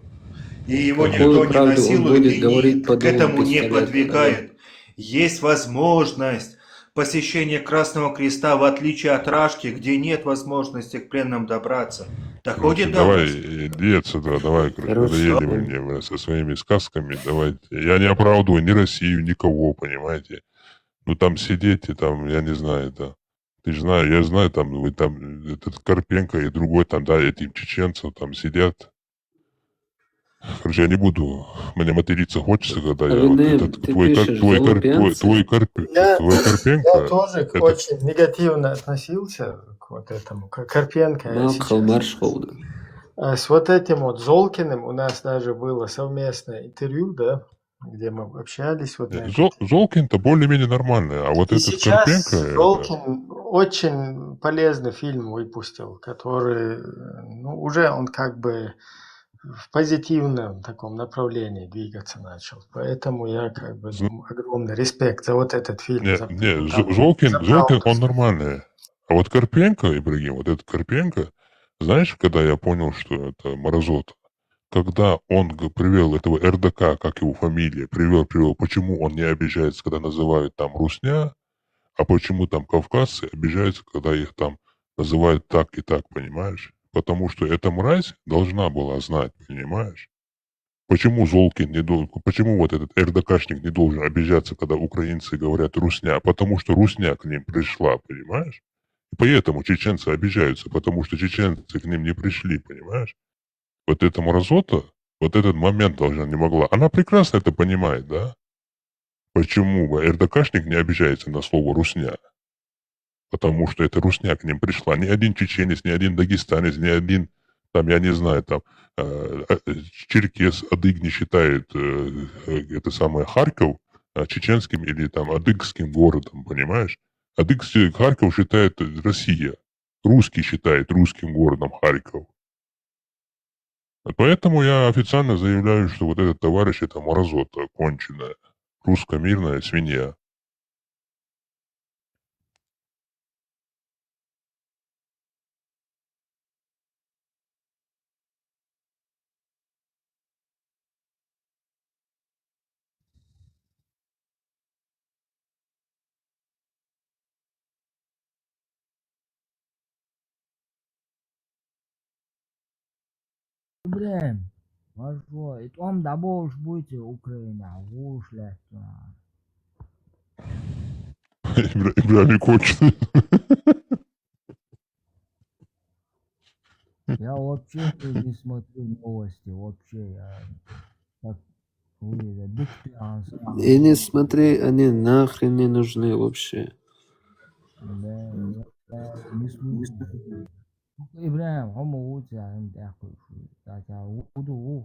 И его Какую никто не правду он насилует будет и говорить по к дому этому не пистолета? подвигает. Есть возможность посещения Красного Креста, в отличие от Рашки, где нет возможности к пленным добраться. Доходит до Давай, вас? иди отсюда, давай, Короче, надоели вы мне вы со своими сказками, давайте. Я не оправдываю ни Россию, никого, понимаете. Ну там сидеть и там, я не знаю, это... Ты же знаешь, я знаю, там, вы там, этот Карпенко и другой там, да, этим чеченцам там сидят. Короче, я не буду, мне материться хочется, когда я вот Авинем, этот, ты пишешь залупянцы. Я твой Карпенко, тоже это... очень негативно относился к вот этому, к Карпенко. Я Малкал сейчас Маршхолда. с вот этим вот Золкиным у нас даже было совместное интервью, да, где мы общались вот на эту тему. Золкин-то более-менее нормальный, а вот И этот сейчас Карпенко, это... Золкин очень полезный фильм выпустил, который, ну, уже он как бы в позитивном таком направлении двигаться начал. Поэтому я как бы огромный респект за вот этот фильм. Не, За, не, там, Золкин, за Золкин, правду. он нормальный. А вот Карпенко, Ибрагим, вот этот Карпенко, знаешь, когда я понял, что это мразота? Когда он привел этого РДК, как его фамилия, привел, почему он не обижается, когда называют там русня, а почему там кавказцы обижаются, когда их там называют так и так, понимаешь? Потому что эта мразь должна была знать, понимаешь? Почему Золкин не должен, почему вот этот РДКшник не должен обижаться, когда украинцы говорят русня? Потому что русня к ним пришла, понимаешь? И поэтому чеченцы обижаются, потому что чеченцы к ним не пришли, понимаешь? Вот эта мразота, вот этот момент должна не могла. Она прекрасно это понимает, да? Почему бы РДКшник не обижается на слово русня? Потому что эта русня к ним пришла. Ни один чеченец, ни один дагестанец, ни один, там, я не знаю, там, черкес, адык не считает это самое Харьков чеченским или там адыгским городом, понимаешь? Харьков считает Россия. Русский считает русским городом Харьков. Поэтому я официально заявляю, что вот этот товарищ это мразота конченая. Русско-мирная свинья. Ibrahim, başka. Tam da boş buydu Ukrayna. Vuruşlar. İbrahim конченый. Я вообще не смотрю новости. Вообще я так увидел. Диктанс. И не смотри, они нахрен не нужны вообще. Да, я не смотрю. Ibrahim, homo uca hem de ya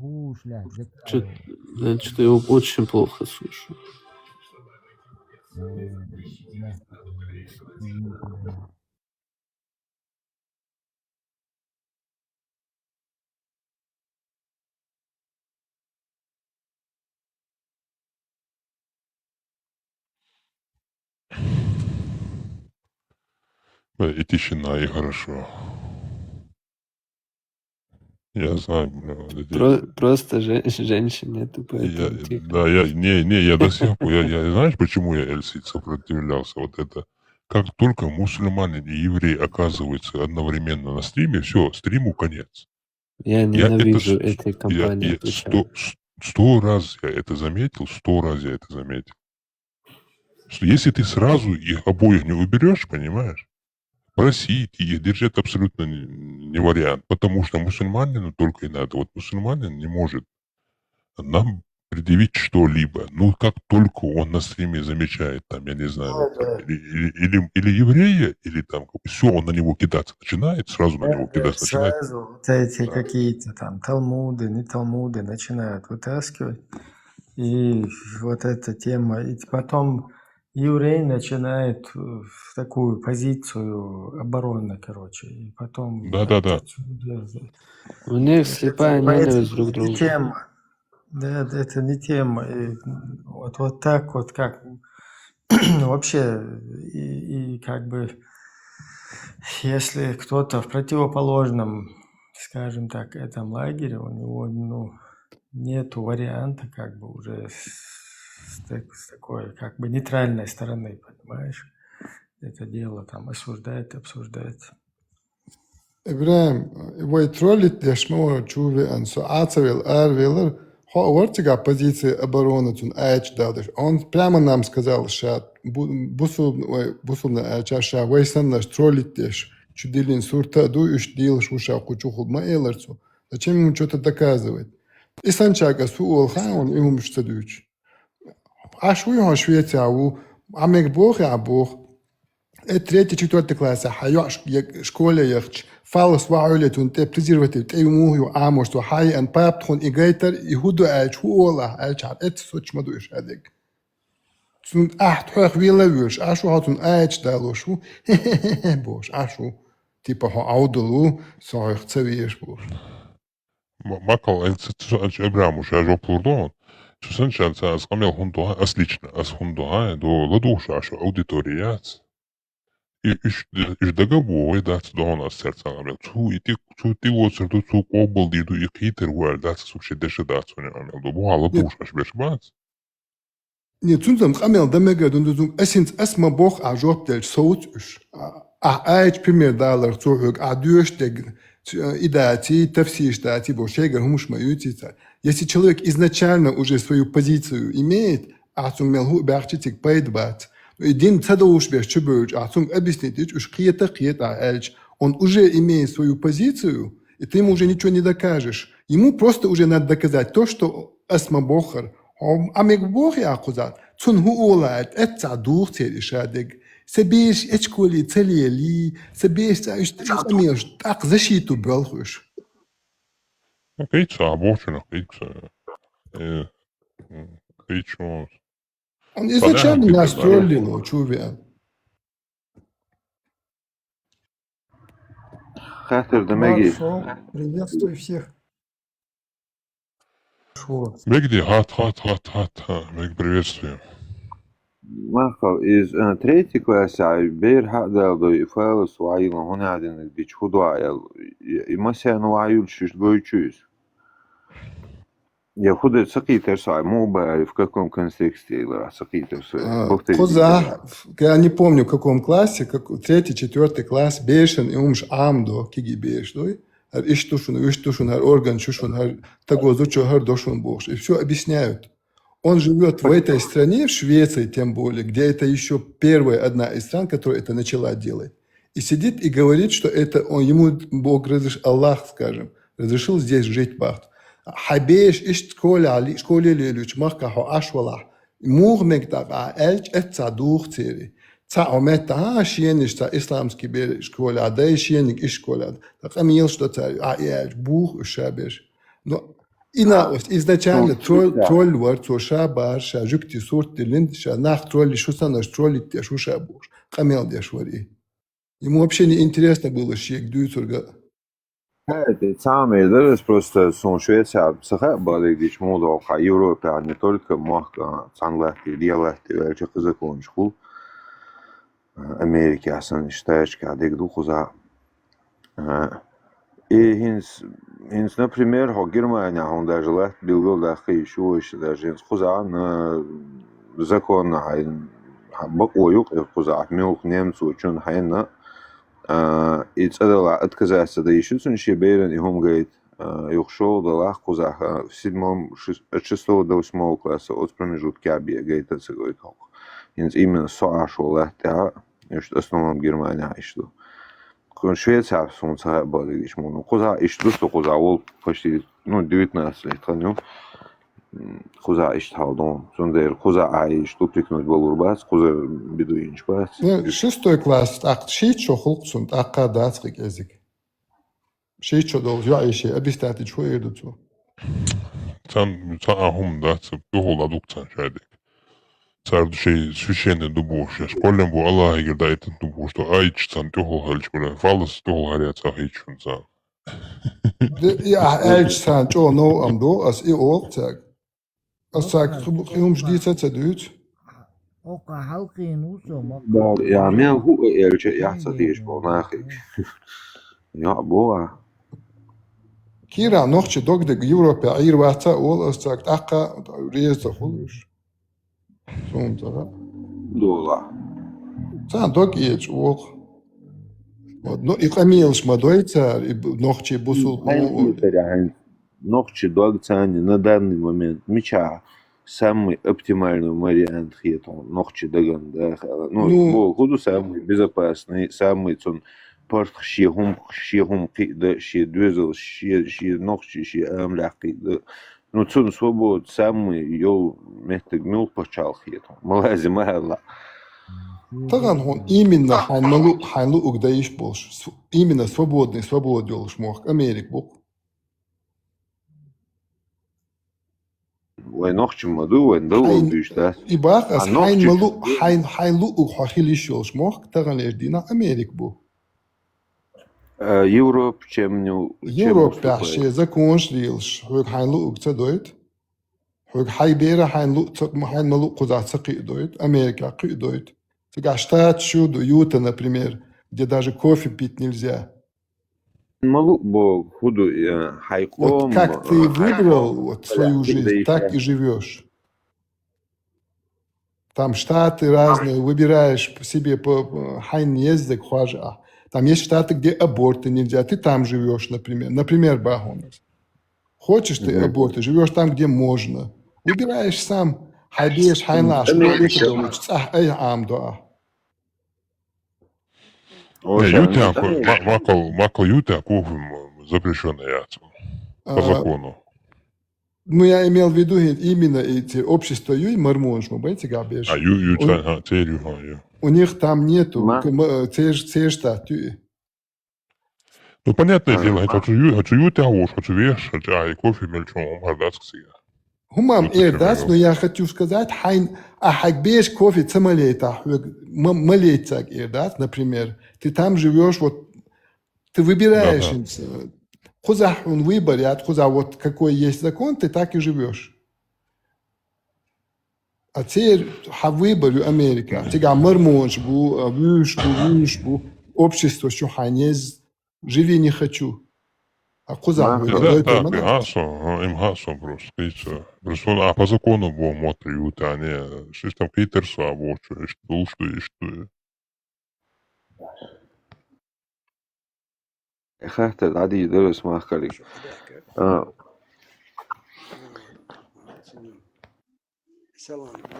vuruşlar. Значит, я его очень плохо слышу. И тишина, и хорошо. Я знаю, вот эти... Просто женщин нету, поэтому тихо. Да, я до сих пор, знаешь, почему я Эльсид сопротивлялся? Вот это, как только мусульманин и еврей оказываются одновременно на стриме, все, стриму конец. Я ненавижу этой компании. Сто раз я это заметил, Что если ты сразу их обоих не уберешь, понимаешь, просить их держать абсолютно не вариант, потому что мусульманину только и надо. Вот мусульманин не может нам предъявить что-либо. Ну, как только он на стриме замечает, там, я не знаю, там, или еврея, или там, все, он на него кидаться начинает, сразу на него кидаться начинает. Сразу вот эти какие-то там талмуды, не талмуды начинают вытаскивать. И вот эта тема. И потом еврей начинает в такую позицию обороны, короче. И потом... Да. У них слепая ненависть друг к другу. Тема. Да, это не тема. И вот так вот как вообще и как бы если кто-то в противоположном, скажем так, этом лагере, у него нету варианта как бы уже с такой как бы нейтральной стороны, понимаешь? Это дело там осуждает, обсуждается. İbrahim, voi trollit deşme çuve an so ацавел арвелер, ho ортига позиции обороны тун айч дадыш. Он прямо нам сказал, что бусубна айчаша вайсан наш троллит деш. Чудилин сурта ду уж дил шуша кучухул ма элерцу. Зачем ему что-то доказывать? И санчага суол хаун ему мштадуч. А шуй он Швеция у амек бог я бог. Третий, четвертый класс, хайош школе ехч. Фалос ваулет он те презерватив, те ему ю амо, что хай ан пап тхон игайтер и худу айч хуола айч ар эт соч мадуш адек. Цун тхох вилавюш, ашу хатун айч далошу. Бош, ашу. Типа хо аудулу, соих цевиеш бош. Макал, Ибрахим уже жоплурдон. Чусан чанца асқамел хундуа, отлично, ас хундуа, до ладуша, ашу аудиторият. И договор, да, до у нас сердца говорят, ты вот сюда цу обл диду и хитер уэр, да, суши деши да, цу не амел, до буала душа, шбеш бац. Не цунзам амел дамега дундузум эсинц эсма бог а жоптел соуч. А айч пример далар цухуг, а дюштег идати, тавсиш дати, бошегер хумуш маютица. Если человек изначально уже свою позицию имеет, а цумел бахчитик пайдбат, Един цадоуш беш чебуч, а цум объяснить, уж киета эльч, он уже имеет свою позицию, и ты ему уже ничего не докажешь. Ему просто уже надо доказать то, что асма бохар, амек бох я кузат, цун хуолает, это дух цели шадег, себеш эчколи целели, себеш амеш, так защиту белхуш. Кейтса, абочина, кейтса. Кейтса. Он изначально настроил чувя. Хатер Дамеги. Приветствую всех. Мегди, хат, Мег, приветствую. Махал, из третьей класса бер хадалдо и файлос ваила хунадин бич худуаял. И масян ваюл шиш двоечусь. Я худой сакитер сай, мобайл, в каком контексте сакитер сай? Коза, я не помню в каком классе, третий, четвертый класс, бешен и умш амдо, киги беш, дой? Иштушун, орган чушун, того зучо дошун бошь. И все объясняют. Он живет в этой стране, в Швеции тем более, где это еще первая одна из стран, которая это начала делать. И сидит и говорит, что это ему Бог разрешил, Аллах, скажем, разрешил здесь жить бахт. Хабеш ишт школе лелюч махка хо ашвала. Мугмек дага эльч этца дух цери. Ца омета шиениш ца исламский бер школе, а да шиеник иш школе. Так амил что царь, эльч бух шабеш. Но изначально тролль вар цо шабар ша жукти сурт линд ша нах тролли шусана тролли те шушабуш. Камел дешвари. Ему вообще не интересно было шек дюйцурга. Это самое, да, просто сон Швеция, сахар, балыгич, Молдова, Европа, не только Махка, Цанлахти, Лиалахти, Вельчах закончил. Америки, асан считаешь, когда их духу за. И хинс, например, в Германии, он даже лет билгал дахи еще, даже хинс хуза на закон, бакоюк, хуза, милк немцу, чун хайна. Ицадала отказаться да еще цунши бейрен и хом говорит юхшол да лах кузах в 6 до 8 класса от промежутки аби говорит это говорит хок. Именно соашол лахта что основном Германия что. Швеция солнце балыгич мону куза и что куза ол почти 19 лет ханю. Куза ишт халдон. Сундер куза ай что прикнуть балурбас, куза бедуинч бас. 6 класс, так шичо хулксунд аккадацрик язык. Шичо дол яиши обистати чуедуцу. Цан ахум да, тухол адукцан шайдек. Цар шей священный дубош. Школем бу Аллах игр да этот дубош, что айч цан тухол хальч була. Фалас тухол харяц ахичун цан. Ja, айч сан чо но амдо ас и ол цак. أساك خيوم جديد تدوت أوكا حلقين وصو بعد مكة يعني هو يرجع كين يحتاج دي بناخي يا بوا كيرا نوخش دوك دك يوروبا عير واتا أول أساك أقا ريز تخلوش سوم ترى دولا تان دوك إيج أول نو إقاميلش ما دويتا نوخش بوصل هاي يعني نقطة долг цены на данный момент меча самый оптимальный вариант хитон ногче даган да ну бо худу самый безопасный самый цон порт шигум да ши двезел ши ногче ши амляхи да ну цон свобод самый йол мехтегнул почал хитон малази махалла طبعا هون именно حنلو угдаиш болш именно свободный свободёлш мох Америк бок وين نقطة مدو وين دو بيش ده إباق أس حين لو وحخيليش يولش مох طبعا ليش دينا أمريك بو يوروب чем يوروب بحشي زكونش ليلش هوك حين لو تدويت هوك حي بيرا حين ملو قدع تقي دويت أمريكا قي دويت تقع штат чудо Юта, например, где даже кофе пить нельзя. Вот как ты выбрал вот свою жизнь, так и живешь. Там штаты разные, выбираешь себе по хайн ездок, хважа. Там есть штаты, где аборты нельзя, ты там живешь, например, Бахонес. Хочешь ты аборты, живешь там, где можно. Выбираешь сам. Хайбеш, хайнаш, что это думаешь? Ай, амдуа. Макл Юта, запрещенное по закону. Ну, я имел в виду именно эти общества Юй Мармонш, понимаете, Габеш? У них там нету те штаты. Ну, понятное дело, хочу Юта, хочу веш, хочу кофе мельчом, хардацксия. Хумам эрдац, но я хочу сказать, хайн ахакбеш кофе цамалейта, малейтак эрдац, например, ты там живешь, вот ты выбираешь, хуза он выборят, хуза вот какой есть закон, ты так и живешь. А теперь выборю Америка, тега мармонш бу, виш бу, общество, что ханез, живи не хочу. А куда вы? Им хасо просто. Просто по закону было мотриют, а не систем кейтерса, а вот что. اخذت العادي درس مع خالي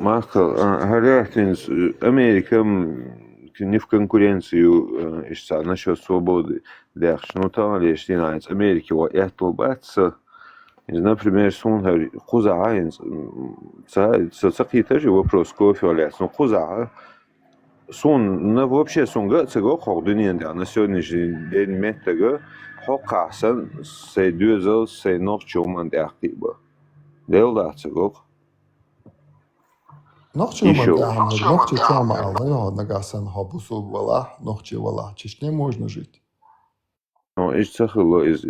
Махал, Харяхтинс, Америка не в конкуренцию насчет свободы. Ну, там лишь динается. Америка, вот это баться, например, сон хуза айнс, цацаки тоже вопрос кофе олец, но хуза сон, ну вообще сон гацего ходунин, да, на сегодняшний день метага, хокасан, сей дюзел, сей ног чуман дяхтиба. Дел да цего. Ногче ногче тяма, але нагасан хабусу вала, ногче вала. Чешне можно жить. Ну, إيش تخلو إز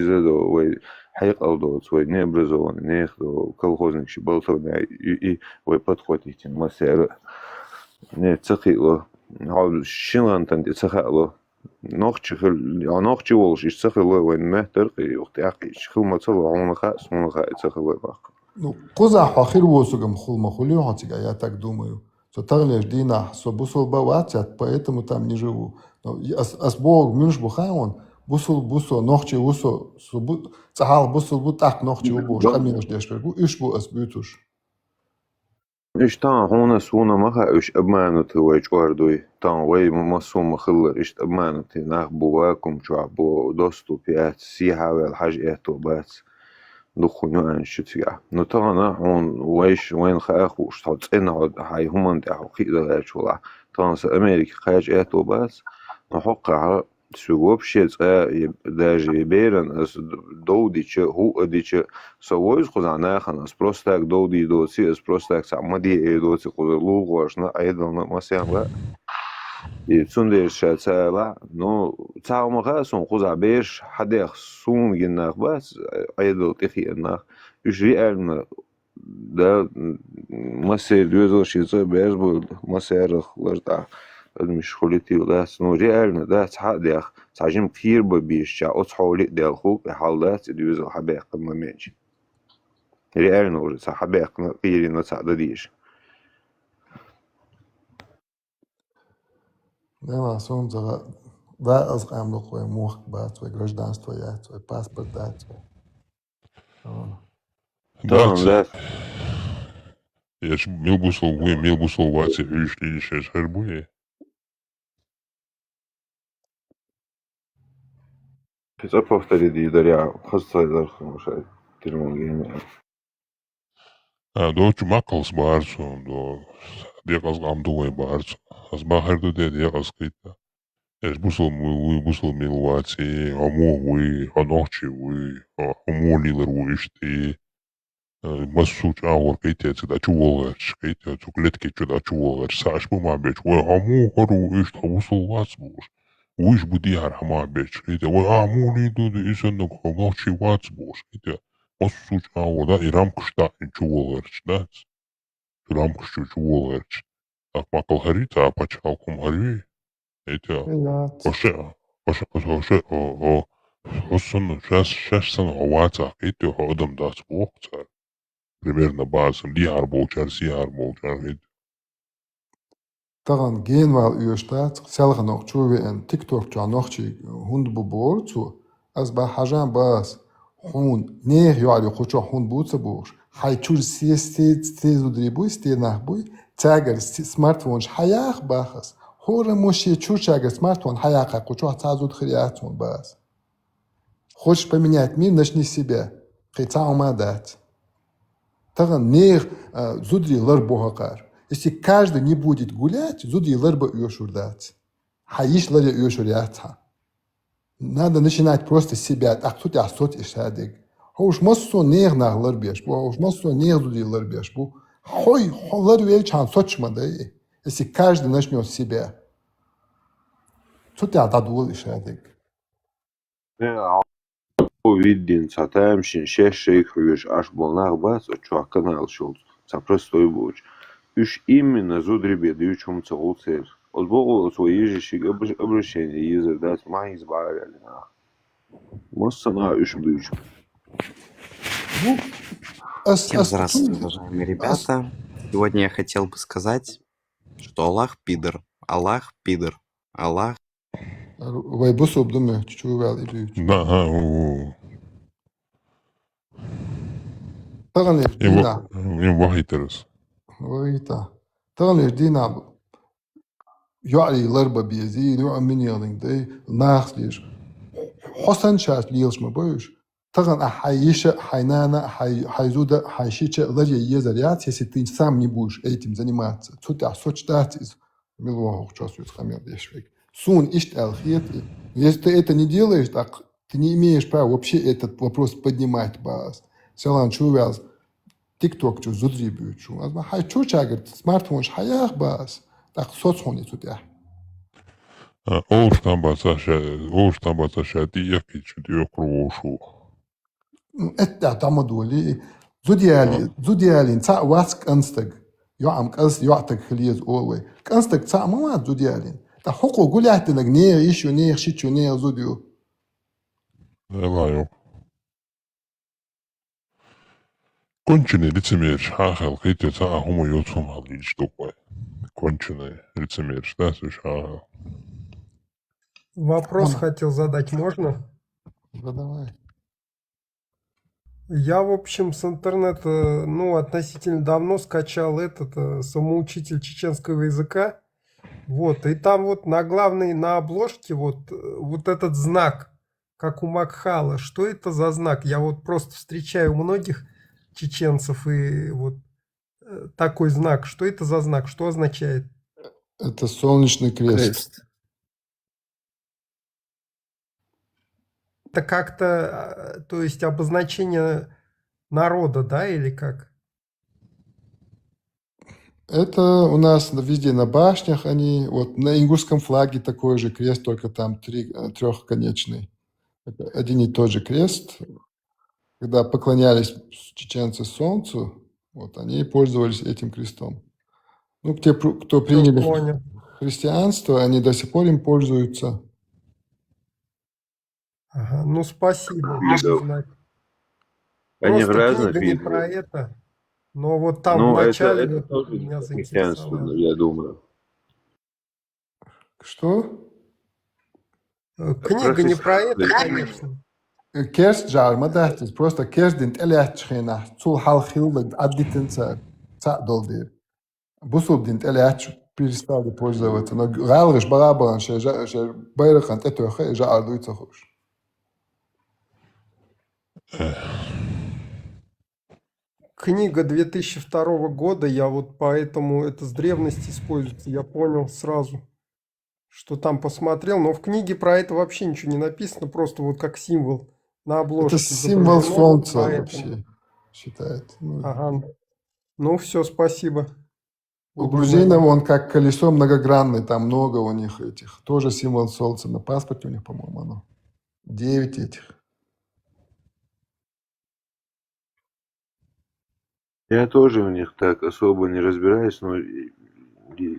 دو وي حيق أو وي не образован не до колхозник шибалтов и вой подходит тем масер не цахило хал шинлантан де цахало ногче ногче волш إيش цахило вой мехтер и ухтяки шхил мацало он хас цахило бак. Ну, коза хахир восугам хулма хулио хатига, я так думаю. Что таглеш дина, что бусул баватят, поэтому там не живу. Но Бог мюнш бухаон, бусул ногче бусул, цахал бусул так ногче убош, каминш дешвергу, ишбу асбютуш. إيش تان هون سونا ما إيش أمانة ويج أردوي تان وي ما سوما خلا إيش أمانة ناخ بواكم شعبو دوستو بيات سيها والحاجة إهتوبات دخونو أنشتيا نتانا هون ويش وين خاخ وشتات إنه هاي هم أنت حقيقة غير ولا تانس أمريكا خارج إهتوبات نحقها سواب شيء даже берен с доудиче хуадиче совоюз хузана ханас просто так доуди доци просто так самади доци хузалу гошна айдална масянга и цунде шацала но цаумага сон хуза беш хадех сун гиннах бас айдал тихинах ужри элна да, массе движущийся без был, массерах лажда, мش خليتي да, ну реально, да, صحاديخ, صحجم كثير ببيش, أصحولي دالخوك حالات движу حباق ما منش. реально уже صحباق كثير نصعدديش. Nemá som za azgám lokoj moh bát, svoj гражданство я, свой паспорт дать. Tamam, да. Я ж милбусол ваце вишли шеш харбуе. Хотя повторить даря, хостой дарху мушай, тирмонгеме. До чумакалс баарсон, до декас гамдуе баарсон. Аз бахарду де декас кита. Es busel milvāci, amovi, anoči, amolīler uishti, massuč aur kaitiet seda čuolers, kaitiet su kletki seda čuolers, saas pumabech, või amu karu ist busel vatsbus. Uish budiar hamabech, kaitiet, või amoliidu isen nagu anoči vatsbus, kaitiet, massuč aur, da, iramkšta čuolers, da, iramkšta čuolers. Tak makal harita, apachalkum harvi. Это вообще сейчас ватсап это адам даст бог примерно базом диар болчар сиар болчар Daran gehen wir über Stadt, selber noch zu en TikTok ja noch chi Hund bobor zu, als bei Hajan Bas Hund näher ja die Kutsche Hund butze bosch. Hay chur sieste udribu ste nachbui, Tager Smartphone hayach bachas. هور مشي чурчага смартфон хаяка кучу цазут хриатун бас. Хочешь поменять мир, начни с себя. Хица ума дать. Таган нер зудри лар бохакар. Если каждый не будет гулять, зудри лар бы юшур дать. Хаиш лар юшур ятха. Надо начинать просто с себя. А кто тебя сот и шадик. Хоуш массо нер нах лар беш. Хоуш массо нер зудри лар беш. Хой лар вел чан сочма да и. Если каждый начнет с себя. Что ты отдадул и шадик? Виден, сатаемшин, шех веш аж болнах бас, чуа канал шел, простой боч. Уж именно зудребе даючим целуцер. От Бога свои же обращения езер дать май избавляли на. Моссана уж даючим. Всем здравствуйте, уважаемые ребята. Сегодня я хотел бы сказать, что Аллах пидор, Аллах пидор, Аллах. Vai busub dume, čuču vēl ir bijuši. Да, Tagan ir dīnā. Viņam vahiteras. Vahitā. Tagan ir dīnā. Joari larba biezi, joa minioling, dei, nāks lieš. Hosan šās liels ma bojuš. Tagan a хайиша, хайнана, хайзуда, хайшича, ларья езарят, если ты сам не будешь этим заниматься. Цутя сочтатиз. Милуаху часу хамер дешвек. Сун ишт алхет. Если ты это не делаешь, так ты не имеешь права вообще этот вопрос поднимать бас. Селан чувел TikTok чу зудрибю чу. Азма хай чу чагер смартфон хаях бас. Так соцхони цутя. Олштан бацаша тияки чудио крушу. Это тамадули. Зудиали, ца васк анстаг. يعم قص يعتق خليز أوي قصدك صار ما زوديالين تا حقوق قولات إنك نير إيش ونير شيء ونير زوديو لا конченый лицемер шахал кити ца хумо йоцум алич такой конченый лицемер да шахал. Вопрос хотел задать, можно? Задавай. Я, в общем, с интернета, относительно давно скачал этот самоучитель чеченского языка. Вот, и там вот на обложке вот этот знак, как у Макхала. Что это за знак? Я вот просто встречаю многих чеченцев и вот такой знак. Что это за знак? Что означает? Это солнечный крест. Это как-то, то есть обозначение народа, да, или как? Это у нас везде на башнях они, вот на ингушском флаге такой же крест, только там трехконечный. Это один и тот же крест. Когда поклонялись чеченцы солнцу, Вот они пользовались этим крестом. Ну, те, кто приняли понял. христианство, они до сих пор им пользуются. Ага, ну спасибо, буду Видов. знать. Они Просто разных книга не видов. про это, но вот там в Ну, начале это вот тоже меня христианство, заинтересовало. я думаю. Что? Книга не про это, Христианство. конечно. Kerst jarma dahtis, просто kerst dint eliatchena, цул халхил аддитенца, цадолдир. Бусул дint eliatch перестали пользоваться, но галриш барабаран, что байрахан этоха, и жаардуется хуш. Книга 2002 года, я вот поэтому это с древности используется, я понял сразу, что там посмотрел, но в книге про это вообще ничего не написано, просто вот как символ на обложке Это символ изображено, солнца поэтому. вообще считает. Ну, Ага. Ну все, спасибо. у Буду грузинов знать. он как колесо многогранный, там много у них этих. Тоже символ солнца. На паспорте у них, по-моему, оно. 9 этих. Я тоже у них так особо не разбираюсь, но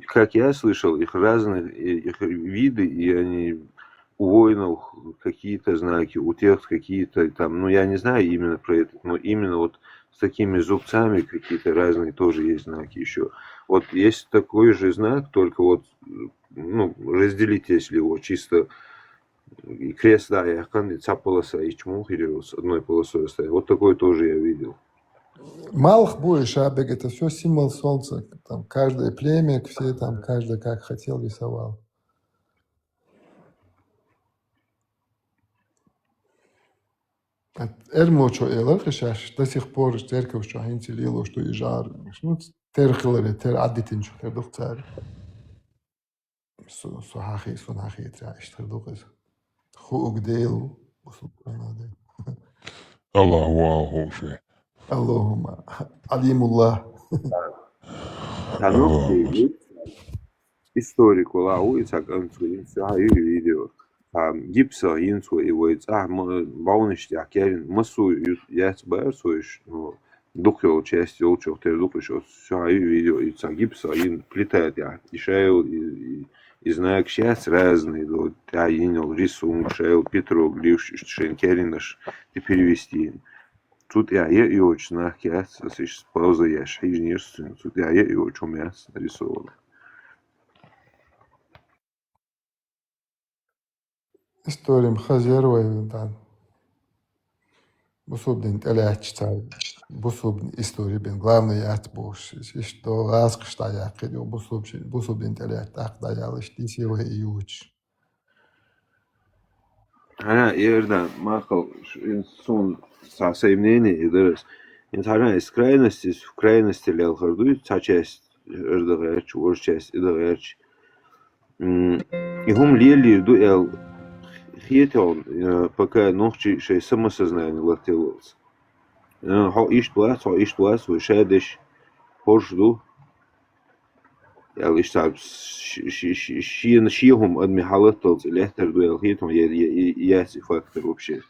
как я слышал, их разные их виды, и они у воинов какие-то знаки, у тех какие-то там, ну я не знаю именно про это, но именно вот с такими зубцами какие-то разные тоже есть знаки еще. Вот есть такой же знак, только вот, ну, разделить, если его чисто крест, да, я полоса и чему с одной полосой оставить. Вот такой тоже я видел. Малх Буй, Шабег, это все символ солнца. Там каждое племя, все там, каждый как хотел рисовал. Эрмочо элэр хишаш, до сих пор церковь что хинцелило, что и жар. Ну, терхлэре, тер аддитин, что тердух царь. Сухахи, сунахи, тряш, тердух из. Хугдейлу, бусупранаде. Аллаху Алхуши. Аллахума. Алимуллах. Тануки историку лау и цаганцу инсаю видео. Гипса инсу и войц бауништи акерин масу яц бэрсуиш, ну духил часть олчох тер духлишо саю видео и гипса ин плетает я и шейл и знак сейчас разный, вот я инял рисунок шейл Петру гливший шенкеринаш и перевести. Тут я и очень нахяц, с паузой я шейнирствен, тут я и очень мяс нарисован. История Хазерова, да. Бусубдин Эляч царь. Бусубдин история бен главный яд бош. Что раз кшта я кидел бусубдин Эляч так да я лишь тисева и юч. Ана ерда махал сон современный и дырс. Интарна из крайности в крайности лел харду, та часть эрдэгэрч, ур часть эдэгэрч. И хум лели дуэл хитон пока ночи шей самосознание латилось. Хо иштуас, вы шедеш хоржду. Я лишь так шием адми халатал лехтер дуэл хитон яси фактор вообще.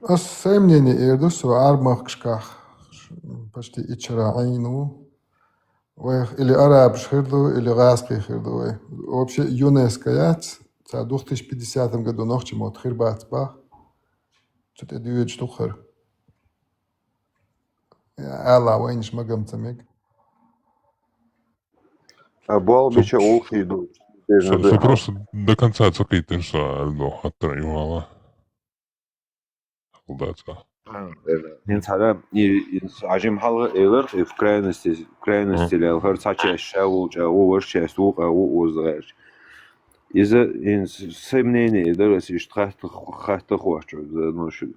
А сомнение эрдус в армахшках почти ичара айну. Или араб шхирду, или гаски хирду. Вообще ЮНЕСКО яц. В 2050 году ночью мод хирбат бах. Что-то дюет штухар. Алла вайниш магам тамек. А Балбича олхи идут. Все просто до конца цокайтырса альдо хаттырайвала. Халдаца. Инсара и ажим хал элэр в крайности лел харцача шавулча овер часть ука озгэр. Из-за сомнений дэрс иш хахта хуачу за ночью.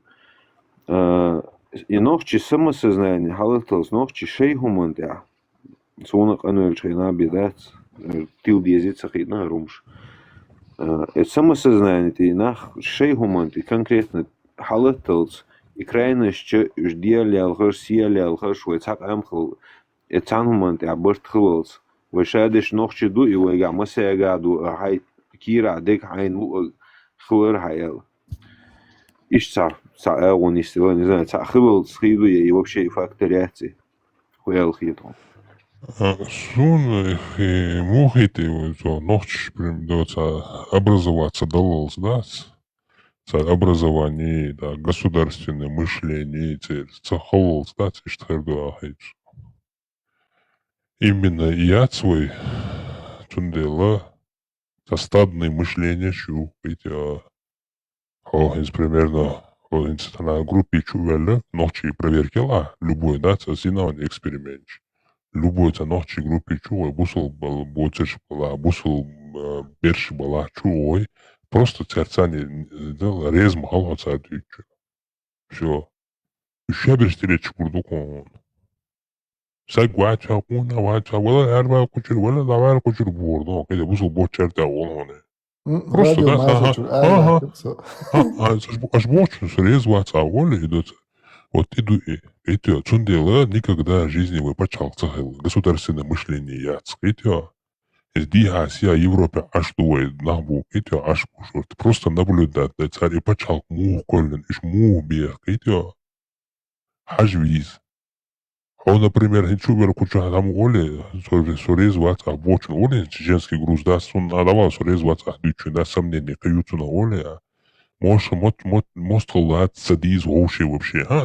И ночи самосознание халатылс ночи шей хумантя. Сонак ануэльчайна бедат тил дезица хитна румш. Это самосознание ты нах шей хуманти конкретно халатылс и крайность ждали алхарсия алхаршвы цак амхл этануманти абыртхылс. Вышадыш ночи ду и вайга масягаду хай кира дек хайн хлэр хайл. он не знаю, хывал схиду и вообще фактор реакции. Хуял хитом. Сун мухите ночь образоваться давалось, да? Образование, да, государственное мышление, цаховалось, да, именно я свой тундела стадное мышление чу, примерно на группе чувели ночи проверкила любой, да, цасиновый эксперимент. Любой ночи группе чувой бусул боцеш была, бусул берши была чувой, просто церцани рез махал отсадючи. Все. Еще берштили чукурдукон. Сагвача, куна, вача, вала арба кучер, вала давар кучер бордо, когда бусул бочерта олоне. Просто, Радио да, мазачу, ага. все. Аж больше срезываться, а воля идут. Вот иду и эти цундела никогда в жизни вы почался государственное мышление яц. Эти сди Азия, Европа, аж дует нахбу, эти аж пушут. Просто наблюдать, да, царь и почал мух колен, иш мух бег, эти аж виз. Он, например, хинчувер куча там оли, срезываться, а бочин оли, чеченский груз, да, сон надавал срезываться, а дючу, да, сомнения, каются на оли, мост лад садиз вообще.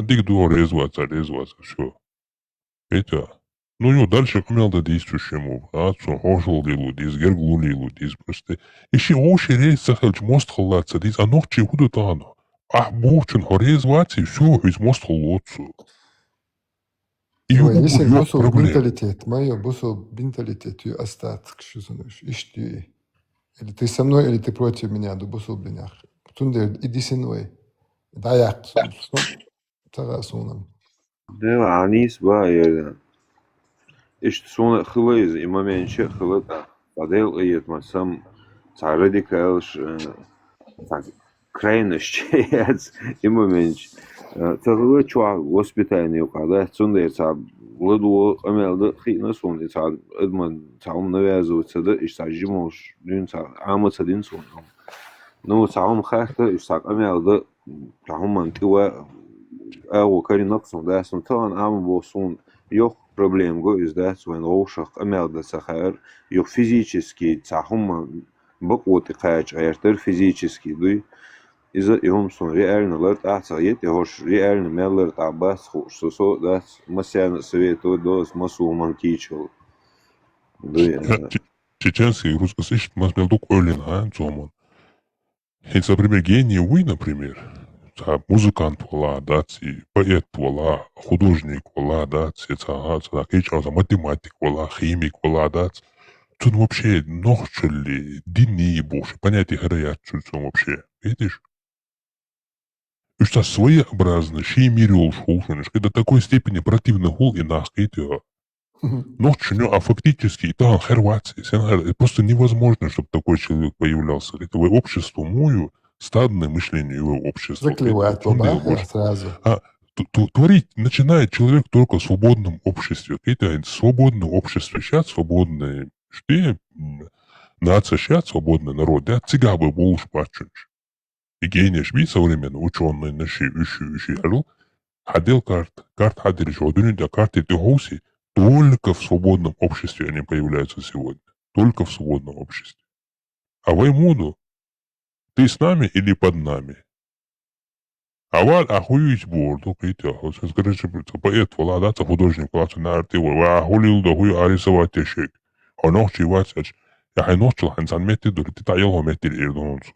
Дик дуо резваться, все. Это. Ну, дальше камел да действующему. Сон хошел лилу, диз герглу лилу, диз просто. Еще вообще рез сахалч мост лад садиз, а ногчи худу тано. Бочин резваться, и все, из мост лодцу. И Ой, если yok бусул проблем. менталитет, мое бусул менталитет, остаток, что знаешь, ишь или ты со мной, или ты против меня, да бусул бинях. Тунде, иди со мной. Да я, тарасунам. Да, анис ба yerden. İşte sonra hılayız imaменче hılata. Тадел иетмасам радикал крайность imaменч. Тагылы чуа воспитание когда цунде са ладу амелда хина сонде са эдман саум навязывается да и сажимош дин са амаса дин сон. Ну саум хахта и са амелда саум мантива او كاري نقصن ده سنتان عم بوصون يخ проблем го издать свой лошах амелда сахар يخ физически цахум бакоты кач аяртер физически дуй из-за им сон реально лет ацает йош реально меллер табас хусо да масян совету дос масулман кичел дуй Чеченский русскоязычный масмелдук Олин, Зоман. Если, например, гений вы, например, музыкант вала, да, поэт вала, художник вала, да, математик вала, химик вала, да, тут вообще нохчели, дини больше, понятие харят, что вообще, видишь? И что своеобразно, шеймирил шоушенешь, до такой степени противный гул и нас, ночью, а фактически, да, Хорватия, просто невозможно, чтобы такой человек появлялся. Это общество мою, стадное мышление его общества. Заклевать, сразу. Творить начинает человек только в свободном обществе. Это свободное общество сейчас, свободное, что нация сейчас, свободный народ, да, цыгабы больше пачунч. И гений шби современно ученые наши, ходил карт хадриш, да карты тегоси, только в свободном обществе они появляются сегодня. Только в свободном обществе. А ваймуду ты с нами или под нами? А вот охуеть борду, скажите, поэт, владаться, художник, владаться на арте, а хулил да хуй арисовать тешек. А ночи ватсач, я хай ночил хансан мети, дори ты таел мети ирдонцу.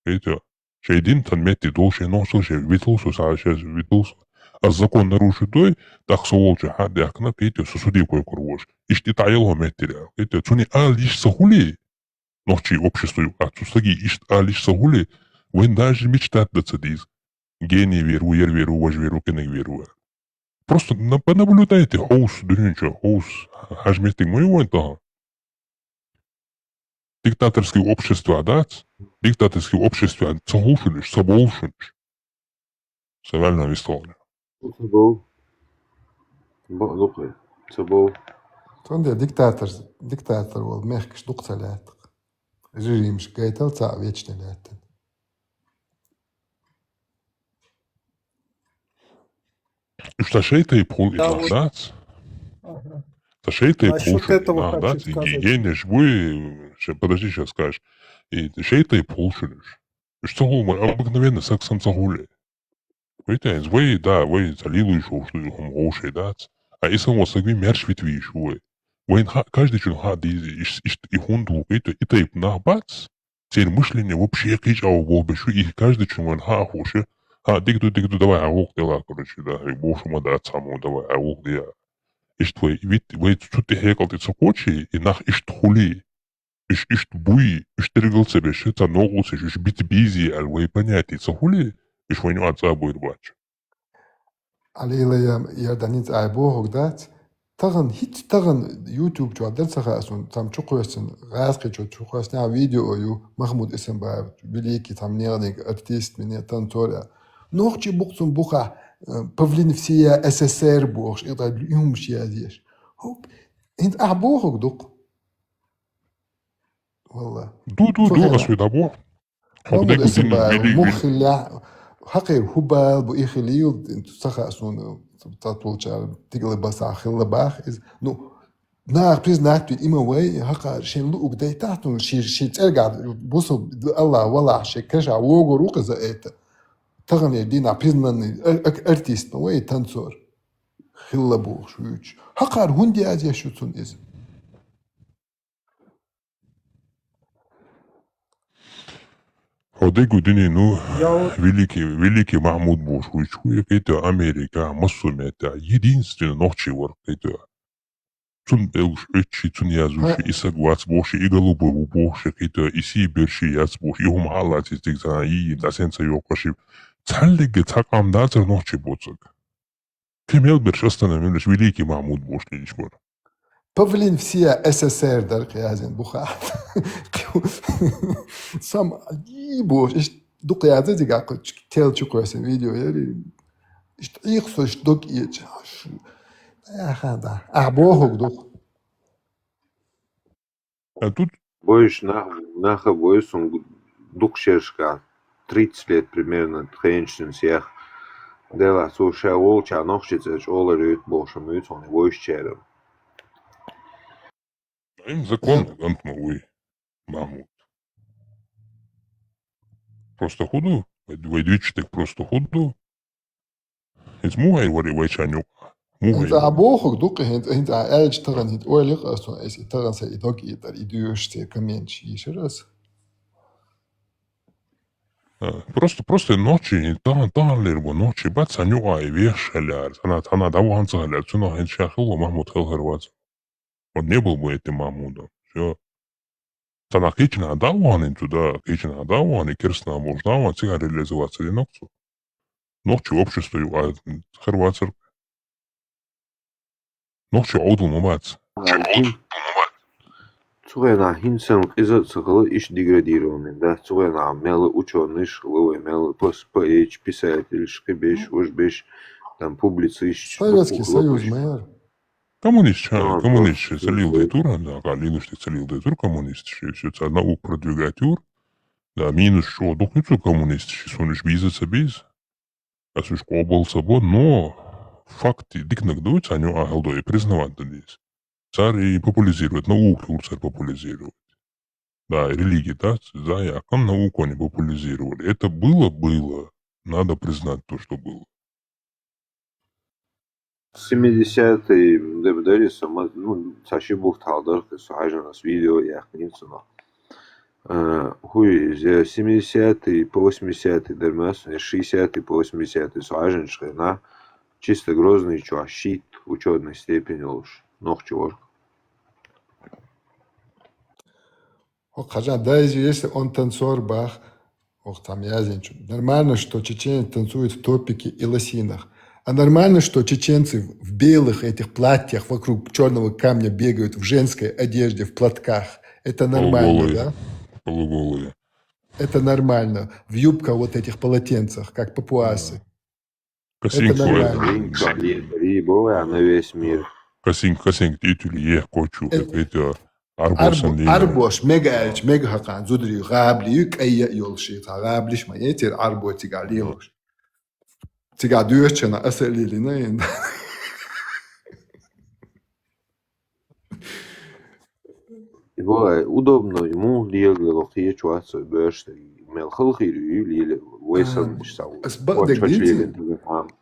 Это, шейдин тан мети, долший ночил, шей витлсу, саашез витлсу. А закон нарушит той, так солче, дякна, сусуди кой курвош. Иш ты таел мети, цуни лишь сахули. Ночи обществу, сустаги иш лишь сахули, вен даже мечтать да цадиз. Гений веру, ер веру, ваш веру, кенег веру. Просто понаблюдайте, хоус, дурничо, хоус, хажметик моего этого. Диктаторские общества, да? Диктаторские общества, соглушились, соболшились. Савельно вистолно. Собол. Лукай. Собол. Тонде диктатор был, мягкий штук-салят. Режим шкайтал, ца вечный лятен. Ташейта и пул Да, вот. илагдац. Ага. Ташейта и Насчет пулши этого хочу илагдац. сказать. Генеш бой, подожди, сейчас скажешь. И ташейта и пулшиниш. Что обыкновенно сексом загули. Видите, вы, да, вы залилуешь, что вам гоши, да. А если он сагви мерш витвиш, вы. Вы каждый человек хад и хунду, это и нахбац. Цель мышления вообще кич ауболбешу, и каждый человек хахуши. Дигду, давай, аук дела, короче, да, и бошу мадат саму, давай, аук дела. Ишт вы тут хекал ты цокочи, и нах ишт хули. Ишт буи, ишт регал себе, шица ногусы, ишт бит бизи, аль вы понятие цохули, ишт войну отца будет бач. عليلا يردانيت عيبوه قدات تغن هيت تغن يوتيوب جو عدل سخاسون تام تشوقوسن غاسقي جو تشوقوسن فيديو يو محمود اسم باب بليكي تام نيرنيك ارتيست من تانتورا نوخشي بوقتون بوخا بفلين فسيا SSR بوخش إضا يوم شي هذيش هوك انت أعبوه قدوق والله دو أسوي محمود اسم باب مخ اللي حقير هبال بو إخليو انتو سخاسون تطولشار تقلب بس آخر باخ نو نار بيز ناتو إما وي هقا شين لو قدي تحتون شي ترجع بوصل الله والله شي كرشع ووغو روق زائتا تغن يدينا بيز ناني ارتيست وي تنصور خلا بوغ شويش هقار هندي ازيا شوتون إز Ходегу дини, ну, великий Махмуд Бушвич, это Америка, Массуме, это единственный ногчевор, это Цун белш, эчи, цун язуши, и сагвац боши, и голубову боши, это и сибирши яц боши, и хумалат из текзана, и дасенца йокаши. Цаллиге цакамдацер ногчебоцак. Кемел берш остановились великий Махмуд Бушвич бар. Павлин все СССР дарқиязин буха. Сам ибош иш дуқиязы дига тел чукоясын видео яри. Иш иқсо иш док ич. Ахада. Ахбохук дуқ. А тут Боишь наха боишь он дукшершка 30 лет примерно тренчен всех. Дела слушай волча ногчица олерют больше мют он его исчерем. им закон антмовый Махмуд. Просто худу, вайдвичтик просто худу. Из мугай вари вайчанюк. انت عبوخك دوق انت عايش تغن هيت اوليق اصلا ايسي تغن سا ايدوك ايدر ايدوشتي كمان شي شرس Просто ночи, там лербо ночи, бац, анюга и вешаляр. Она даван загаляр, цуна хенчахило, Махмуд хелгервац. Он не был бы этим Махмудом. Все. Тана кична даван туда, кична даван, и керсна мождаван, цига реализоваться одинокцу. Ночи общество, а хервацер. Ночи аудул мабац. Цугена хинсен изацахала иш деградированный, да, цугена мелы ученый, шхловый, мелы поэч, писатель, шкебеш, ужбеш, там публицист. Советский Союз, майор. Коммунист, целил дейтур, да, калинуш целил дейтур, коммунист, все это наук продвигатюр, да, минус что, духнуться коммунист, сониш бизнеса без, а суш кобал собой, но факты дикнак дуются, они ахалдой признавать здесь. Царь и популяризирует, науку царь популяризирует. Да, религии, да, а как науку они популяризировали. Это было, надо признать то, что было. 70-е дебдери сама, ну, саши бух талдар, сажа нас видео, я хнинцена. Хуй, 70-е по 80-е дермас, 60-е по 80-е саженшка, на чисто грозный щит учетной степени лучше. Ногчевор. Хотя даже если он танцор бах, там язенчу. Нормально, что чеченцы танцуют в топике и лосинах. А нормально, что чеченцы в белых этих платьях вокруг черного камня бегают в женской одежде, в платках. Это нормально, да? Полуголые. Это нормально. В юбках вот этих полотенцах, как папуасы. Это нормально. Рибовая на весь мир. Касинг, титуль, кочу, какие-то арбосан. Арбош, мега хакан, зудри, габли, юк, ай, йолшит, габлиш, маетер, арботик, алилош. Ciga dyötjänä aselillinen. Его удобно ему лего хиечуаться бэш мелхал хирю лили вейсан штау. Asbadek ditsi.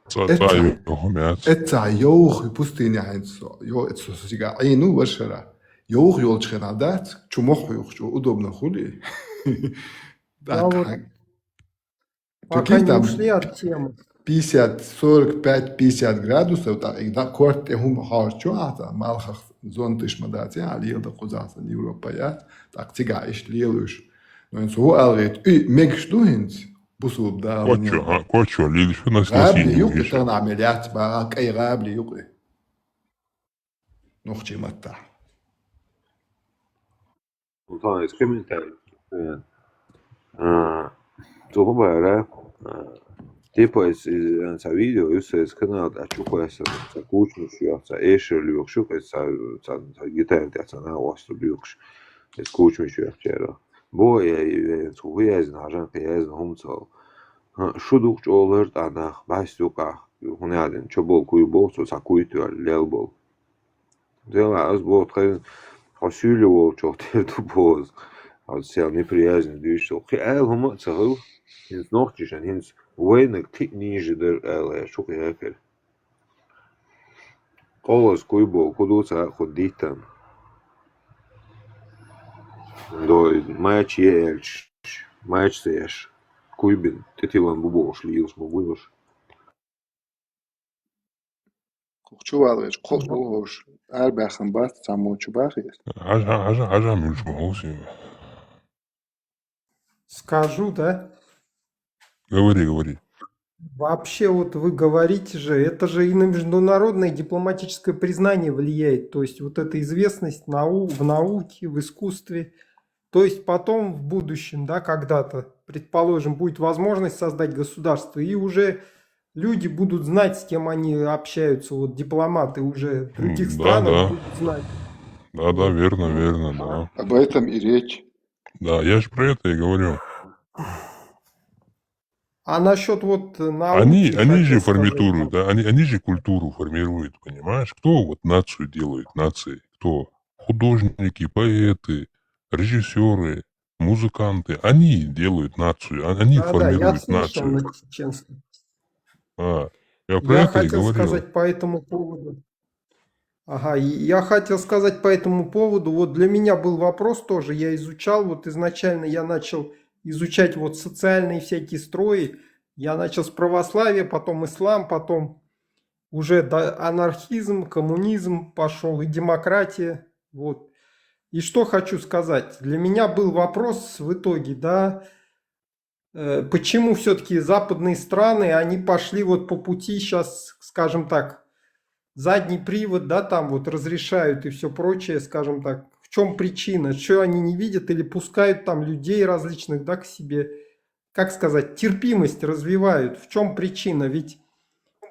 Цацаю гомят. Etsa joch pustini heinso. Jo etso ciga ainu washara. Joch yolchena dat. Чумох юх, удобно хули. Я вот Так. пока Каких не там ушли от темы. 50, 45, 50 градусов, так и да корт хум харчуата, малхах зонтиш мадати, а лилда кузаса Европаят, так тигаиш лилуш. Но он су алрет, и мегш дуинс, бусуб да Кочо, лишь у нас غابلي не يقي تغنى عمليات باك اي غابلي يقي نخشي متى Então, esse comentário. Tudo bem, né? Depois, essa vídeo, eu sei que não dá chuva essa custo no essa eixo liu chuva essa guitarra essa na osto liu esse custo no chuva era. Boa e suas na já que é no humso. Şuduk olur ana başlıqa. Hunadın çobol kuyu bol so sakuitu lelbol. Dela az bol tren fasulye o çok tertu boz. Az sehr неприязнь düş so. El huma tsahul. Hins noch dişen hins wenig tekniği der el çok yaker. Qolos kuyu bol kudusa khoditan. Do maç yelç. Maç seş. Kuibin, tetilan buboš līdz buboš. Чувалыш, колш, арбахан бас, самочу бахис. Ажа мюльш молосим. Скажу, да? Говори. Вообще, вот вы говорите же, это же и на международное дипломатическое признание влияет. То есть вот эта известность в науке, в искусстве. То есть потом в будущем, да, когда-то, предположим, будет возможность создать государство, и уже люди будут знать, с кем они общаются, вот дипломаты уже в других странах будут знать. Да, верно, да. Об этом и речь. Да, я же про это и говорю. А насчет вот науки... Они же формируют, да, они же культуру формируют, понимаешь? Кто вот нацию делает, нации? Кто? Художники, поэты, режиссеры, музыканты. Они делают нацию, они формируют нацию. На чеченском. Я про Я это и хотел говорил. сказать по этому поводу. Ага, я хотел сказать по этому поводу, вот для меня был вопрос тоже, я изучал, вот изначально я начал изучать вот социальные всякие строи, я начал с православия, потом ислам, потом уже анархизм, коммунизм пошел и демократия, вот. И что хочу сказать, для меня был вопрос в итоге, да, почему все-таки западные страны, они пошли вот по пути сейчас, скажем так, задний привод, да, там вот разрешают и все прочее, скажем так. В чем причина? Что они не видят или пускают там людей различных, да, к себе, как сказать, терпимость развивают. В чем причина? Ведь,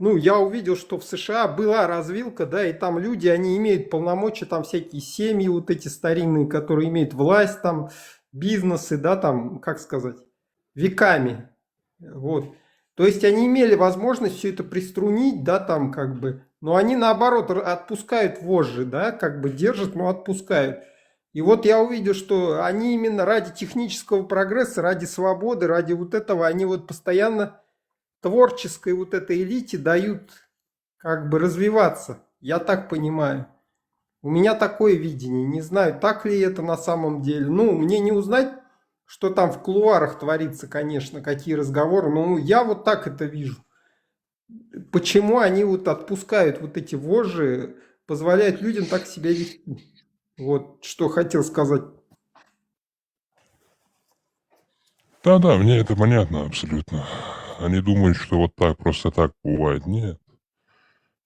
ну, я увидел, что в США была развилка, да, и там люди, они имеют полномочия, там всякие семьи вот эти старинные, которые имеют власть, там, бизнесы, да, там, как сказать, веками. Вот. То есть они имели возможность все это приструнить, да, там, как бы, но они наоборот отпускают вожжи, да, как бы держат, но отпускают. И вот я увидел, что они именно ради технического прогресса, ради свободы, ради вот этого, они вот постоянно творческой вот этой элите дают как бы развиваться. Я так понимаю. У меня такое видение. Не знаю, так ли это на самом деле. Ну, мне не узнать, что там в кулуарах творится, конечно, какие разговоры. Но я вот так это вижу. Почему они вот отпускают вот эти вожжи, позволяют людям так себя вести? Вот что хотел сказать. Да, мне это понятно абсолютно. Они думают, что вот так, просто так бывает. Нет.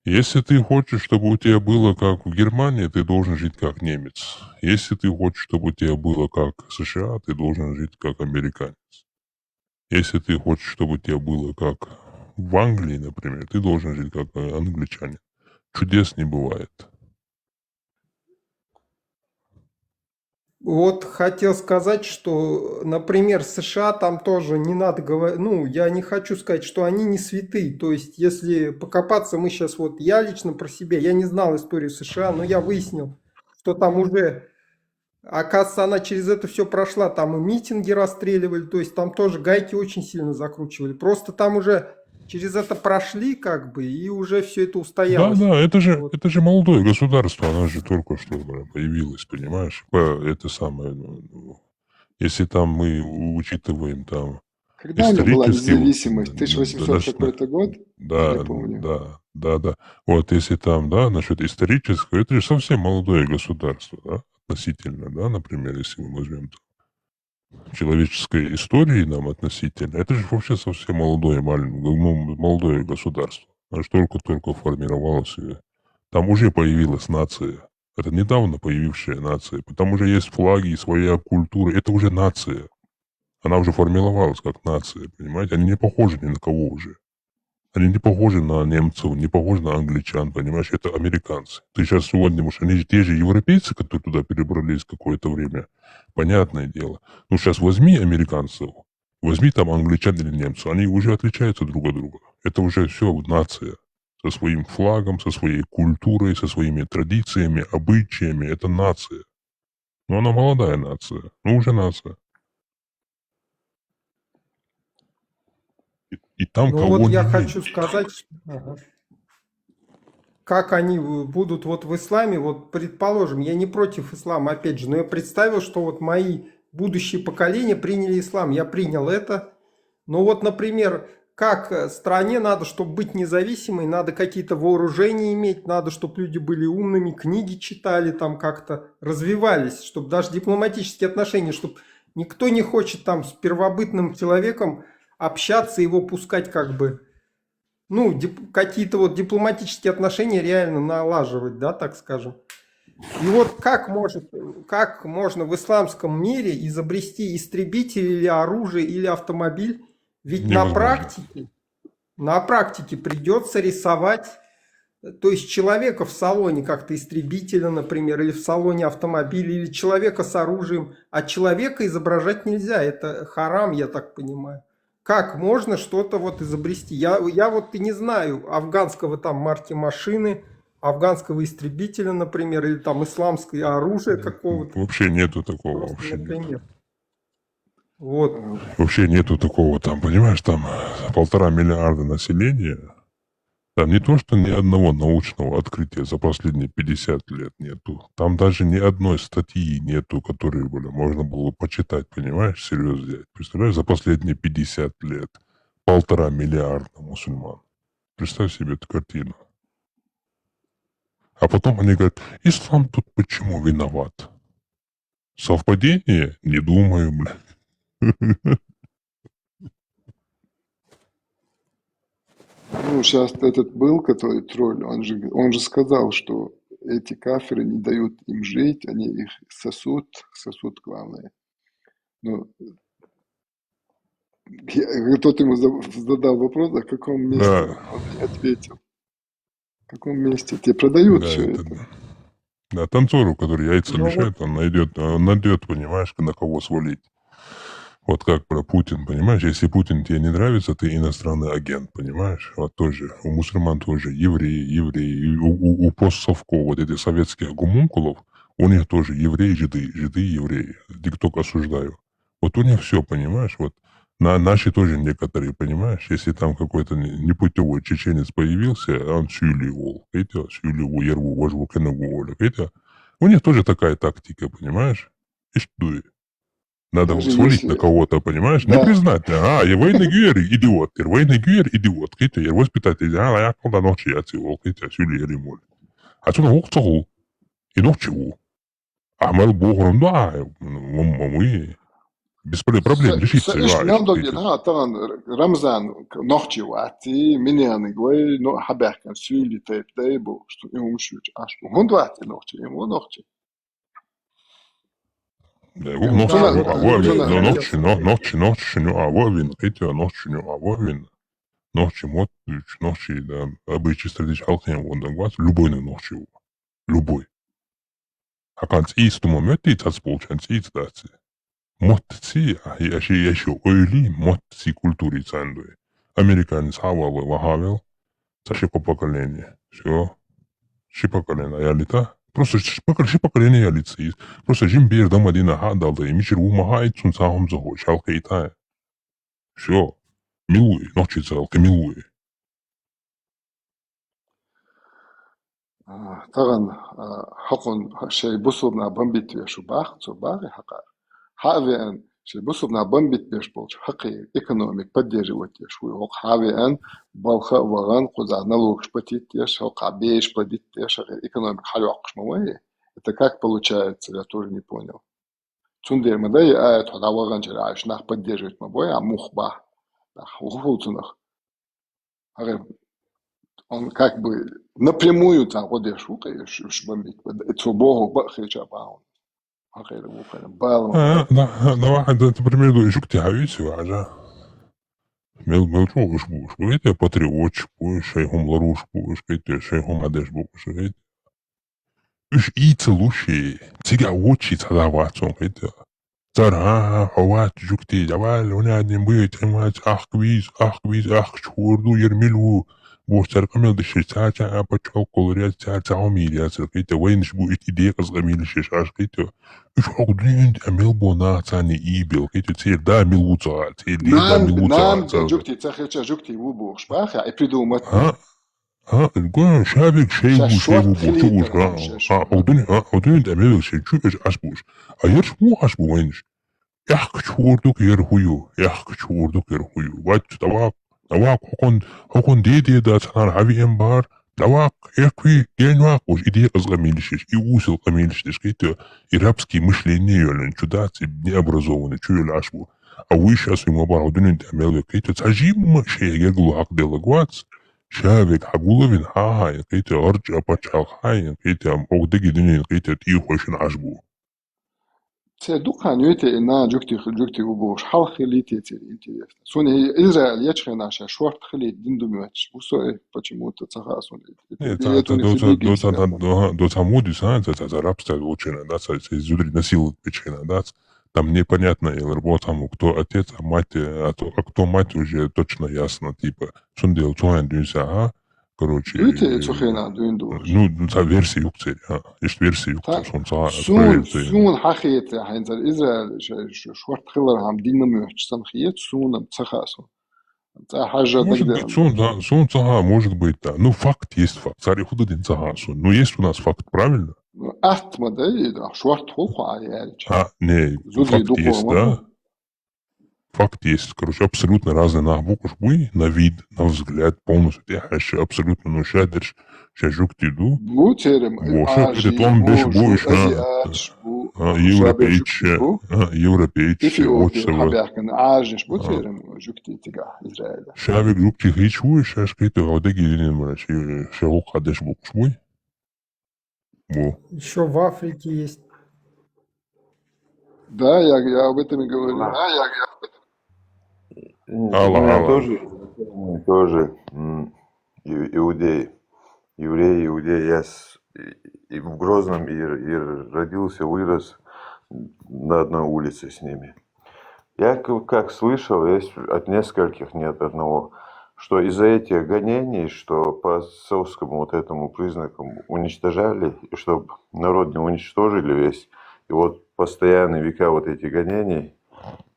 Если ты хочешь, чтобы у тебя было как в Германии, ты должен жить как немец. Если ты хочешь, чтобы у тебя было как в США, ты должен жить как американец. Если ты хочешь, чтобы у тебя было как в Англии, например, ты должен жить как англичанин. Чудес не бывает. Вот хотел сказать, что, например, США там тоже не надо говорить, ну, я не хочу сказать, что они не святые. То есть, если покопаться, мы сейчас вот, я лично про себя, я не знал историю США, но я выяснил, что там уже, оказывается, она через это все прошла, там и митинги расстреливали, то есть там тоже гайки очень сильно закручивали. Просто там уже через это прошли, как бы, и уже все это Да, устоялось. да, Вот. это же молодое государство, оно же только что появилось, понимаешь? Это самое, если там мы учитываем там Когда у них была исторически, независимость? 1800 достаточно, какой-то год? да, Я помню. да. Вот если там, да, насчет исторического, это же совсем молодое государство, да, относительно, да, например, если мы возьмем человеческой истории нам относительно, это же вообще совсем молодое, молодое государство. Оно же только-только формировалось. И там уже появилась нация. Это недавно появившая нация. Там уже есть флаги, своя культура. Это уже нация. Она уже формировалась как нация, понимаете? Они не похожи ни на кого уже. Они не похожи на немцев, не похожи на англичан, понимаешь? Это американцы. Ты сейчас сегодня, может, они же те же европейцы, которые туда перебрались какое-то время. Понятное дело. Ну, сейчас возьми американцев, возьми там англичан или немцев, они уже отличаются друг от друга. Это уже все нация. Со своим флагом, со своей культурой, со своими традициями, обычаями. Это нация. Но она молодая нация. Ну, уже нация. И там Ну кого вот не я меньше. хочу сказать, как они будут вот в исламе, вот предположим, я не против ислама, опять же, но я представил, что вот мои будущие поколения приняли ислам, я принял это, но вот, например, как стране надо, чтобы быть независимой, надо какие-то вооружения иметь, надо, чтобы люди были умными, книги читали, там как-то развивались, чтобы даже дипломатические отношения, чтобы никто не хочет там с первобытным человеком общаться, его пускать как бы, ну, какие-то вот дипломатические отношения реально налаживать, да, так скажем. И вот как можно в исламском мире изобрести истребитель или оружие, или автомобиль? Ведь Невозможно. на практике придется рисовать, то есть человека в салоне как-то истребителя, например, или в салоне автомобиля, или человека с оружием, а человека изображать нельзя, это харам, я так понимаю. Как можно что-то вот изобрести? Я вот и не знаю афганского там марки машины, афганского истребителя, например, или там исламское оружие какого-то. Вообще нету такого, Просто, вообще нет. например. Вот. Вообще нету такого там, понимаешь, там 1,5 миллиарда населения, там не то, что ни одного научного открытия за последние 50 лет нету, там даже ни одной статьи нету, которую можно было почитать, понимаешь, серьезно взять. Представляешь, за последние 50 лет 1,5 миллиарда мусульман. Представь себе эту картину. А потом они говорят, ислам тут почему виноват? Совпадение? Не думаю, бля. Ну, сейчас этот был, который тролль, он же сказал, что эти кафиры не дают им жить, они их сосут главное. Ну, кто-то ему задал вопрос, а в каком месте, Да. он не ответил. В каком месте? Тебе продают Да, все это, это. да, танцору, который яйца Ну мешает, он найдет, понимаешь, на кого свалить. Вот как про Путин, понимаешь? Если Путин тебе не нравится, ты иностранный агент, понимаешь? Вот тоже. У мусульман тоже евреи. И у постсовков, вот этих советских гомункулов, у них тоже евреи, жиды, евреи. ТикТок осуждаю. Вот у них все, понимаешь? Вот наши тоже некоторые, понимаешь? Если там какой-то непутевый чеченец появился, он сюливол, сюливол, ерву, вожву, кенагуоля, у них тоже такая тактика, понимаешь? И что? Надо Даже свалить если... на кого-то, понимаешь? Не Да, признать. Я военный гюер, идиот. Военный гюер, идиот. Я воспитатель. Я когда ночи я цевал, сюли ремоль. А что на ухцаху? И ночеву. А мы богом, да, мы без проблем решится. إيش ننضج طبعا رمضان نحكي وقتي من يعني قوي حبه كان سولي تايب دايبو شو يوم شو عشو هون وقتي نحكي يوم نحكي Да, Да, ночи, да, обычай стратегический, любой на ночи, любой. Hakan iistuma mötitsats polčan iitstatsi. Motsi, ja еще öli motsi культури цандуи. Американец Хавал Вахавел, это поколение. Все. Поколение ялита. Просто поколение ялица. Просто жимбир дома дина хадалда, и мичер умахает сунсахом захо, шалкейта. Все. Милуй, ночи целка, милуй. طبعا حقن شيء بصبنا بنبت بيشو باخ تو باغي حقا حاوي ان شيء بصبنا بنبت بيش بولش حقي ايكونوميك بديجي وتيش ويوق حاوي ان بالخا وغان قزا налог платить حق عبيش платить ايكونوميك حلو عقش مويه это как получается я тоже не понял цундер мы да я это да ваган же аж нах поддерживать мой а мухба хулцунах он как бы напрямую там вот я шукаешь бомбить это богу бахича баун غير ممكن بالهم ده واحد انت примерно شكتي حبيبتي وعجا ملتوش بوش ويت патриотч بوش شيهم لروش بوش كيت شيهم عدش بوش ويت ايش ايت لوشي تيجا ووتشي تداواتون كيت ترى حوات جوكتي جوال هنا بيت اخ كويس شوردو يرملو بوستر كمل دشي تاتا ابتشو كولريات تاتا عميليات كيت وين شبو اتديق زغميل الشيشاش كيت ايش عقدين اميل بونا تاني ايبل كيت تير دا ميلوتا تير دا ميلوتا نعم جوكتي تاخيتشا جوكتي وبوش باخي ابيدو مت الجون شابك شيبوش عقدين اميل شي شوش اشبوش ايرش مو اشبو وينش يحك شوردوك يرهيو وات تواق حقن دي دا تنار حبي امبار تواق يكوي جنواق وش идея разгамилищешь и усил камилищешь кито и рабские мышления ёлен чудаци необразованные чуёл ашбу а вы сейчас ему оборудованы дамел кито цажим шея глуак делагуац шавек хагуловин хахай кито орж апачал хай кито огдеги дунин кито тихошин ашбу Дукан юте на жукти убош халхи литете интересно. Сони Израиль ячхена ша шорт хли диндумёч. Усо почему-то цаха сони. до самуди санца за рабство учено, да, зудри насилуют печена, да. Там непонятно, там кто отец, а мать, а кто мать уже точно ясно, типа, сундел цоэн дюнса, короче. Юте цохена дюнду. Ну, за версии юкцери, есть версии юкцери, سون حخيت هينزل إسرائيل شورت خلر هم دينا ميوش سنخيت سون цахасун. Это حاجة может быть, сон цага, может быть, да. Ну, факт есть факт. Царь худодин цага сон. Ну, есть у нас факт, правильно? أحتما ده شورت خلقا يعني. Не, факт есть, да. Факт есть. Короче, абсолютно разные нахбукуш буй, на вид, на взгляд, полностью. Ты абсолютно, ну, шадерш, шажук тиду. Бутерем, это он беш буш, европейче, Хабякан, ажиш, бутерем, жукти тига, Израиля. Шавик жукти хичуй, шашките, одеги динин, мрач, шагук хадеш букуш буй. Еще в Африке есть. Да, я об этом и говорю. У меня тоже иудей. Еврей, я и в Грозном и родился, вырос на одной улице с ними. Я как слышал, есть от нескольких, не от одного, что из-за этих гонений, что по отцовскому вот этому признакам уничтожали, и чтобы народ не уничтожили весь, и вот постоянные века вот этих гонений,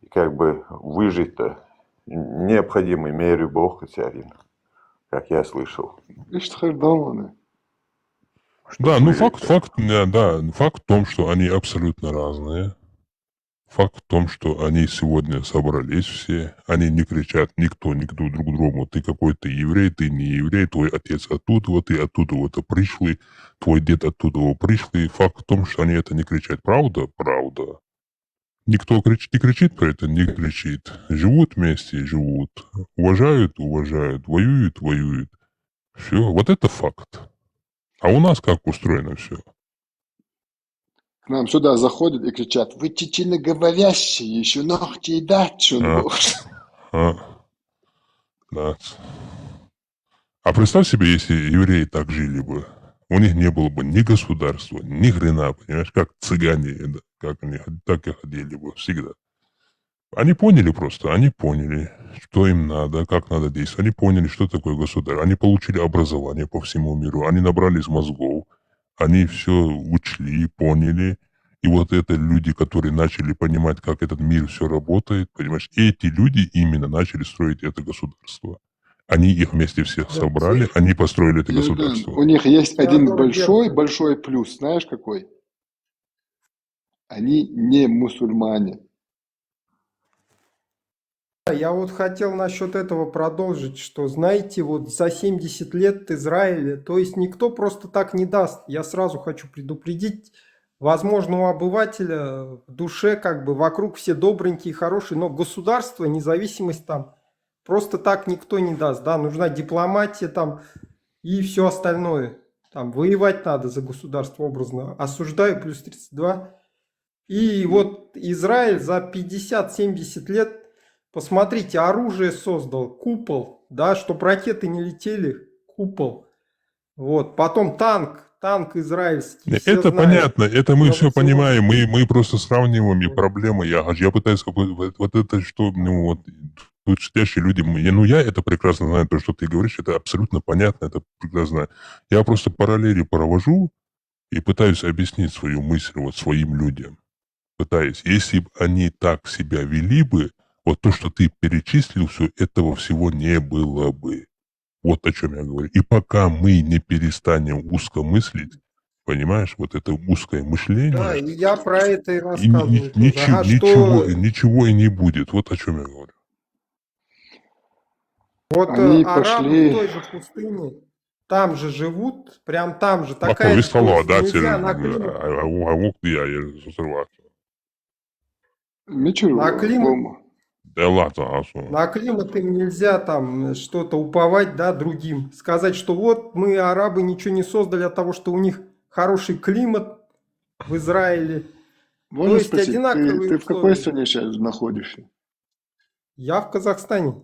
и как бы выжить-то необходимой мере Бог царин, как я слышал. Да, ну факт в том, что они абсолютно разные. Факт в том, что они сегодня собрались все, они не кричат никто друг другому, ты какой-то еврей, ты не еврей, твой отец оттуда, ты оттуда пришлый, твой дед оттуда пришлый. Факт в том, что они это не кричат. Правда? Правда. Никто не кричит про это, не кричит. Живут вместе, живут. Уважают, воюют. Все, вот это факт. А у нас как устроено все? К нам сюда заходят и кричат: вы чеченоговорящие, еще ногти и дать, Да. А представь себе, если евреи так жили бы. у них не было бы ни государства, ни хрена, понимаешь, как цыгане, как они так и ходили бы всегда. Они поняли просто, они поняли, что им надо, как надо действовать. Они поняли, что такое государство. Они получили образование по всему миру, они набрались мозгов, они все учли, поняли. И вот это люди, которые начали понимать, как этот мир все работает, понимаешь, эти люди именно начали строить это государство. Они их вместе всех собрали, они построили это Иордан, государство. у них есть один Теодор Герцен. большой плюс, знаешь какой? Они не мусульмане. Я вот хотел насчет этого продолжить, что, знаете, вот за 70 лет Израиля, то есть никто просто так не даст. Я сразу хочу предупредить, возможно, у обывателя в душе как бы вокруг все добренькие, хорошие, но государство, независимость там просто так никто не даст, да, нужна дипломатия там и все остальное. Там воевать надо за государство образно. Осуждаю, плюс 32. И вот Израиль за 50-70 лет, посмотрите, оружие создал, купол, да, чтобы ракеты не летели, купол. Вот, потом танк израильский, все Это знают. понятно, это мы все Инновационный. понимаем, мы просто сравниваем и проблемы. Я пытаюсь, вот это что, ну вот, тут сидящие люди, я это прекрасно знаю, то, что ты говоришь, это абсолютно понятно, это прекрасно знаю. Я просто параллели провожу и пытаюсь объяснить свою мысль вот своим людям. Пытаюсь, если бы они так себя вели бы, вот то, что ты перечислил, все этого всего не было бы. Вот о чем я говорю. И пока мы не перестанем узко мыслить, понимаешь, вот это узкое Да, мышление, и я про это и и рассказываю тоже. Ага, что ничего и не будет. Вот о чем я говорю. вот Они арабы в пошли... той же пустыне, там же живут, прям там же, Ma такая же povestalo скорость, da нельзя на климат, avukti ja osservato. Мичуру, на климат, Dell'altro, на климат им нельзя там что-то уповать, да, другим. Сказать, что вот мы, арабы, ничего не создали от того, что у них хороший климат в Израиле. То можно есть спросить, одинаковые ты в какой условия. стране сейчас находишься? Я в Казахстане.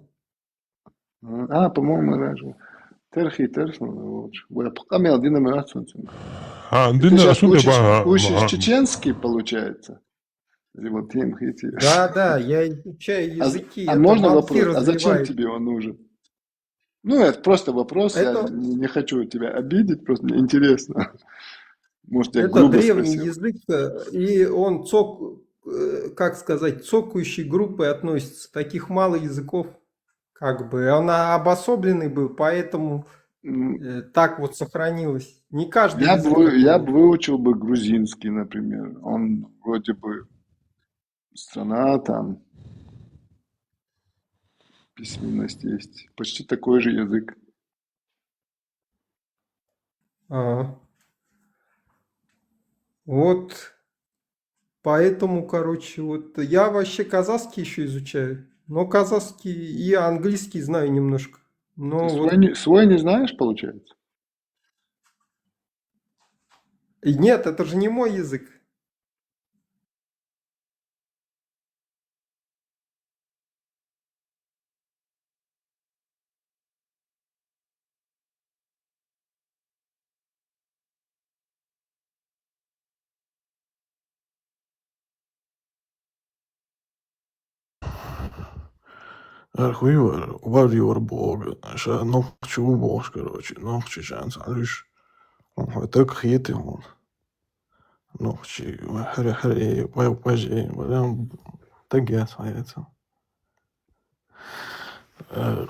По-моему, даже. Терхи, вот. Камел, Динамо, Ты Dina сейчас assunde учишь чеченский, получается? Вот Хити. Да, я изучаю языки, А это можно мозги вопрос? А зачем развивает. тебе он нужен? Ну, это просто вопрос, я Это, не хочу тебя обидеть, просто мне интересно. Может, я это грубо древний спросил. язык, и он, как сказать, цокающей группой относится. Таких мало языков, как бы. Он обособленный был, поэтому так вот сохранилось. Не каждый Я язык бы, я такой. бы выучил бы грузинский, например. Он вроде бы страна, там письменность есть. Почти такой же язык. Ага. Вот поэтому, короче, вот я вообще казахский еще изучаю. Но казахский и английский знаю немножко. Но Ты вот свой не знаешь, получается? и нет, это же не мой язык. Warrior Bog, nog tjoe boos, короче, nog tje chance, dus он так хиты он, nog tje, хре, паже, валям, так я свояется.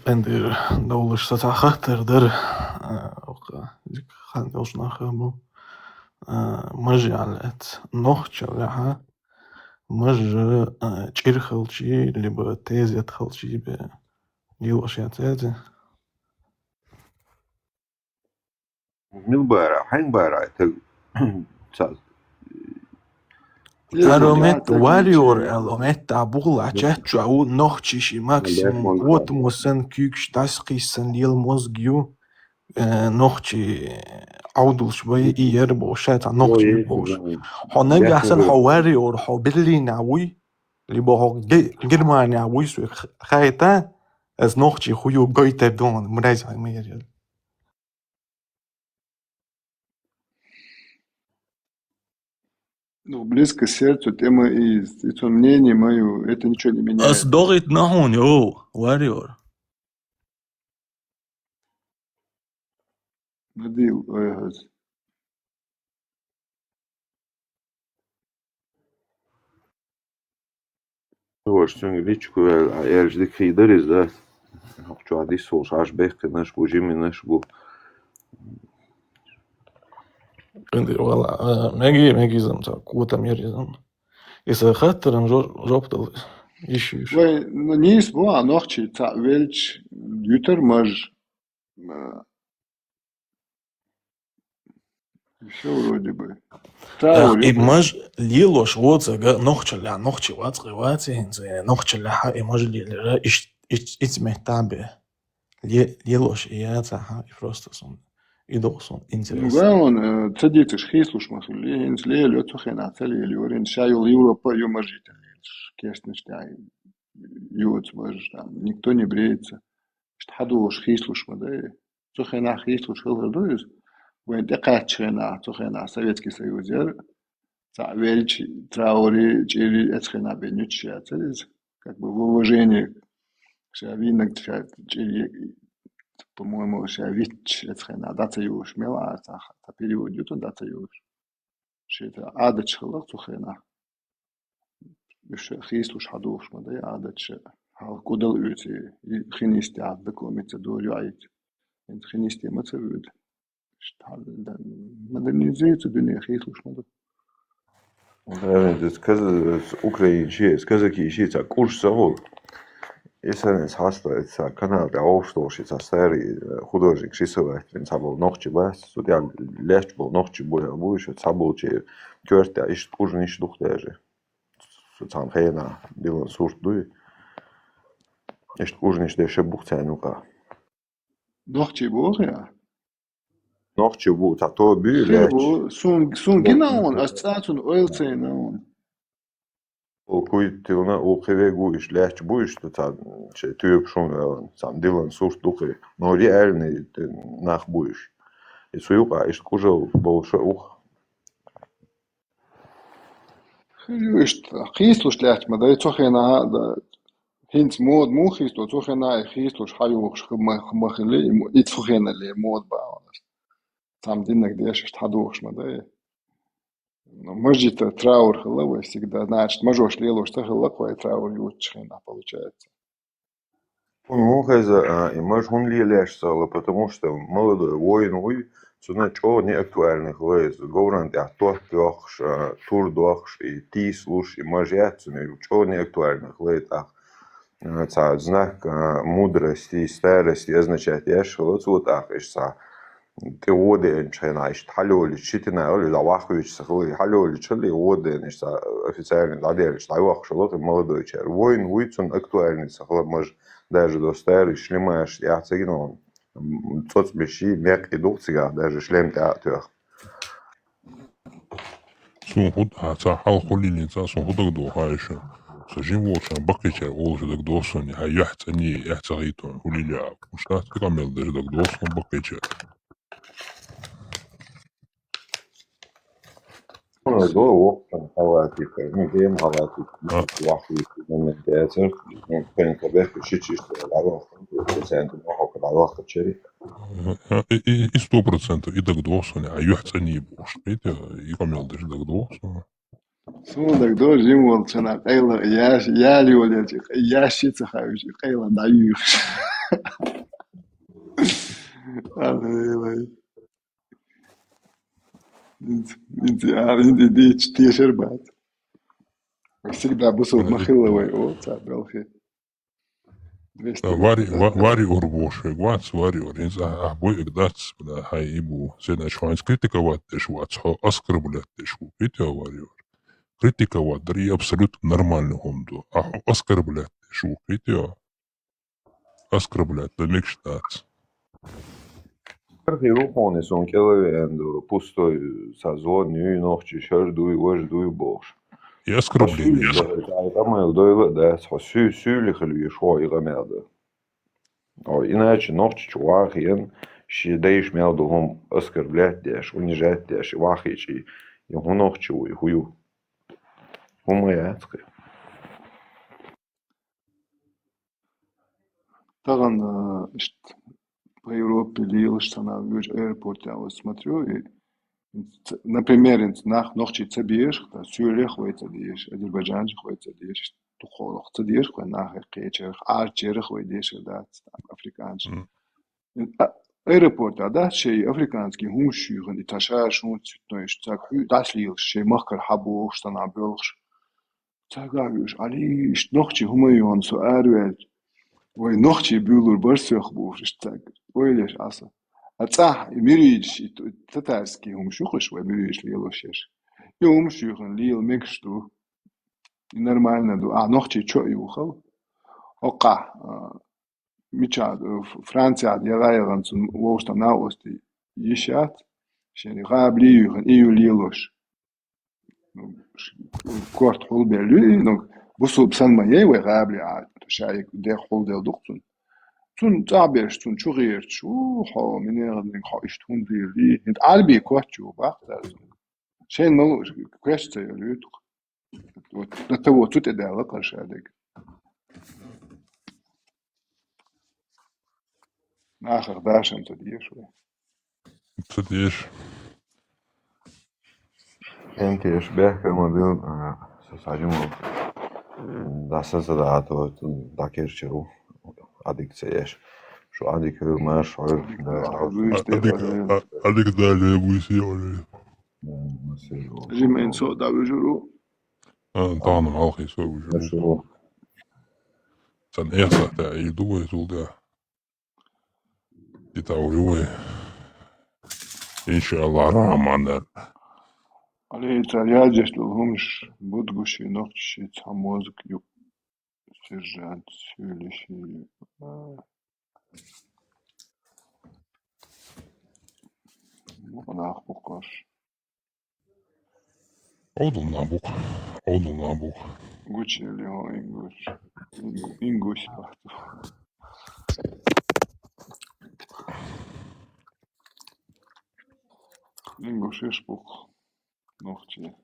عندي دولش ستعخطر در ديك خندوش نخبو مجي علت نوخش لها مج تشير خلشي لبا تيزي تخلشي بيوش يعتادي حين بارع Аромет Warrior, аромет абул ачачу ау нохчиши максимум вот мусен кюкш тасқисан ел мозгю нохчи عودل شوية يربو شات نقش بوش حنبي أحسن حواري أو حبلي نعوي اللي بوه جرما نعوي سو خايتا از نقشي خويو جايتر دون مرازع ميريل Ну, близко к сердцу тема и то мнение мое, это ничего не меняет. أصدقت نهون يو واريور Надил, ой, Tuosta ličku vēl ērš dikai darīs, da. Čādi izsolš āšbēka, našku žimi, našku. والله ماجي زمتا كوتا ميري زم إذا خاطر جوبتل يشيش Vai, nu, nīs, vā, nohči, tā vēlč, jutar maž. Все вроде бы. и маж лилош واتزا نوخش لا نوخش واتزا واتزا نوخش لا حق ماج لي إيش مهتابة ليلوش إياتا ها просто сон идосон Nu, интерес vai, un cedītis hīsluš masu liens, lieļu, tuhenā celīļu, orin šāju Европа, ё мажите liels. Конечно, что юц маж, там, никто не бреется. Что хадуш хīsluš мадai. Тухена хīsluš хилгадуис. Вайн текачхена, тухена Советский Союз, та вельч, траури, чири, эцхена бенючия, целиз. Как бы в уважении к винок, чири, по-моему, вич, эцхена, дата юш, мела, та период ютон дата юш. Шита адач хилах тухена. Еще хīsluš хадуш мадai, адач. Кудал юти, хинисти адбеку, митца дурю айт. Хинисти маца вюд. Модернизируется dünya хīsluš madu. Tas ukrainieši, kazakīši, tā kurš savu. Iesainies hastājot, tā Kanāda augstoši, tā stēri hudожник рисовать, він сабол ногчі бас, тут я лещ был ногчі буйш, сабол чи кёртя, иш кужен иш духтежи. Сам хейна, дилан сурт дуй. Иш кужен иш деше бухтя нука. Ногчі бухя? Ногчі бу, та то бі лещ. Сун гина он, а статун ойлцейна он. Kui tilna ulkeve guish lehch buish to ta tüyüp şun sam dilan surst duqi no realni nach buish. Suyuqa ist kujal bolsha uq. Хīsluš lehch mada, tuhenā hins mod muhīsto, tuhenā hīsluš hajūx хмахили, и тухена ли mod bāonas. Там dinnak dieši hādūx mada. Мажита траур хилавай всегда, значит, мажош лелош та хилаквай траур ючхена получается. Ну, хаза, и маж он ли лешсала, потому что молодой воин уй, цуна чо не актуальных лез, говорят, я то пёхш, тур дохш, и ти слуш, и маж я цуна, чо не актуальных лез, ца знак мудрости и старости означает, я шел вот ах, и са. Te odēn čainā iš haļoļi čitinā oli la vahvič sahli haļoļi čali odēn iš официально ладели что его шалот молодой чер воин уйцун актуальный сахла мож даже до старый шлемаешь я цегинон соц беши мек идуцига даже шлем театр Sun hud ta hal khulini ta sun hudag do haisha. So jin watcha bakkecha olje dag doson ha yahtani yahtagito hulila. Mushat kamel der dag doson bakkecha. Ну, до опытом халатика, ну, дем халатик, вахвик, момент театр, ну, пенка бэхи, шичишь, лавах, проценту, махока, лавах, чери. И 100%, и dag doson, а yahtani буш. Это и камел der dag doson. Сундаг до жимол цена, кайла, я ли олечик, я щица хавичи, кайла даюш. Инди тешербат. Всегда бусов махиловой, о, цабелхи. Вари орбоше, гвац вари оринз, а бой эгдац, хай ибу, зена шванс критиковать тешу, оскорблять тешу, видите, вари ор. Критиковать, дари абсолютно нормально хомду, а оскорблять тешу, видите, оскорблять, да мечтать. Архи рухонис он келевенду, пустой сазон, нюй нохчи, шар дуй, ваш дуй бош. И оскорбление. Камел дойле, да, сюлих или шо и гамелда. Иначе нохчи чувахиен, щидейш мелду хом оскорблять деш, унижать деш, вахичи, и нохчи уй хую. Умаяцкая. Таган по Европе лилось, она в аэропорте, я вот смотрю, и, например, нохчи цабиеш, Сюрия хвоится деш, Азербайджан хвоится деш, тухолох цадеш, хвой нах кечер, арчер хвоидеш, да, африканцы. Аэропорт, да, шей африканский хумшюрен, и таша шун цветной, так, das лилось, шей махкар хабух, что на белш. Цагааш, али, нохчи хумайон, со арвел. Ой, нохчи бюлур барсах буфриш так. Ой, леш аса. Ацах, мирич, татарский хумшухаш, ой, мирич лилошеш. И хумшухен лил мекшту. И нормально ду. А нохчи чо юхал? Ока. Мичад, Франция, ялайган, цун вошта наости. Ешат. Шени габли юхен, ию лилош. Кort hol belli, donc busub san maye we qabli aad shay de hol del duqtun tun tabesh tun chugir chu ho miner ning ho ishtun dili int albi kort chu baqt shay no quest lut da tawo tut edala qashadek nacher dashan tadier shwe Цадеш. Enki još behkama bil sađemo da se zadato da kerčeru adikcija ješ. Što adikju maš oir da Adik dalje buisi oli. Jimen so da vujuru Dağın halkı soğucu. Sen ehsa da iyi duva zulda. Ditavruve. İnşallah rahmanlar. Ali İtalyancı olmuş budgushi nokçi tamozuk yok sержант söyleşi ona bakar Odun nabuk. Odun nabuk. Gucci o Inguş baktı. Inguş eşbuk nokçi.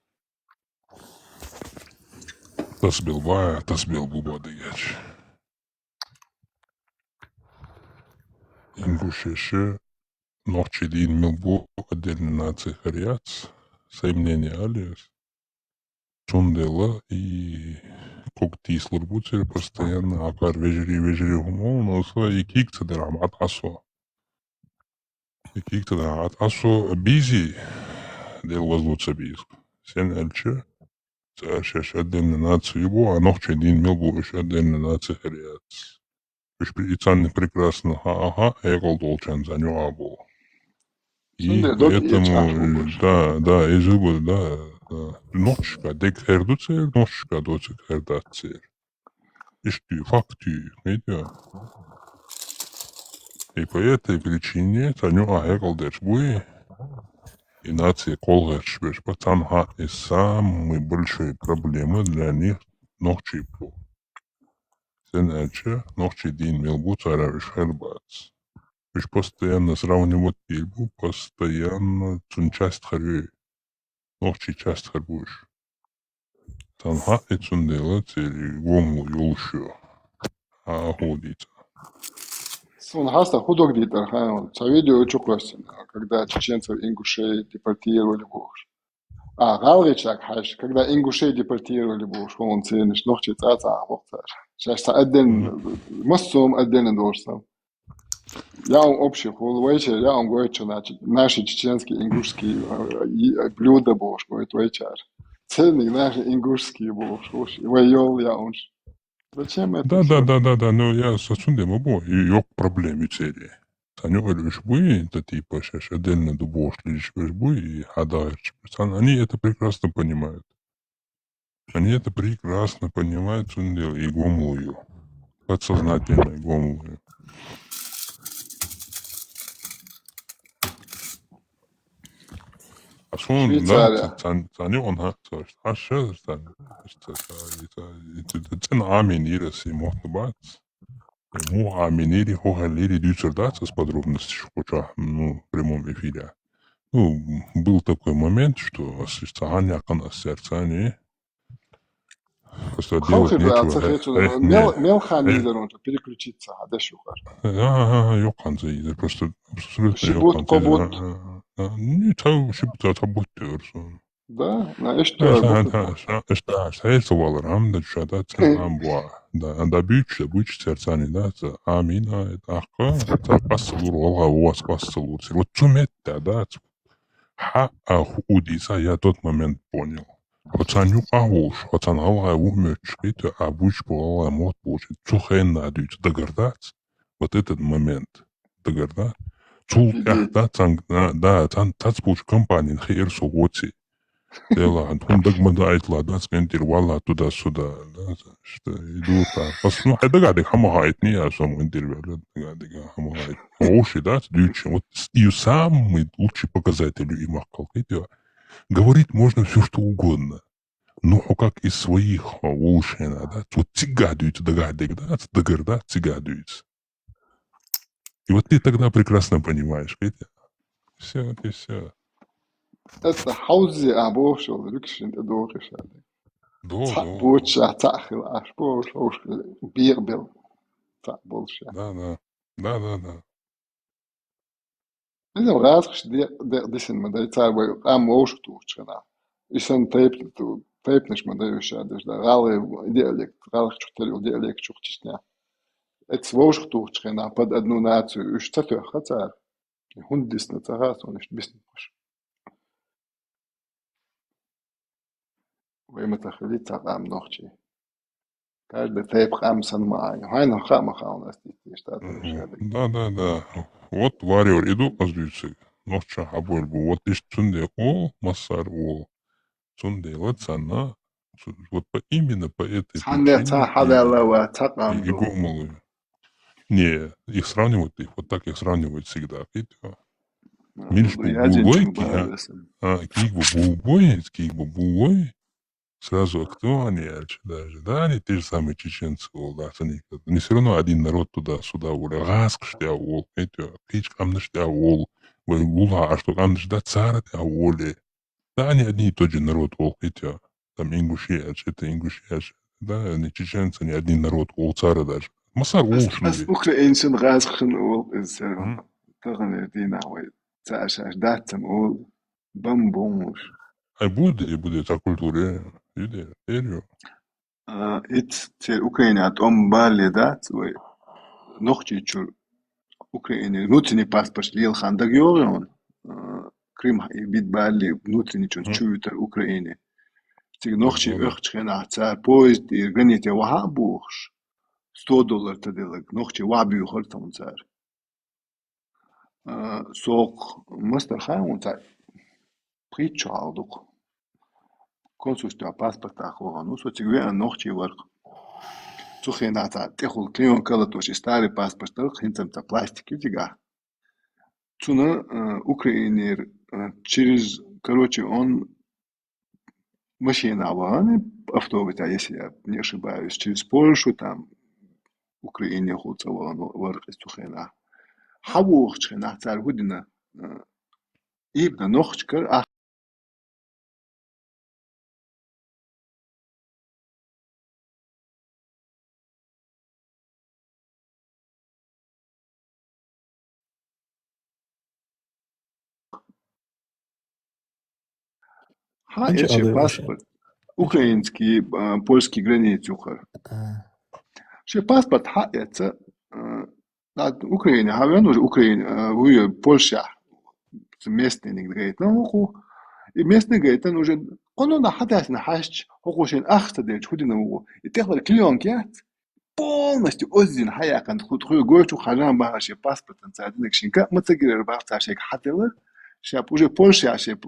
Tasbilbaya, tasbil buba digeç. Ингушеше ночи дин милбу отдельной нации Харьяц, соимнение алиас, Чундела и Кокти слурбуцер постоянно акар вежери гумол, но и кикца драм от асо. И кикца драм от асо бизи дел возлуца биск. Сен эльче, цашеш отдельной нации его, а ночи дин милбу еще отдельной нации Харьяц. Шпицаны прекрасно, ага, эгол долчан за него был. И поэтому, да, и живу, да, ночка, дек хердуцер, ночка доцек хердацер. Ишти, факту, видите? И по этой причине за него эгол дерчбуи, и нация колгерш, пацан, и самые большие проблемы для них ночи был. Иначе ночи день мелбу царевич хербац. Виш постоянно сравнивать пильбу, постоянно цун часть харю. Ночи часть харбуш. Танха и цун делать или гому юлшу. А ходится. Сон хаста худок дитер, це видео очень классно, когда чеченцев ингушей депортировали в Буш. А, Галричак хаш, когда ингушей депортировали в Буш, он ценишь, ночи цаца, вохтар. Сейчас отдельно, массом отдельно должен. Я вам общий вечер, я вам говорю, что наши чеченские, ингушские блюда Буш, говорит вечер. Ценные наши ингушские Буш, воел я он. Зачем это? Да, но я сосунде мобо, и yok проблем цели. Саню эльвиш буи, это типа сейчас отдельно дубош лишь буи и хадаешь. Они это прекрасно понимают. Они это прекрасно понимают, что он делает, и гомлую. Подсознательно гомлую. А что он, да, Саню он а что это амин ирес и мохт бац. Ему аминили, хохалили, дюцердаться с подробностью, что ну, в прямом эфире. Ну, был такой момент, что сагання на сердце, они Просто делать Халхи да, нечего. цехи мелхан изерон, переключиться, а дальше ухаж. Yok kanzaydı. Просто абсолютно yok Шибут, побут. kanzaydı. Не, там шибут atabut diyorsun. Да, на что Да, работать? işte valram da şada sen bu. Da büyük sertsani da amina akka ta pasılur olga uvas pasılur. Вот цумет да. Ха удиса я тот момент понял. Пацаню ауш, пацан алга умеч, это обуч по мод получит. Цухен надует догордать. Вот этот момент догордать. Цул да цанг да цан тацпуч компании хер сугоци. Дела антун дагмада айтла да скентир вала туда-сюда. Да, что идут так. Ну, это гады хамагает не я сам интервью. Гады хамагает. Оши, да, дючи. Вот и самый лучший показатель и макал. Говорить можно все, что угодно. Но как из своих ушей надо. Вот цигадуется, догорда, цигадуется. И вот ты тогда прекрасно понимаешь, видите? Все, вот и все. Это хаузи абошел, рикшин да дориш. Ца боча, цахил, аш бошел, бирбел. Ца больше. Да. Не знаю, разгш десен мадай царбай ам ош тухчана. Исен тейпнеш мадай шадеш да галы диалект, галых чухтел диалект чухтисня. Это свош тухчана под одну нацию, уж цатё хацар. Хундис на цагас, он ишь бисн пош. Время тахли цагам нохчи. Каждый тейп хам санмай. Хайна хама хаунас Да. Вот варьер иду азуйцы. Нохча абольбу. Вот ишь цунде о массар о. Цунде лацана. Вот именно по этой Санне ца хадалава цагам и гомолы. Не, их сравнивают, вот так их сравнивают всегда. Видите? Мильш булбой, сразу кто они, даже, да, они те же самые чеченцы, да, не все равно один народ туда-сюда, раск штяул, видите, пич камныштяул, ула, а что камныш цара тяули. Да, они одни и тот же народ, видите, там ингушияч, это ингушияч, да, не чеченцы, не один народ, цара даже. Масар As Ukraïnsen raasgen ol is tegen die nou цаашаш датсам ol бамбомуш. Ай буде та культура, иде, верю. Ит те Украина от бали дат, ой, нохчи чур Украине внутренний паспорт лил ханда георгион. Крым и бит бали внутренний чуютер Украине. Тиг нохчи охчхена цар поезд и граните вахабуш. $100 تدلك نوختي وعبي وخلطة منصار سوق مستر خان منصار بريتشو عالدوك كونسوستو باسبورت أخوها نوسو تيجي نوختي ورق تخي ناتا تأخذ كليون كلتوش ستاري باسبورت تلق هنتم تا пластики тига туна Украинер через короче он машина ваны автобус, если я не ошибаюсь, через Польшу там Украине хулцавала вархис тухена. Хавух чхена цар гудина. Ибна нохчкар а еще паспорт. Украинский, польский границухар. Ще паспорт это Украине, хавен уже Украине, Польша, местный говорит, ну, и местный говорит, он уже, он на хатас на хащ, хокушин ахтадельч, худина угу, и техвар клион кят, полностью озин хаякан, худхую гойчу хажан бахаши паспорт, цадинек шинка, мацагирер бахташек хателер, шап уже Польша, шап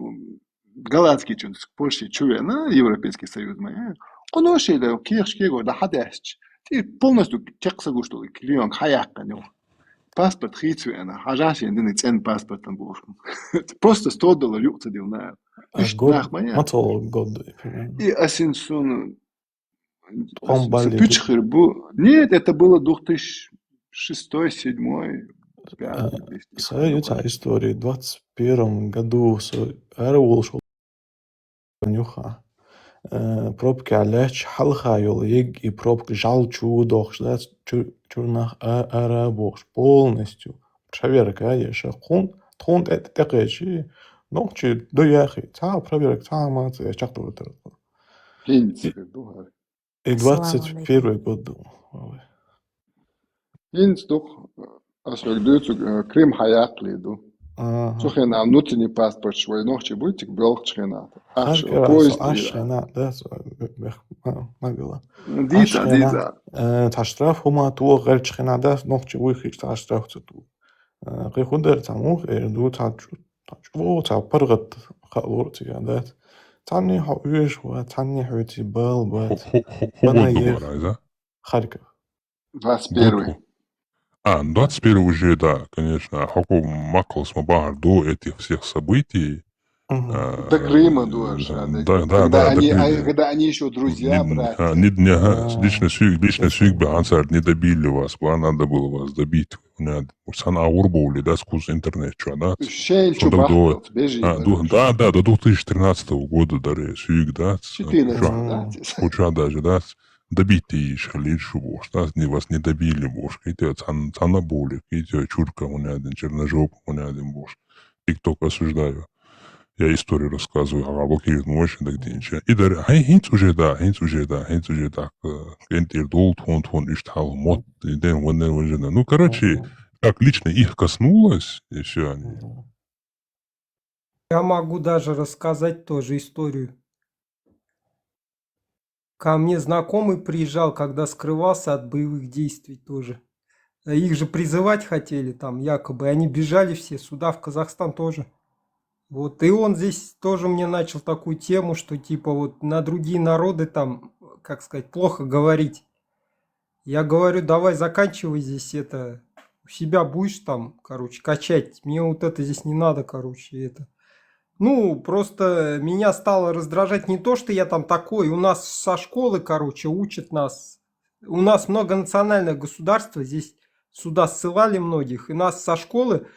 голландский чун, Польша чуена, Европейский Союз, он уже да киршкего да хатасч. Ты полностью чексагу, что ли, клион хаяк-каню. Паспорт хитсуэна, хажаши, не цен паспортом был. Просто $100 юкца дивная. Мато год. И асинсун... Пичхер был... Нет, это было 2006-2007. Союза истории в 21 году Эрвул шел Нюха. пробки алеч халхайол и пробки жалчудох, да, чурнах арабох полностью. Проверка, еще хун это такие, ну, чи доехи, та проверка, та мать, я чак то это. И 21 год думал. Doch, als we doen, Krim hayakli do. Zo geen naam, nutje niet paspoort, zo je nog je boeit, ik belg geen naam. Ach, poist. Ашена, да, могла. Дица. Таштраф хума туа герчхена, да, нохчи уйхиш таштраф цуту. Гехудер тамух, ду тачу. Тачу, та паргат халуртига, да. Тани хауиш, тани хути бал, бат. Бана ех. Харьков. 21. 21 уже, да, конечно. Хаку Маклс Мабар до этих всех событий. До Крыма тоже. Когда они еще друзья, братья. Лично сюг бы ансар не добили вас, надо было вас добить. Сан Аурбоули, да, сквозь интернет, что, да? Да, до 2013 года, да, сюг, да. 14, даже, да. Добить-то и шалить шубош, да, вас не добили, бош, какие-то цанаболи, какие-то чурка у меня один, черножоп у меня один, бош. Тикток осуждаю. Я историю рассказываю, а блокируют мощь, так динча. И да, хинц уже так, энтер дол, тон, иштал, мод, и ден, уже, да. Ну, короче, как лично их коснулось, и все они. Я могу даже рассказать тоже историю. Ко мне знакомый приезжал, когда скрывался от боевых действий тоже. Их же призывать хотели там, якобы. Они бежали все сюда, в Казахстан тоже. Вот. И он здесь тоже мне начал такую тему, что типа вот на другие народы там, как сказать, плохо говорить. Я говорю, давай заканчивай здесь это. У себя будешь там, короче, качать. Мне вот это здесь не надо, короче, это. Ну, просто меня стало раздражать не то, что я там такой. У нас со школы, короче, учат нас. У нас многонациональное государство. Здесь сюда ссылали многих. И нас со школы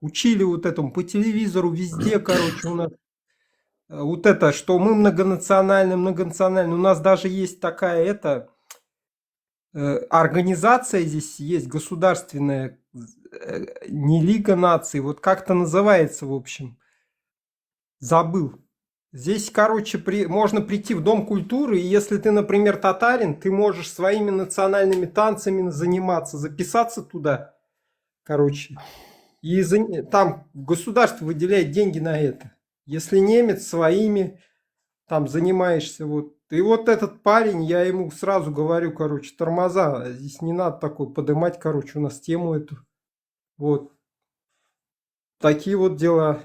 учили вот этому по телевизору, везде, короче, у нас. Вот это, что мы многонациональны. У нас даже есть такая организация здесь есть, государственная, не Лига наций. Вот как-то называется, в общем. Забыл. Здесь, короче, можно прийти в Дом культуры, и если ты, например, татарин, ты можешь своими национальными танцами заниматься, записаться туда, короче. И там государство выделяет деньги на это. Если немец, своими там занимаешься. Вот. И вот этот парень, я ему сразу говорю, короче, тормоза. Здесь не надо такой поднимать, короче, у нас тему эту. Вот. Такие вот дела.